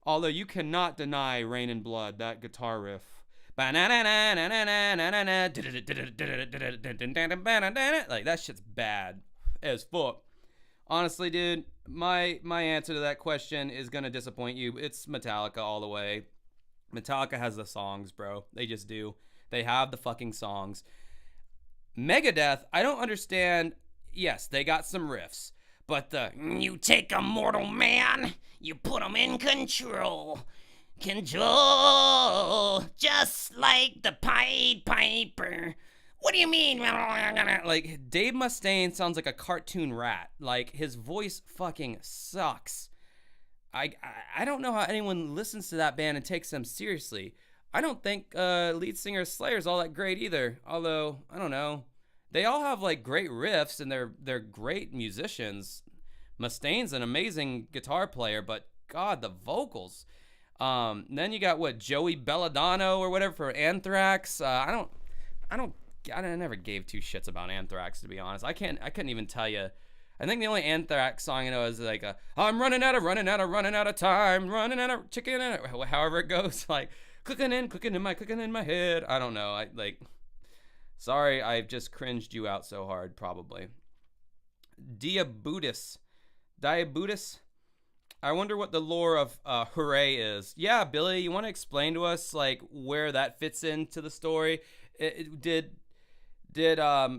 Although you cannot deny Rain and Blood, that guitar riff. Like that shit's bad as fuck. Honestly, dude, my answer to that question is gonna disappoint you. It's Metallica all the way. Metallica has the songs, bro. They just do. They have the fucking songs. Megadeth, I don't understand. Yes, they got some riffs, but you take a mortal man, you put him in control, just like the Pied Piper. What do you mean? Like, Dave Mustaine sounds like a cartoon rat. Like, his voice fucking sucks. I don't know how anyone listens to that band and takes them seriously. I don't think lead singer Slayer's all that great either. Although, I don't know. They all have like great riffs and they're great musicians. Mustaine's an amazing guitar player, but God, the vocals. Then you got Joey Belladonna or whatever for Anthrax. I never gave two shits about Anthrax, to be honest. I couldn't even tell you. I think the only Anthrax song I know is like I'm running out of time, running out of chicken, however it goes, like cooking in my head. I don't know. Sorry, I've just cringed you out so hard, probably. Diabutis. I wonder what the lore of Hooray is. Yeah, Billy, you want to explain to us like where that fits into the story? Did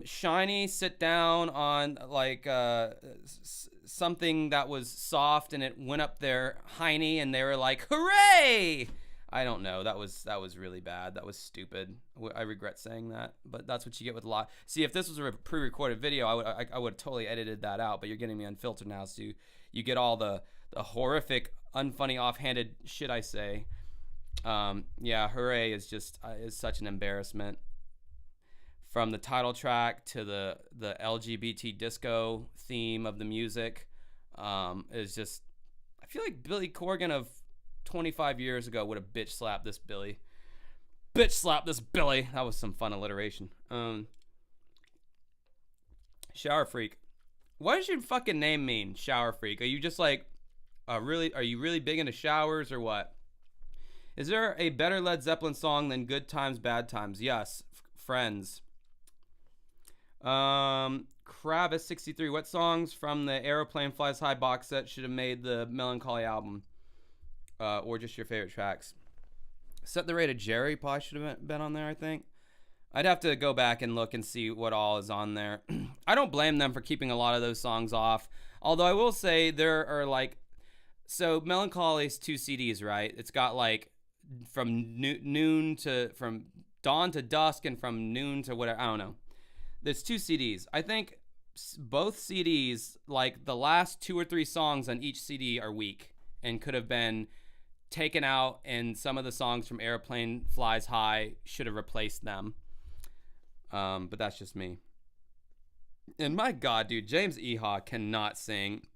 Shiny sit down on like something that was soft and it went up their hiney and they were like, hooray? I don't know. That was really bad. That was stupid. I regret saying that, but that's what you get with a lot. See, if this was a pre-recorded video, I would have totally edited that out, but you're getting me unfiltered now, so you get all the horrific, unfunny, offhanded shit I say. Yeah, Hooray is just is such an embarrassment. From the title track to the LGBT disco theme of the music, is just, I feel like Billy Corgan of 25 years ago would have bitch slapped this Billy. Bitch slap this Billy. That was some fun alliteration. Shower Freak. What does your fucking name mean, Shower Freak? Are you just like, are you really big into showers or what? Is there a better Led Zeppelin song than Good Times, Bad Times? Yes. Friends. Kravis63. What songs from the Aeroplane Flies High box set should have made the Melancholy album? Or just your favorite tracks? Set the Rate of Jerry probably should have been on there, I think. I'd have to go back and look and see what all is on there. I don't blame them for keeping a lot of those songs off. Although I will say there are like, so Melancholy's 2 CDs, right? It's got like from from dawn to dusk and from noon to whatever. I don't know. There's 2 CDs. I think both CDs, like the last 2 or 3 songs on each CD are weak and could have been taken out, and some of the songs from Airplane Flies High should have replaced them. But that's just me. And my God, dude, James Iha cannot sing.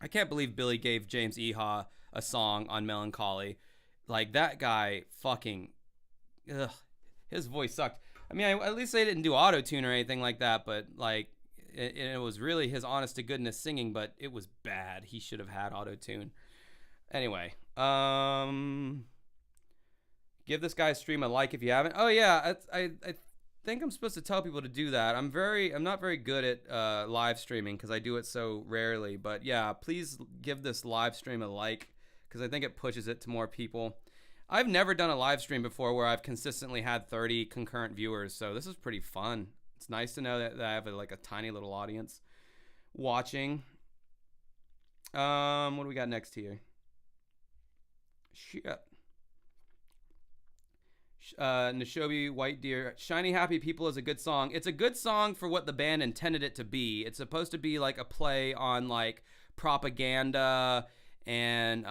I can't believe Billy gave James Iha a song on Melancholy. Like, that guy fucking, his voice sucked. I mean, at least they didn't do auto-tune or anything like that, but like, it was really his honest to goodness singing, but it was bad. He should have had auto-tune. Anyway, give this guy's stream a like if you haven't. Oh yeah, I think I'm supposed to tell people to do that. I'm not very good at live streaming because I do it so rarely. But yeah, please give this live stream a like because I think it pushes it to more people. I've never done a live stream before where I've consistently had 30 concurrent viewers, so this is pretty fun. It's nice to know that I have a tiny little audience watching. What do we got next here? Shit. Nishobi White Deer. Shiny Happy People is a good song. It's a good song for what the band intended it to be. It's supposed to be like a play on like propaganda and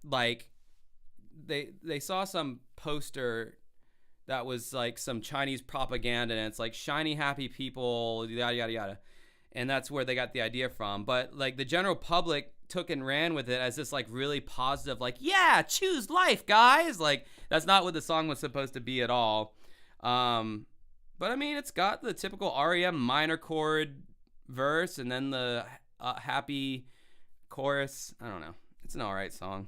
like they saw some poster that was like some Chinese propaganda and it's like shiny happy people, yada yada yada. And that's where they got the idea from. But like the general public took and ran with it as this like really positive, like, yeah, choose life, guys. Like that's not what the song was supposed to be at all. But I mean, it's got the typical REM minor chord verse and then the happy chorus. I don't know. It's an all right song.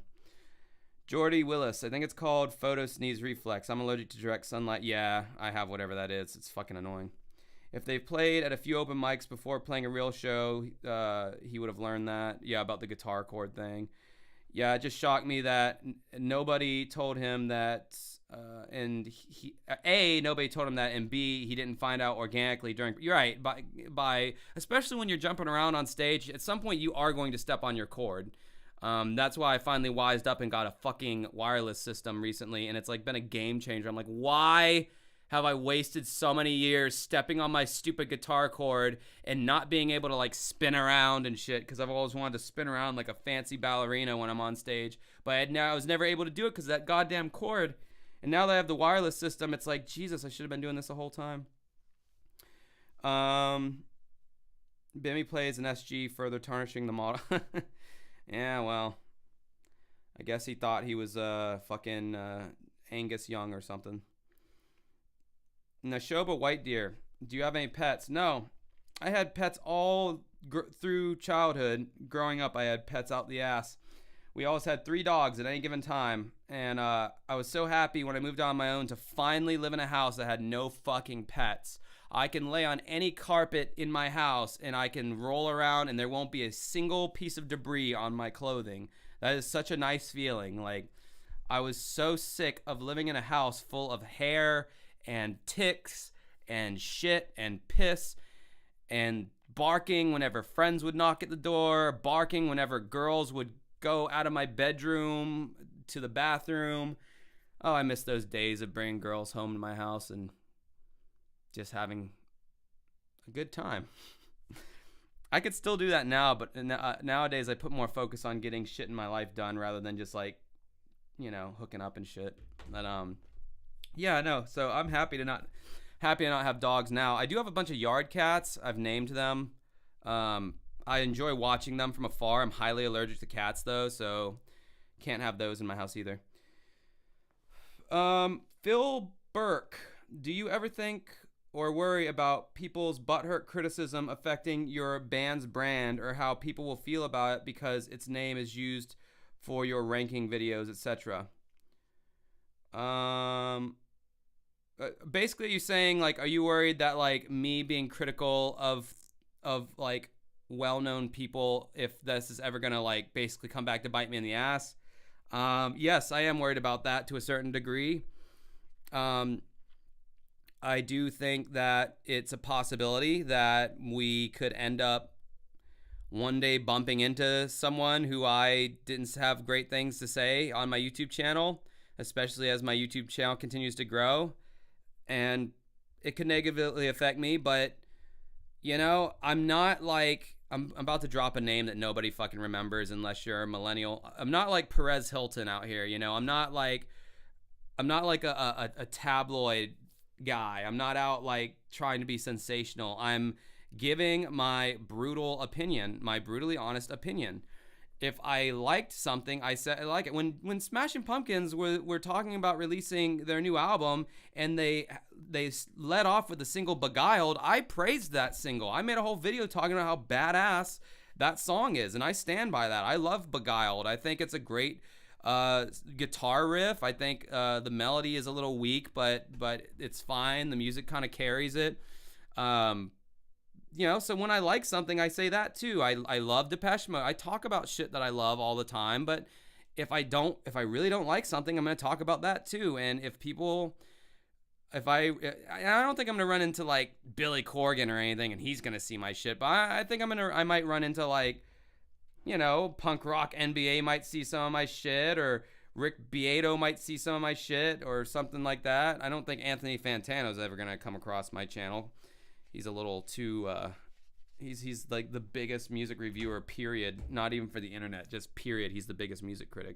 Jordy Willis, I think it's called photo sneeze reflex. I'm allergic to direct sunlight. Yeah, I have whatever that is. It's fucking annoying. If they've played at a few open mics before playing a real show, he would have learned that. Yeah, about the guitar chord thing. Yeah, it just shocked me that nobody told him that, and nobody told him that, and B, he didn't find out organically during. You're right, by especially when you're jumping around on stage, at some point you are going to step on your chord. That's why I finally wised up and got a fucking wireless system recently, and it's like been a game changer. I'm like, why have I wasted so many years stepping on my stupid guitar cord and not being able to like spin around and shit? Because I've always wanted to spin around like a fancy ballerina when I'm on stage, but I was never able to do it because of that goddamn cord. And now that I have the wireless system, it's like, Jesus, I should have been doing this the whole time. Bimmy plays an SG, further tarnishing the model. Yeah, well, I guess he thought he was fucking Angus Young or something. Nashoba White Deer, do you have any pets? No, I had pets all through childhood. Growing up, I had pets out the ass. We always had 3 dogs at any given time, and I was so happy when I moved on my own to finally live in a house that had no fucking pets. I can lay on any carpet in my house and I can roll around and there won't be a single piece of debris on my clothing. That is such a nice feeling. Like, I was so sick of living in a house full of hair and ticks and shit and piss and barking whenever friends would knock at the door, barking whenever girls would go out of my bedroom to the bathroom. Oh, I miss those days of bringing girls home to my house and just having a good time. I could still do that now, but nowadays I put more focus on getting shit in my life done rather than just like, hooking up and shit. But yeah, no. So I'm happy to not have dogs now. I do have a bunch of yard cats. I've named them. I enjoy watching them from afar. I'm highly allergic to cats though, so can't have those in my house either. Phil Burke, do you ever think or worry about people's butthurt criticism affecting your band's brand or how people will feel about it because its name is used for your ranking videos, etc.? Basically you're saying, like, are you worried that, like, me being critical of like, well-known people, if this is ever gonna, like, basically come back to bite me in the ass? Yes, I am worried about that to a certain degree. I do think that it's a possibility that we could end up one day bumping into someone who I didn't have great things to say on my YouTube channel, especially as my YouTube channel continues to grow. And it could negatively affect me, but, I'm not like, I'm about to drop a name that nobody fucking remembers unless you're a millennial. I'm not like Perez Hilton out here, I'm not like a tabloid guy. I'm not out like trying to be sensational. I'm giving my brutal opinion, my brutally honest opinion. If I liked something, I said I like it. When Smashing Pumpkins were talking about releasing their new album and they led off with the single Beguiled, I praised that single. I made a whole video talking about how badass that song is, and I stand by that. I love Beguiled. I think it's a great guitar riff. I think the melody is a little weak, but it's fine. The music kind of carries it. So when I like something, I say that too. I love Depeche Mode. I talk about shit that I love all the time, but if I really don't like something, I'm going to talk about that too. And I don't think I'm going to run into like Billy Corgan or anything and he's going to see my shit, but I think I might run into like, punk rock NBA might see some of my shit, or Rick Beato might see some of my shit or something like that. I don't think Anthony Fantano's ever going to come across my channel. He's a little too, he's like the biggest music reviewer, period. Not even for the internet, just period. He's the biggest music critic.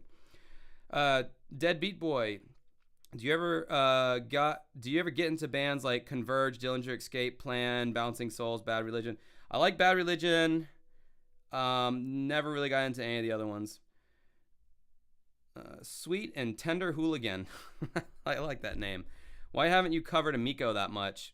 Deadbeat Boy, do you ever get into bands like Converge, Dillinger Escape Plan, Bouncing Souls, Bad Religion? I like Bad Religion. Never really got into any of the other ones. Sweet and Tender Hooligan. I like that name. Why haven't you covered Amico that much?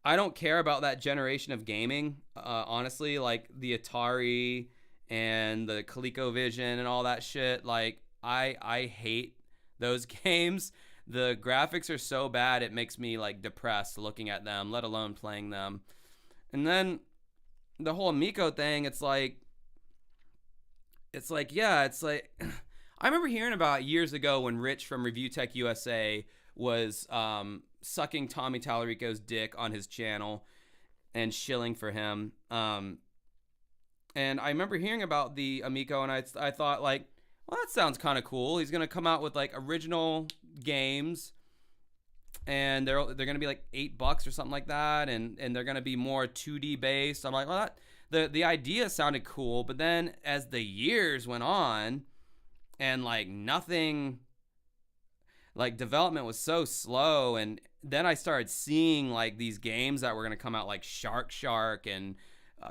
I don't care about that generation of gaming. Honestly, like the Atari and the ColecoVision and all that shit. Like, I hate those games. The graphics are so bad it makes me like depressed looking at them, let alone playing them. And then the whole Amico thing, it's like yeah, it's like I remember hearing about years ago when Rich from Review Tech USA was sucking Tommy Tallarico's dick on his channel and shilling for him. And I remember hearing about the Amico, and I thought, like, well, that sounds kind of cool. He's going to come out with, like, original games, and they're going to be, like, $8 or something like that, and they're going to be more 2D based. I'm like, well, the idea sounded cool, but then as the years went on, and, like, nothing, like, development was so slow, and then I started seeing, like, these games that were going to come out, like Shark and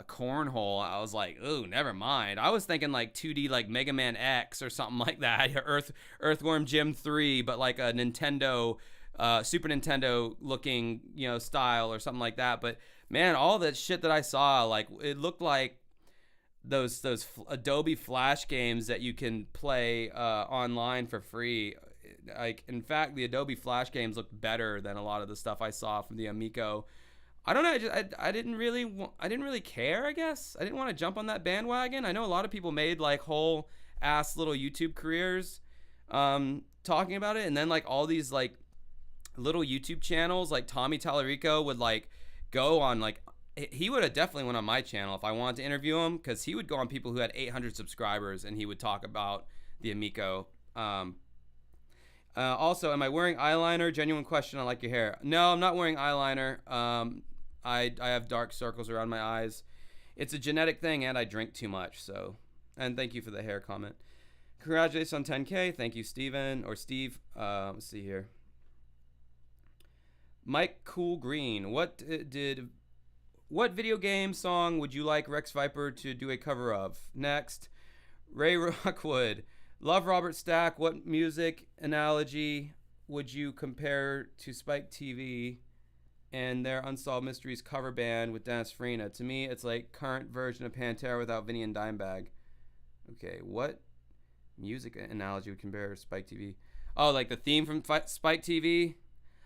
Cornhole. I was like, ooh, never mind. I was thinking like 2D, like Mega Man X or something like that. Earthworm Jim 3, but like a Nintendo, Super Nintendo looking, style or something like that. But man, all that shit that I saw, like, it looked like those Adobe Flash games that you can play online for free. Like, in fact, the Adobe Flash games looked better than a lot of the stuff I saw from the Amico. I don't know. I didn't really care, I guess. I didn't want to jump on that bandwagon. I know a lot of people made like whole ass little YouTube careers talking about it, and then like all these like little YouTube channels, like Tommy Tallarico would like go on, like, he would have definitely went on my channel if I wanted to interview him, because he would go on people who had 800 subscribers and he would talk about the Amico. Also, am I wearing eyeliner? Genuine question. I like your hair. No, I'm not wearing eyeliner. I have dark circles around my eyes. It's a genetic thing, and I drink too much. So, and thank you for the hair comment. Congratulations on 10K. Thank you, Steven or Steve. Let's see here. Mike Cool Green. What video game song would you like Rex Viper to do a cover of? Next, Ray Rockwood. Love Robert Stack. What music analogy would you compare to Spike TV and their Unsolved Mysteries cover band with Dennis Farina? To me, it's like current version of Pantera without Vinny and Dimebag. Okay, what music analogy would compare to Spike TV? Oh, like the theme from Spike TV?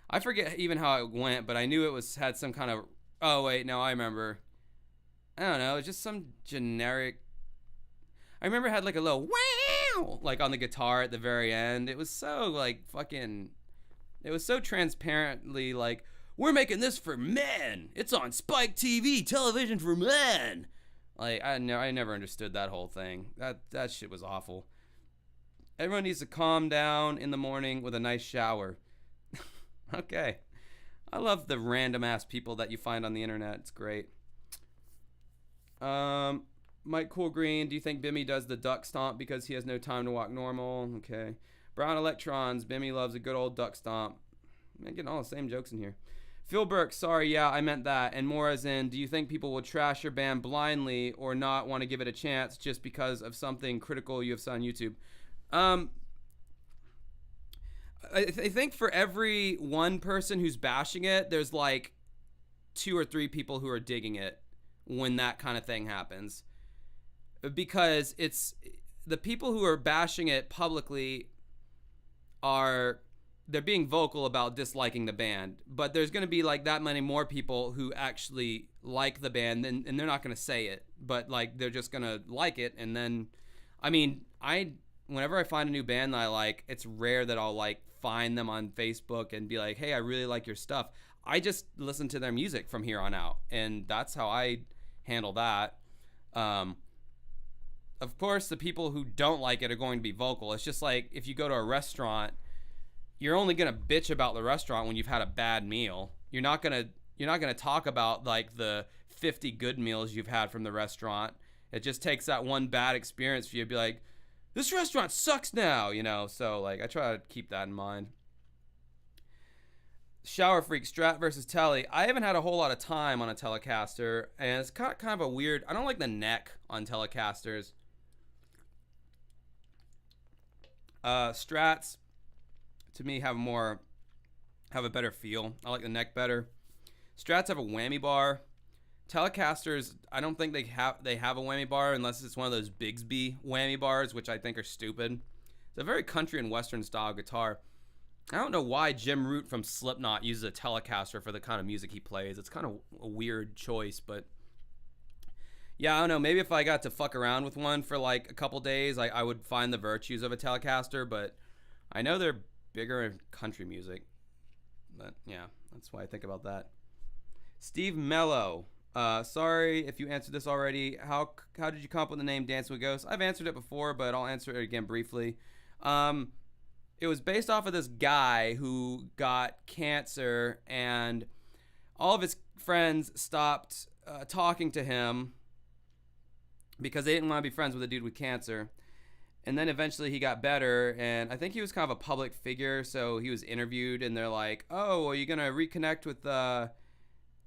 I forget even how it went, but I knew it had some kind of... Oh, wait, no, I remember. I don't know, it's just some generic... I remember it had like a little wow, like on the guitar at the very end. It was so like fucking... It was so transparently like, we're making this for men. It's on Spike TV, television for men. Like, I never understood that whole thing. That shit was awful. Everyone needs to calm down in the morning with a nice shower. Okay. I love the random ass people that you find on the internet. It's great. Mike Cool Green, do you think Bimmy does the duck stomp because he has no time to walk normal? Okay. Brown Electrons, Bimmy loves a good old duck stomp. I'm getting all the same jokes in here. Phil Burke, sorry, yeah, I meant that. And more as in, do you think people will trash your band blindly or not want to give it a chance just because of something critical you have said on YouTube? I think for every one person who's bashing it, there's like 2 or 3 people who are digging it when that kind of thing happens. Because it's the people who are bashing it publicly they're being vocal about disliking the band, but there's going to be like that many more people who actually like the band, and they're not going to say it, but like they're just going to like it. And then, I mean, whenever I find a new band that I like, it's rare that I'll like find them on Facebook and be like, hey, I really like your stuff. I just listen to their music from here on out, and that's how I handle that. Of course, the people who don't like it are going to be vocal. It's just like if you go to a restaurant, you're only gonna bitch about the restaurant when you've had a bad meal. You're not gonna talk about like the 50 good meals you've had from the restaurant. It just takes that one bad experience for you to be like, this restaurant sucks now, So like I try to keep that in mind. Shower Freak, Strat versus Tele. I haven't had a whole lot of time on a Telecaster, and it's kind of a weird. I don't like the neck on Telecasters. Strats, to me, have a better feel. I like the neck better. Strats have a whammy bar. Telecasters, I don't think they have a whammy bar unless it's one of those Bigsby whammy bars, which I think are stupid. It's a very country and western style guitar. I don't know why Jim Root from Slipknot uses a Telecaster for the kind of music he plays. It's kind of a weird choice, but yeah, I don't know. Maybe if I got to fuck around with one for like a couple days, I would find the virtues of a Telecaster, but I know they're bigger in country music. But yeah, that's why I think about that. Steve Mello. Sorry if you answered this already. How did you come up with the name Dancing with Ghosts? I've answered it before, but I'll answer it again briefly. It was based off of this guy who got cancer, and all of his friends stopped talking to him because they didn't want to be friends with a dude with cancer. And then eventually he got better, and I think he was kind of a public figure, so he was interviewed, and they're like, oh, are you going to reconnect with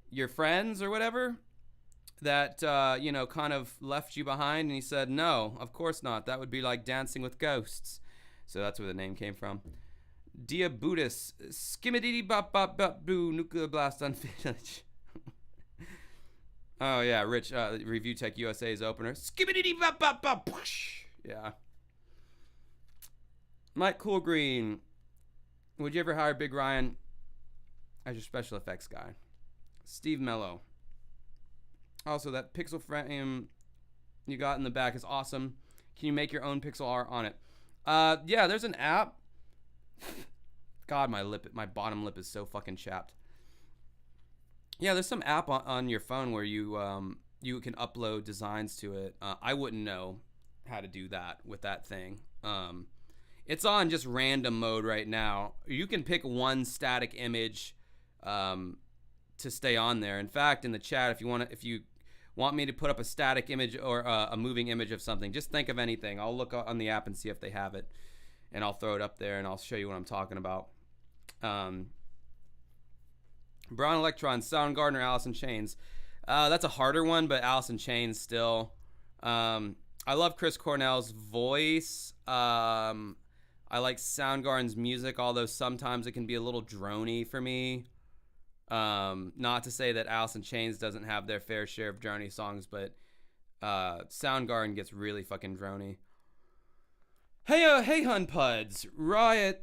your friends or whatever that, kind of left you behind? And he said, no, of course not. That would be like Dancing with Ghosts. So that's where the name came from. Dia Buddhist, skimmity bop bop bop boo, nuclear blast on village. Oh, yeah, Rich, Review Tech USA's opener. Skimmity bop bop bop, whoosh. Yeah. Mike Coolgreen, would you ever hire Big Ryan as your special effects guy? Steve Mello. Also, that pixel frame you got in the back is awesome. Can you make your own pixel art on it? Yeah, there's an app. God, my bottom lip is so fucking chapped. Yeah, there's some app on your phone where you can upload designs to it. I wouldn't know how to do that with that thing. It's on just random mode right now. You can pick one static image to stay on there. In fact, in the chat, if you want me to put up a static image or a moving image of something, just think of anything. I'll look on the app and see if they have it, and I'll throw it up there, and I'll show you what I'm talking about. Brown Electron, Soundgarden, or Alice in Chains. That's a harder one, but Alice in Chains still. I love Chris Cornell's voice. I like Soundgarden's music, although sometimes it can be a little droney for me. Not to say that Alice in Chains doesn't have their fair share of droney songs, but Soundgarden gets really fucking droney. Hey, Hun Puds. Right,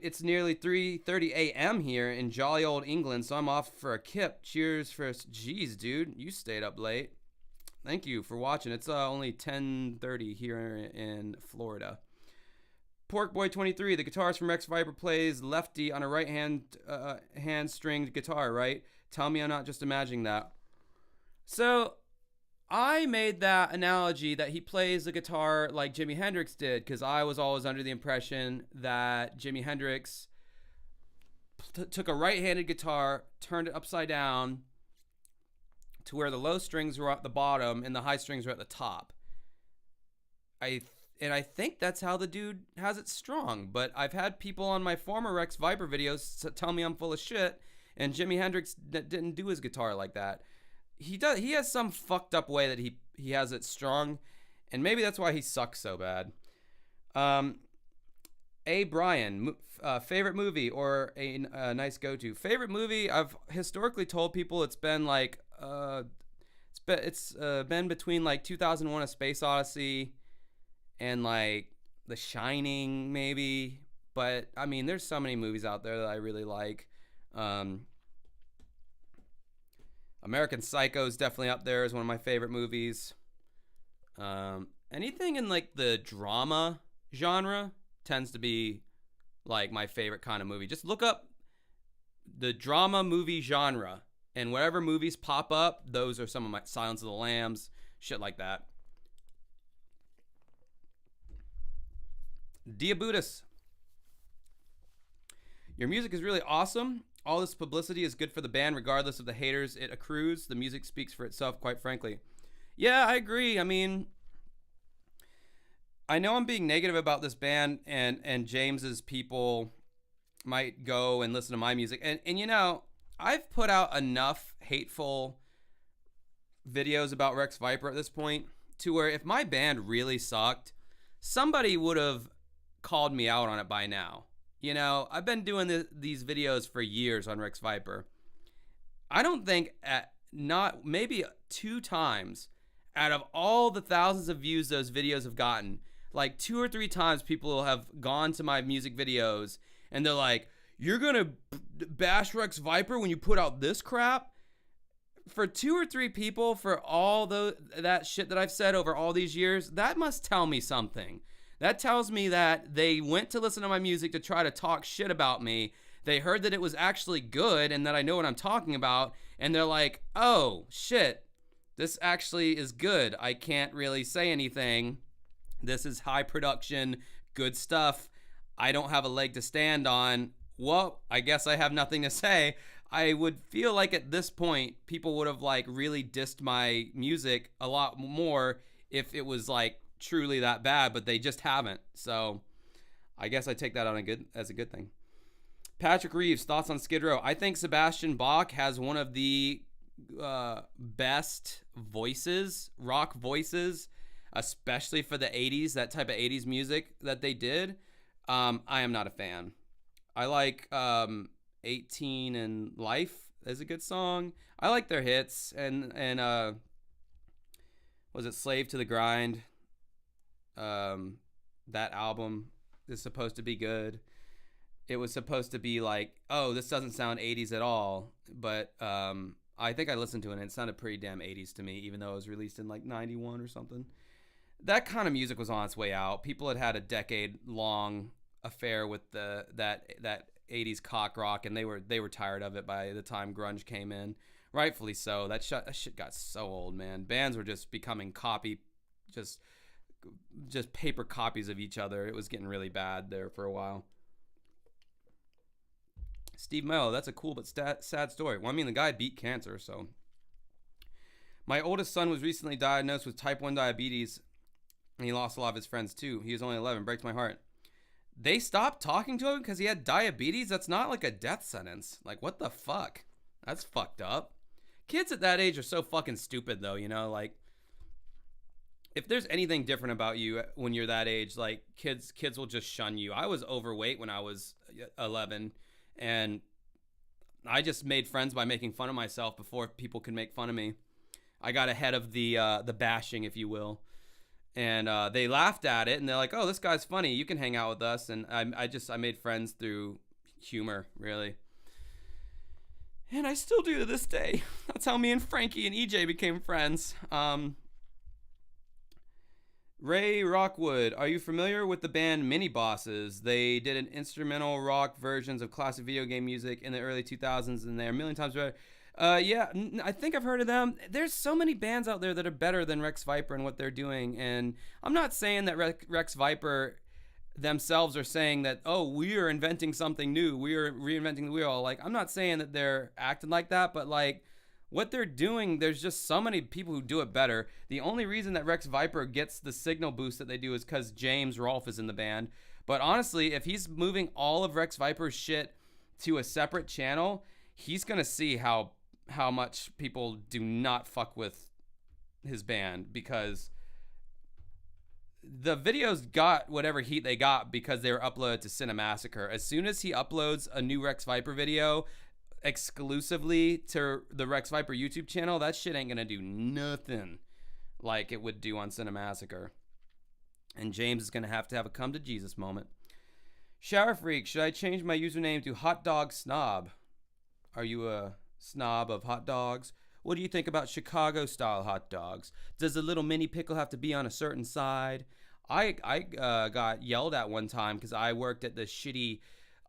it's nearly 3:30 a.m. here in jolly old England, so I'm off for a kip. Cheers for... Jeez, dude, you stayed up late. Thank you for watching. It's only 10:30 here in Florida. Porkboy23, the guitarist from Rex Viper plays lefty on a right hand stringed guitar, right? Tell me I'm not just imagining that. So I made that analogy that he plays the guitar like Jimi Hendrix did, because I was always under the impression that Jimi Hendrix took a right-handed guitar, turned it upside down to where the low strings were at the bottom and the high strings were at the top. I think that's how the dude has it strung. But I've had people on my former Rex Viper videos tell me I'm full of shit, and Jimi Hendrix didn't do his guitar like that. He has some fucked up way that he has it strung, and maybe that's why he sucks so bad. Brian, favorite movie or a nice go-to? Favorite movie, I've historically told people it's been like it's been between like 2001: A Space Odyssey and like The Shining, maybe. But I mean, there's so many movies out there that I really like. American Psycho is definitely up there as one of my favorite movies. Anything in like the drama genre tends to be like my favorite kind of movie. Just look up the drama movie genre, and whatever movies pop up, those are some of my Silence of the Lambs, shit like that. Diabutis, your music is really awesome. All this publicity is good for the band, regardless of the haters it accrues. The music speaks for itself, quite frankly. Yeah, I agree. I mean, I know I'm being negative about this band, and James's people might go and listen to my music. And you know, I've put out enough hateful videos about Rex Viper at this point to where if my band really sucked, somebody would have called me out on it by now. You know, I've been doing these videos for years on Rex Viper. I don't think maybe 2 times out of all the thousands of views those videos have gotten, Like 2 or 3 times people have gone to my music videos and they're like, you're going to bash Rex Viper when you put out this crap? For 2 or 3 people, for all that shit that I've said over all these years, that must tell me something. That tells me that they went to listen to my music to try to talk shit about me. They heard that it was actually good and that I know what I'm talking about. And they're like, oh, shit, this actually is good. I can't really say anything. This is high production, good stuff. I don't have a leg to stand on. Well, I guess I have nothing to say. I would feel like at this point, people would have like really dissed my music a lot more if it was like truly that bad, but they just haven't. So I guess I take that on as a good thing. Patrick Reeves, thoughts on Skid Row? I think Sebastian Bach has one of the best voices, rock voices, especially for the 80s, that type of 80s music that they did. I am not a fan. I like 18 and Life is a good song. I like their hits, and was it Slave to the Grind? That album is supposed to be good. It was supposed to be like, oh, this doesn't sound 80s at all, but I think I listened to it and it sounded pretty damn 80s to me, even though it was released in like 91 or something. That kind of music was on its way out. People had a decade-long affair with that 80s cock rock, and they were tired of it by the time grunge came in. Rightfully so. That shit got so old, man. Bands were just becoming just paper copies of each other. It was getting really bad there for a while. Steve Mello, that's a cool but sad story. Well, I mean, the guy beat cancer, so. My oldest son was recently diagnosed with type 1 diabetes, and he lost a lot of his friends too. He was only 11. Breaks my heart. They stopped talking to him because he had diabetes? That's not like a death sentence. Like, what the fuck? That's fucked up. Kids at that age are so fucking stupid, though, you know? Like, if there's anything different about you when you're that age, like, kids will just shun you. I was overweight when I was 11, and I just made friends by making fun of myself before people could make fun of me. I got ahead of the bashing, if you will. And they laughed at it, and they're like, oh, this guy's funny. You can hang out with us. And I made friends through humor, really. And I still do to this day. That's how me and Frankie and EJ became friends. Ray Rockwood, are you familiar with the band Mini Bosses? They did an instrumental rock versions of classic video game music in the early 2000s, and they're a million times better. Yeah, I think I've heard of them. There's so many bands out there that are better than Rex Viper and what they're doing. And I'm not saying that Rex Viper themselves are saying that, oh, we are inventing something new. We are reinventing the wheel. Like, I'm not saying that they're acting like that, but like what they're doing, there's just so many people who do it better. The only reason that Rex Viper gets the signal boost that they do is because James Rolfe is in the band. But honestly, if he's moving all of Rex Viper's shit to a separate channel, he's going to see how much people do not fuck with his band, because the videos got whatever heat they got because they were uploaded to Cinemassacre. As soon as he uploads a new Rex Viper video exclusively to the Rex Viper YouTube channel, that shit ain't gonna do nothing like it would do on Cinemassacre. And James is gonna have a come to Jesus moment. Shower Freak, should I change my username to Hot Dog Snob? Are you a snob of hot dogs? What do you think about Chicago style hot dogs? Does a little mini pickle have to be on a certain side? I got yelled at one time because I worked at the shitty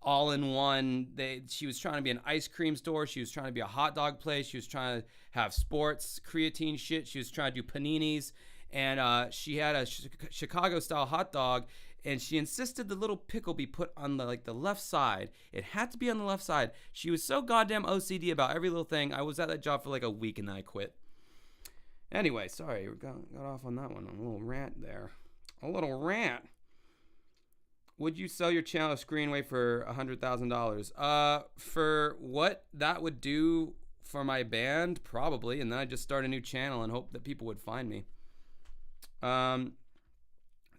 all-in-one. She was trying to be an ice cream store. She was trying to be a hot dog place. She was trying to have sports creatine shit. She was trying to do paninis, and she had a Chicago style hot dog. And she insisted the little pickle be put on the left side. It had to be on the left side. She was so goddamn OCD about every little thing. I was at that job for like a week and then I quit. Anyway, sorry, we got off on that one. A little rant there. A little rant. Would you sell your channel to Screenway for $100,000? For what that would do for my band, probably. And then I'd just start a new channel and hope that people would find me.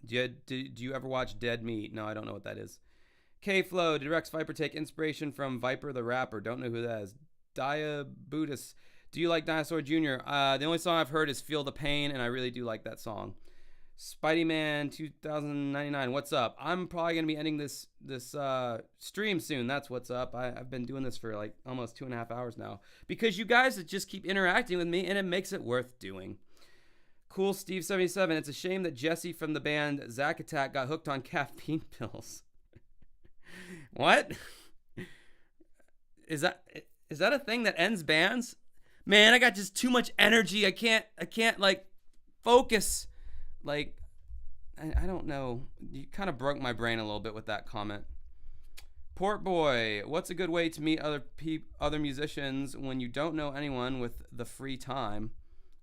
Do you ever watch Dead Meat? No, I don't know what that is. K-Flow, did Rex Viper take inspiration from Viper the Rapper? Don't know who that is. Diabutis, do you like Dinosaur Jr.? The only song I've heard is Feel the Pain, and I really do like that song. Spidey Man 2099, what's up? I'm probably gonna be ending this stream soon. That's what's up. I've been doing this for like almost 2.5 hours now because you guys just keep interacting with me and it makes it worth doing. Cool Steve 77. It's a shame that Jesse from the band Zack Attack got hooked on caffeine pills. What? Is that a thing that ends bands? Man, I got just too much energy. I can't like focus. Like, I don't know. You kind of broke my brain a little bit with that comment. Port Boy, what's a good way to meet other musicians when you don't know anyone with the free time?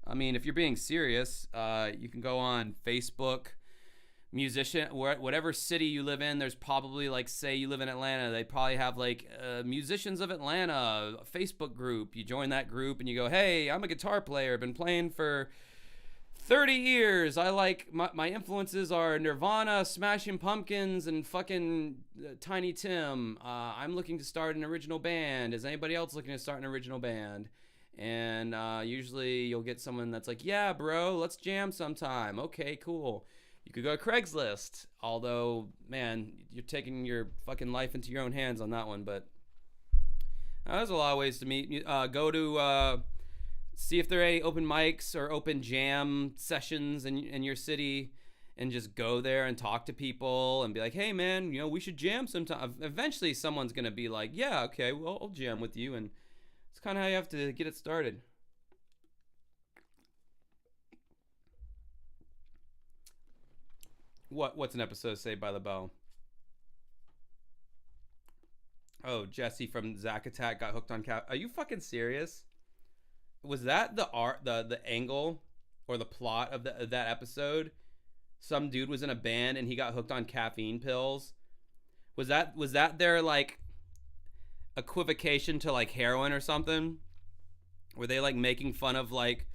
I mean, if you're being serious, you can go on Facebook, musician, whatever city you live in. There's probably, like, say you live in Atlanta, they probably have like Musicians of Atlanta, a Facebook group. You join that group and you go, hey, I'm a guitar player, been playing for 30 years. I like my influences are Nirvana, Smashing Pumpkins, and fucking Tiny Tim. I'm looking to start an original band. Is anybody else looking to start an original band? And usually you'll get someone that's like, yeah, bro, let's jam sometime. Okay, cool. You could go to Craigslist. Although, man, you're taking your fucking life into your own hands on that one. But there's a lot of ways to meet. Go to see if there are any open mics or open jam sessions in your city, and just go there and talk to people and be like, hey, man, we should jam sometime. Eventually, someone's going to be like, yeah, okay, well, I'll jam with you. And it's kind of how you have to get it started. What's an episode of Saved by the Bell? Oh, Jesse from Zack Attack got hooked on Are you fucking serious? Was that the angle or the plot of that episode? Some dude was in a band and he got hooked on caffeine pills. Was that their like equivocation to like heroin or something? Were they like making fun of like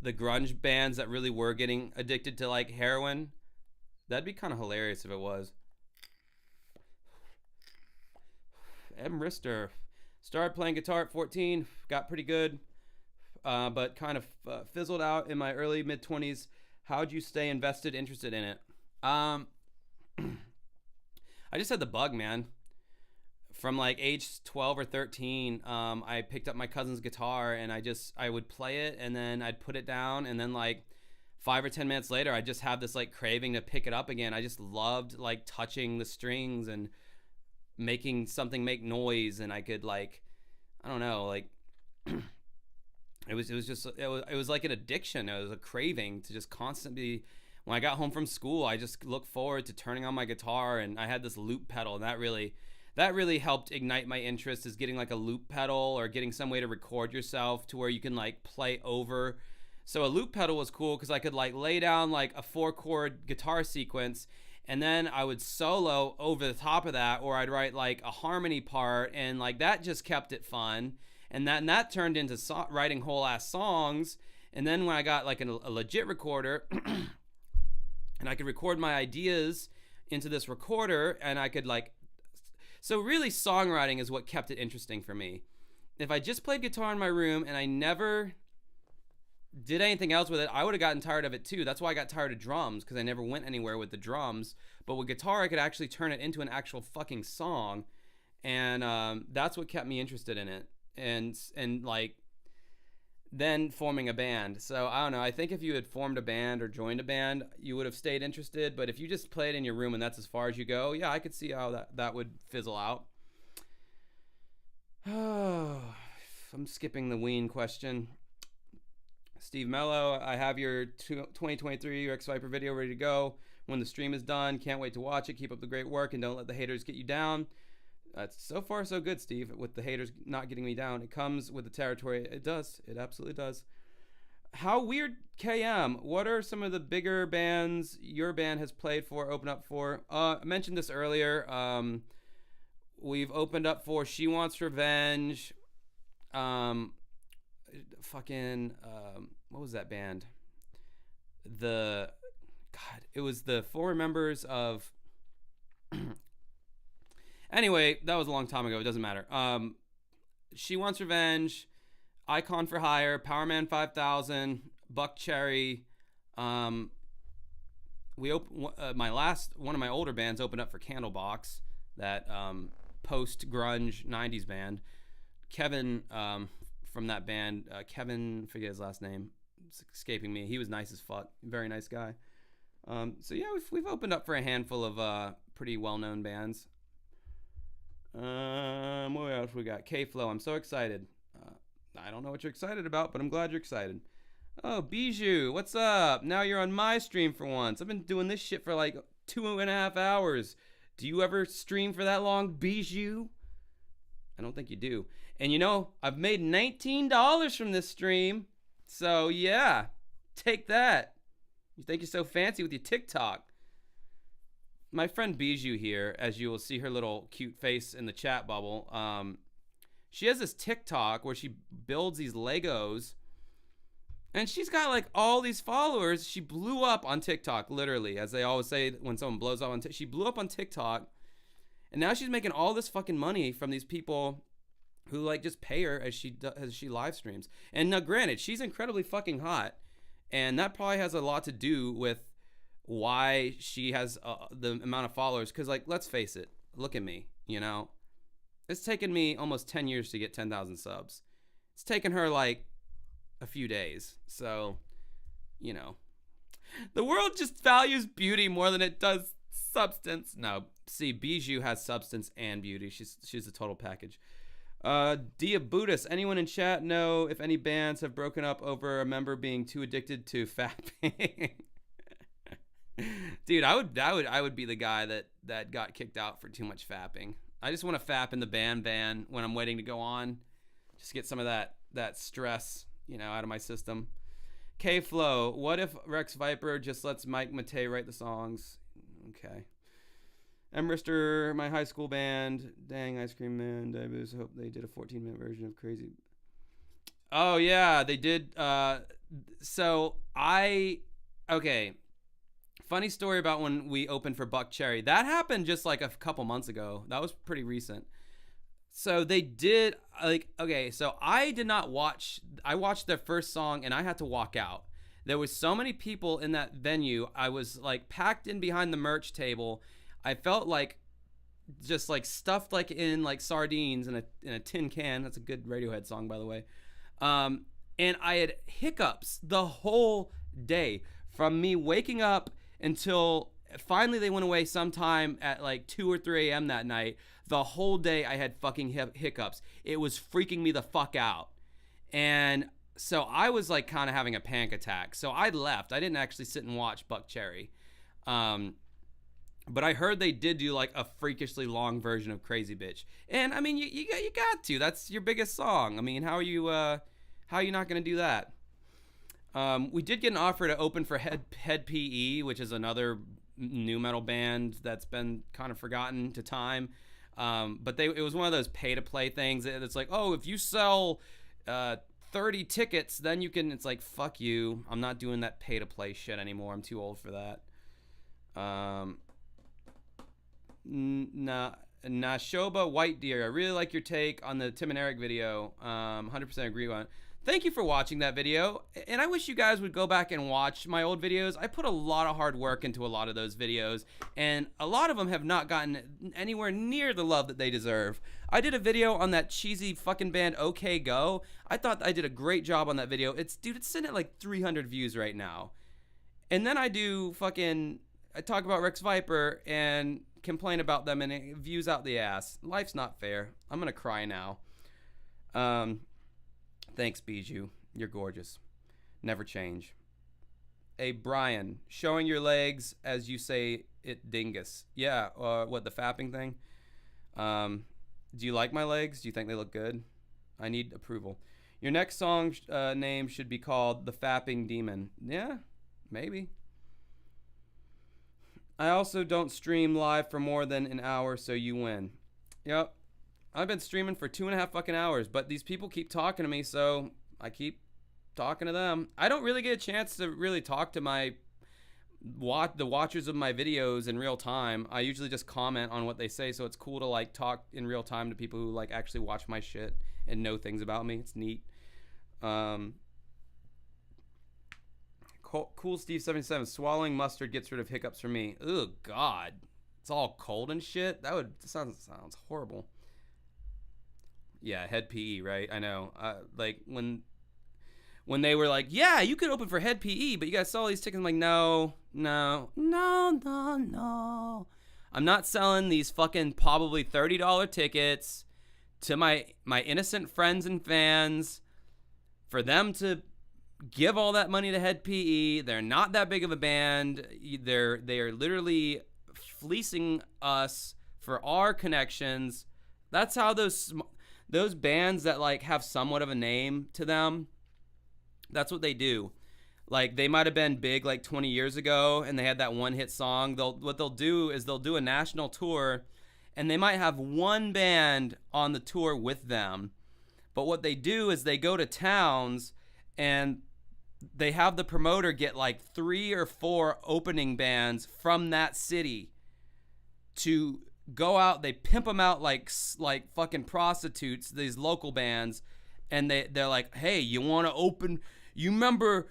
the grunge bands that really were getting addicted to like heroin? That'd be kind of hilarious if it was. M. Rister started playing guitar at 14, got pretty good. But kind of fizzled out in my early mid-20s. How'd you stay interested in it? I just had the bug, man. From like age 12 or 13, I picked up my cousin's guitar and I would play it and then I'd put it down, and then like 5 or 10 minutes later, I just have this like craving to pick it up again. I just loved like touching the strings and making something make noise, and I could like, I don't know, like it was like an addiction. It was a craving to just constantly, when I got home from school, I just looked forward to turning on my guitar, and I had this loop pedal, and that really helped ignite my interest, is getting like a loop pedal or getting some way to record yourself to where you can like play over. So a loop pedal was cool because I could like lay down like a 4-chord guitar sequence, and then I would solo over the top of that, or I'd write like a harmony part, and like that just kept it fun. And that turned into writing whole ass songs. And then when I got like a legit recorder and I could record my ideas into this recorder, and I could like, so really songwriting is what kept it interesting for me. If I just played guitar in my room and I never did anything else with it, I would have gotten tired of it too. That's why I got tired of drums, because I never went anywhere with the drums. But with guitar, I could actually turn it into an actual fucking song. And that's what kept me interested in it. And like then forming a band. So I don't know, I think if you had formed a band or joined a band, you would have stayed interested. But if you just play it in your room and that's as far as you go, yeah, I could see how that would fizzle out. Oh, I'm skipping the Ween question. Steve Mello, I have your 2023 UX Viper video ready to go when the stream is done. Can't wait to watch it. Keep up the great work and don't let the haters get you down. So far, so good, Steve, with the haters not getting me down. It comes with the territory. It does. It absolutely does. How weird, KM. What are some of the bigger bands your band has played for, opened up for? I mentioned this earlier. We've opened up for She Wants Revenge. What was that band? It was the former members of... Anyway, that was a long time ago. It doesn't matter. She Wants Revenge, Icon for Hire, Powerman 5000, Buck Cherry, one of my older bands opened up for Candlebox, that post grunge 90s band. Kevin from that band, Kevin, forget his last name, it's escaping me. He was nice as fuck, very nice guy. So yeah, we've opened up for a handful of pretty well-known bands. What else we got? K-Flow, I'm so excited. I don't know what you're excited about, but I'm glad you're excited. Oh, Bijou, what's up? Now you're on my stream for once. I've been doing this shit for like 2.5 hours. Do you ever stream for that long, Bijou? I don't think you do. And you know, I've made $19 from this stream. So yeah, take that. You think you're so fancy with your TikTok. My friend Bijou here, as you will see her little cute face in the chat bubble, she has this TikTok where she builds these Legos. And she's got like all these followers. She blew up on TikTok, literally, as they always say when someone blows up on TikTok. She blew up on TikTok, and now she's making all this fucking money from these people who like just pay her as she live streams. And now, granted, she's incredibly fucking hot, and that probably has a lot to do with why she has the amount of followers. Because like, let's face it, look at me. You know, it's taken me almost 10 years to get 10,000 subs. It's taken her like a few days. So, you know, the world just values beauty more than it does substance. No, see, Bijou has substance and beauty. She's a total package. Dia Buddhist, anyone in chat know if any bands have broken up over a member being too addicted to fapping? Dude, I would be the guy that got kicked out for too much fapping. I just want to fap in the band van when I'm waiting to go on. Just get some of that stress, you know, out of my system. K-Flow, what if Rex Viper just lets Mike Matei write the songs? Okay. Emrister, my high school band. Dang, Ice Cream Man. I just hope they did a 14-minute version of Crazy. Oh, yeah, they did. Okay. Funny story about when we opened for Buck Cherry. That happened just like a couple months ago. That was pretty recent. So they did, like, okay, so I watched their first song and I had to walk out. There was so many people in that venue. I was like packed in behind the merch table. I felt like just like stuffed like in like sardines in a tin can. That's a good Radiohead song, by the way. And I had hiccups the whole day from me waking up until finally they went away sometime at like 2 or 3 a.m. that night. The whole day I had fucking hiccups. It was freaking me the fuck out. And so I was like kind of having a panic attack. So I left. I didn't actually sit and watch Buck Cherry. But I heard they did do like a freakishly long version of Crazy Bitch. And I mean, you got to. That's your biggest song. I mean, how are you not going to do that? We did get an offer to open for Head PE, which is another nu metal band that's been kind of forgotten to time. But it was one of those pay-to-play things. It's like, oh, if you sell 30 tickets, then you can. It's like, fuck you. I'm not doing that pay-to-play shit anymore. I'm too old for that. Nashoba White Deer, I really like your take on the Tim and Eric video. 100% agree on it. Thank you for watching that video, and I wish you guys would go back and watch my old videos. I put a lot of hard work into a lot of those videos, and a lot of them have not gotten anywhere near the love that they deserve. I did a video on that cheesy fucking band OK Go. I thought I did a great job on that video. It's sitting at like 300 views right now. And then I talk about Rex Viper and complain about them, and it views out the ass. Life's not fair. I'm gonna cry now. Thanks, Bijou. You're gorgeous. Never change. Hey, Brian, showing your legs as you say it, dingus. Yeah, what, the fapping thing? Do you like my legs? Do you think they look good? I need approval. Your next song name should be called The Fapping Demon. Yeah, maybe. I also don't stream live for more than an hour, so you win. Yep. I've been streaming for 2.5 fucking hours, but these people keep talking to me, so I keep talking to them. I don't really get a chance to really talk to the watchers of my videos in real time. I usually just comment on what they say, so it's cool to like talk in real time to people who like actually watch my shit and know things about me. It's neat. Cool Steve 77. Swallowing mustard gets rid of hiccups for me. Oh God, it's all cold and shit. That sounds horrible. Yeah, Head PE, right? I know. Like when they were like, yeah, you could open for Head PE, but you guys sell all these tickets. I'm like, no. I'm not selling these fucking probably $30 tickets to my innocent friends and fans for them to give all that money to Head PE. They're not that big of a band. They are literally fleecing us for our connections. That's how those bands that like have somewhat of a name to them, that's what they do. Like they might have been big like 20 years ago and they had that one hit song. What they'll do is they'll do a national tour and they might have one band on the tour with them. But what they do is they go to towns and they have the promoter get like 3 or 4 opening bands from that city to go out. They pimp them out like fucking prostitutes, these local bands, and they're like, hey, you want to open? You remember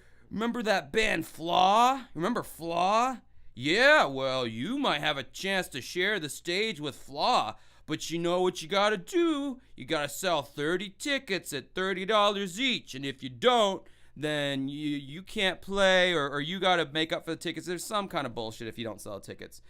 that band Flaw? Remember Flaw? Yeah, well, you might have a chance to share the stage with Flaw, but you know what you gotta do? You gotta sell 30 tickets at $30 each, and if you don't, then you can't play, or you gotta make up for the tickets. There's some kind of bullshit if you don't sell tickets.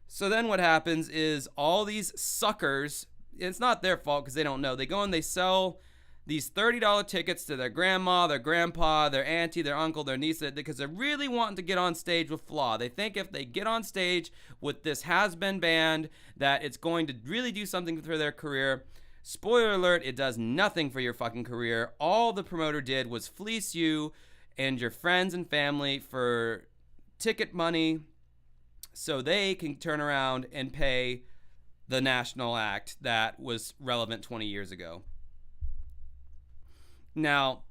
So then what happens is all these suckers, it's not their fault because they don't know, they go and they sell these $30 tickets to their grandma, their grandpa, their auntie, their uncle, their niece, because they're really wanting to get on stage with Flaw. They think if they get on stage with this has-been band that it's going to really do something for their career. Spoiler alert, it does nothing for your fucking career. All the promoter did was fleece you and your friends and family for ticket money so they can turn around and pay the national act that was relevant 20 years ago. Now,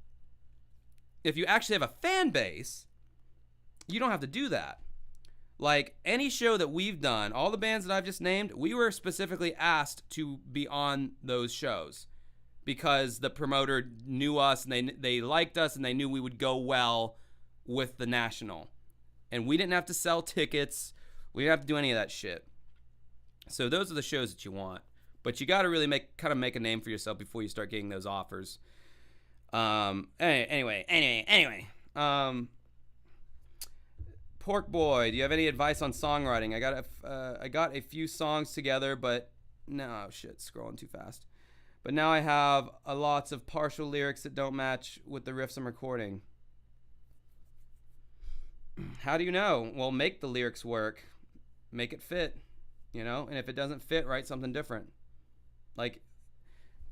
if you actually have a fan base, you don't have to do that. Like any show that we've done, all the bands that I've just named, we were specifically asked to be on those shows because the promoter knew us and they liked us and they knew we would go well with the national. And we didn't have to sell tickets. We didn't have to do any of that shit. So those are the shows that you want. But you got to really make a name for yourself before you start getting those offers. Anyway. Pork Boy, do you have any advice on songwriting? I got a few songs together, but no, shit, scrolling too fast. But now I have lots of partial lyrics that don't match with the riffs I'm recording. How do you know? Well, make the lyrics work. Make it fit, you know? And if it doesn't fit, write something different. Like,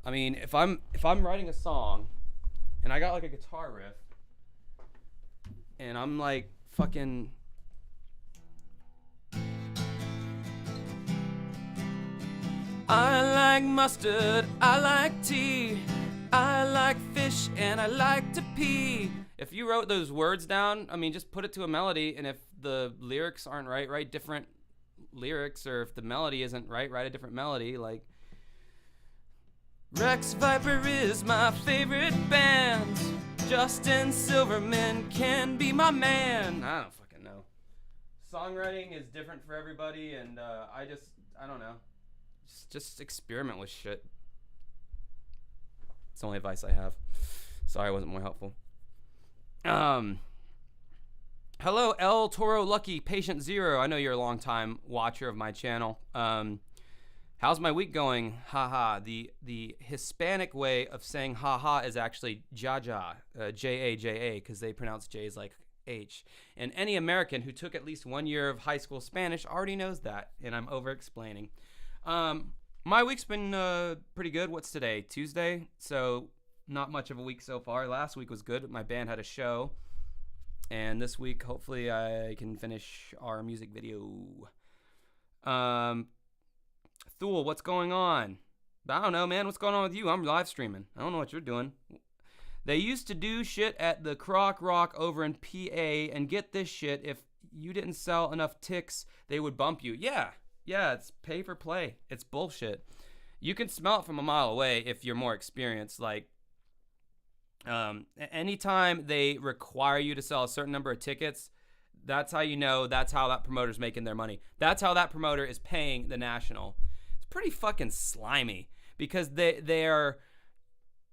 I mean, if I'm writing a song and I got like a guitar riff and I'm like fucking I like mustard, I like tea, I like fish, and I like to pee. If you wrote those words down, I mean, just put it to a melody, and if the lyrics aren't right, write different lyrics, or if the melody isn't right, write a different melody. Like, Rex Viper is my favorite band. Justin Silverman can be my man. I don't fucking know. Songwriting is different for everybody, and I don't know. Just experiment with shit. It's the only advice I have. Sorry I wasn't more helpful. Hello, El Toro Lucky Patient Zero. I know you're a long time watcher of my channel. How's my week going? Haha. The Hispanic way of saying haha is actually jaja, J-A-J-A, because they pronounce J's like H. And any American who took at least 1 year of high school Spanish already knows that, and I'm over-explaining. My week's been pretty good. What's today? Tuesday? So not much of a week so far. Last week was good. My band had a show. And this week, hopefully, I can finish our music video. Thule, what's going on? I don't know, man. What's going on with you? I'm live streaming. I don't know what you're doing. They used to do shit at the Croc Rock over in PA, and get this shit, if you didn't sell enough ticks, they would bump you. Yeah, it's pay for play. It's bullshit. You can smell it from a mile away if you're more experienced. Like, Anytime they require you to sell a certain number of tickets, that's how you know that's how that promoter's making their money. That's how that promoter is paying the National. It's pretty fucking slimy because they are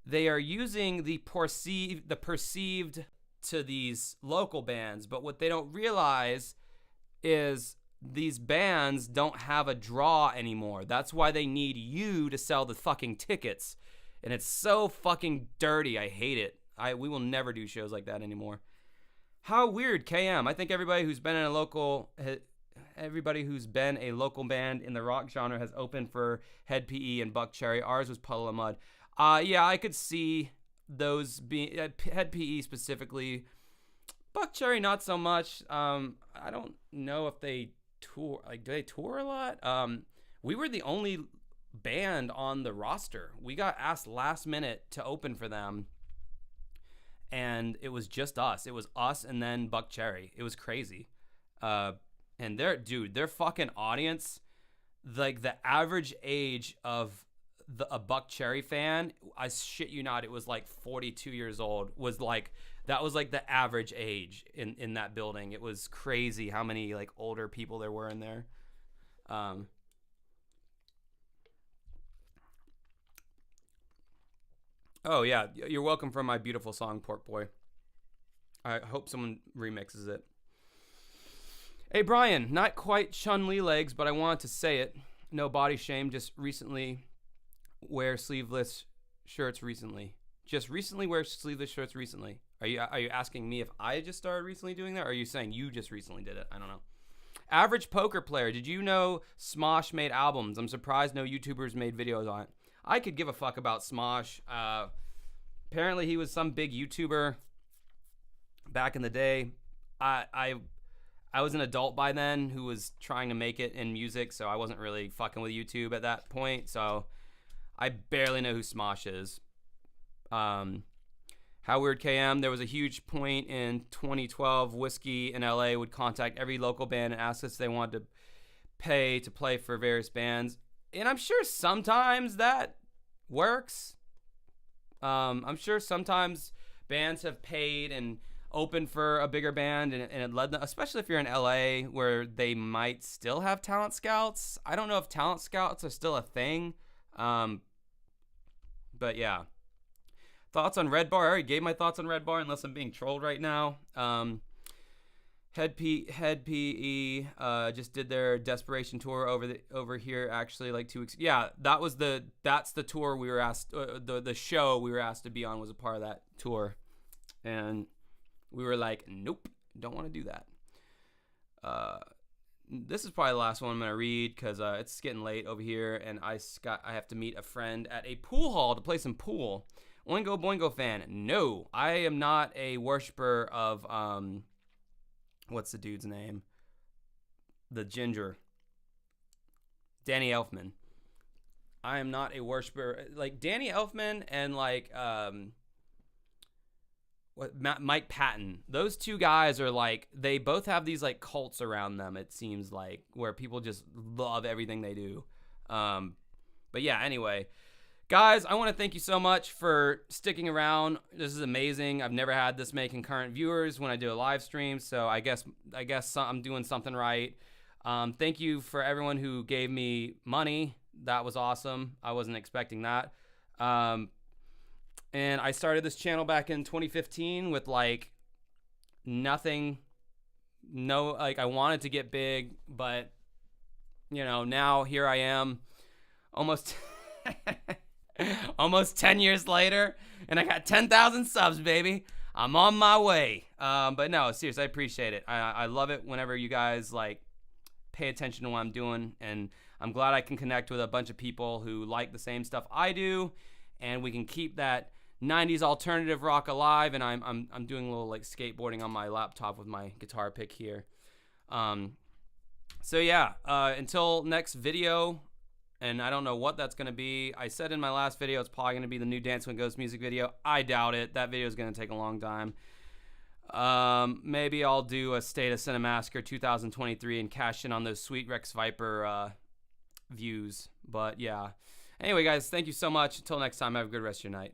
using the perceived to these local bands, but what they don't realize is these bands don't have a draw anymore. That's why they need you to sell the fucking tickets. And it's so fucking dirty. I hate it. We will never do shows like that anymore. How weird, KM. I think everybody who's been a local band in the rock genre has opened for Head PE and Buckcherry. Ours was Puddle of Mud. Yeah, I could see those being Head PE specifically. Buckcherry not so much. I don't know if they tour. Like, do they tour a lot? We were the only band on the roster. We got asked last minute to open for them, and it was just us. It was us and then Buckcherry. It was crazy. And their fucking audience, like the average age of a Buckcherry fan, I shit you not, it was like 42 years old. That was like the average age in that building. It was crazy how many like older people there were in there. Oh yeah, you're welcome for my beautiful song, Pork Boy. I hope someone remixes it. Hey Brian, not quite Chun-Li legs, but I wanted to say it. No body shame, just recently wear sleeveless shirts recently. Just recently wear sleeveless shirts recently. Are you asking me if I just started recently doing that, or are you saying you just recently did it? I don't know. Average poker player, did you know Smosh made albums? I'm surprised no YouTubers made videos on it. I could give a fuck about Smosh. Apparently he was some big YouTuber back in the day. I was an adult by then who was trying to make it in music, so I wasn't really fucking with YouTube at that point. So I barely know who Smosh is. How weird, KM. There was a huge point in 2012. Whiskey in LA would contact every local band and ask us if they wanted to pay to play for various bands. And I'm sure sometimes that works. I'm sure sometimes bands have paid and opened for a bigger band, and it led them, especially if you're in LA where they might still have talent scouts. I don't know if talent scouts are still a thing. But yeah. Thoughts on Red Bar? I already gave my thoughts on Red Bar unless I'm being trolled right now. Head PE just did their Desperation tour over here actually like 2 weeks. Yeah, that's the tour we were asked. The show we were asked to be on was a part of that tour, and we were like, nope, don't want to do that. This is probably the last one I'm gonna read because it's getting late over here, and I have to meet a friend at a pool hall to play some pool. Oingo Boingo fan. No, I am not a worshiper of what's the dude's name? The ginger. Danny Elfman. I am not a worshiper. Like, Danny Elfman and, like, Mike Patton. Those two guys are, like, they both have these, like, cults around them, it seems like, where people just love everything they do. But, yeah, anyway. Guys, I want to thank you so much for sticking around. This is amazing. I've never had this many concurrent viewers when I do a live stream, so I guess I'm doing something right. Thank you for everyone who gave me money. That was awesome. I wasn't expecting that. And I started this channel back in 2015 with like nothing. I wanted to get big, but now here I am, almost. Almost 10 years later, and I got 10,000 subs, baby. I'm on my way. But no, seriously, I appreciate it. I love it whenever you guys like pay attention to what I'm doing, and I'm glad I can connect with a bunch of people who like the same stuff I do, and we can keep that 90s alternative rock alive. And I'm doing a little like skateboarding on my laptop with my guitar pick here. So yeah, until next video. And I don't know what that's going to be. I said in my last video it's probably going to be the new Dance with Ghosts music video. I doubt it. That video is going to take a long time. Maybe I'll do a State of Cinemassacre 2023 and cash in on those sweet Rex Viper views. But yeah. Anyway, guys, thank you so much. Until next time, have a good rest of your night.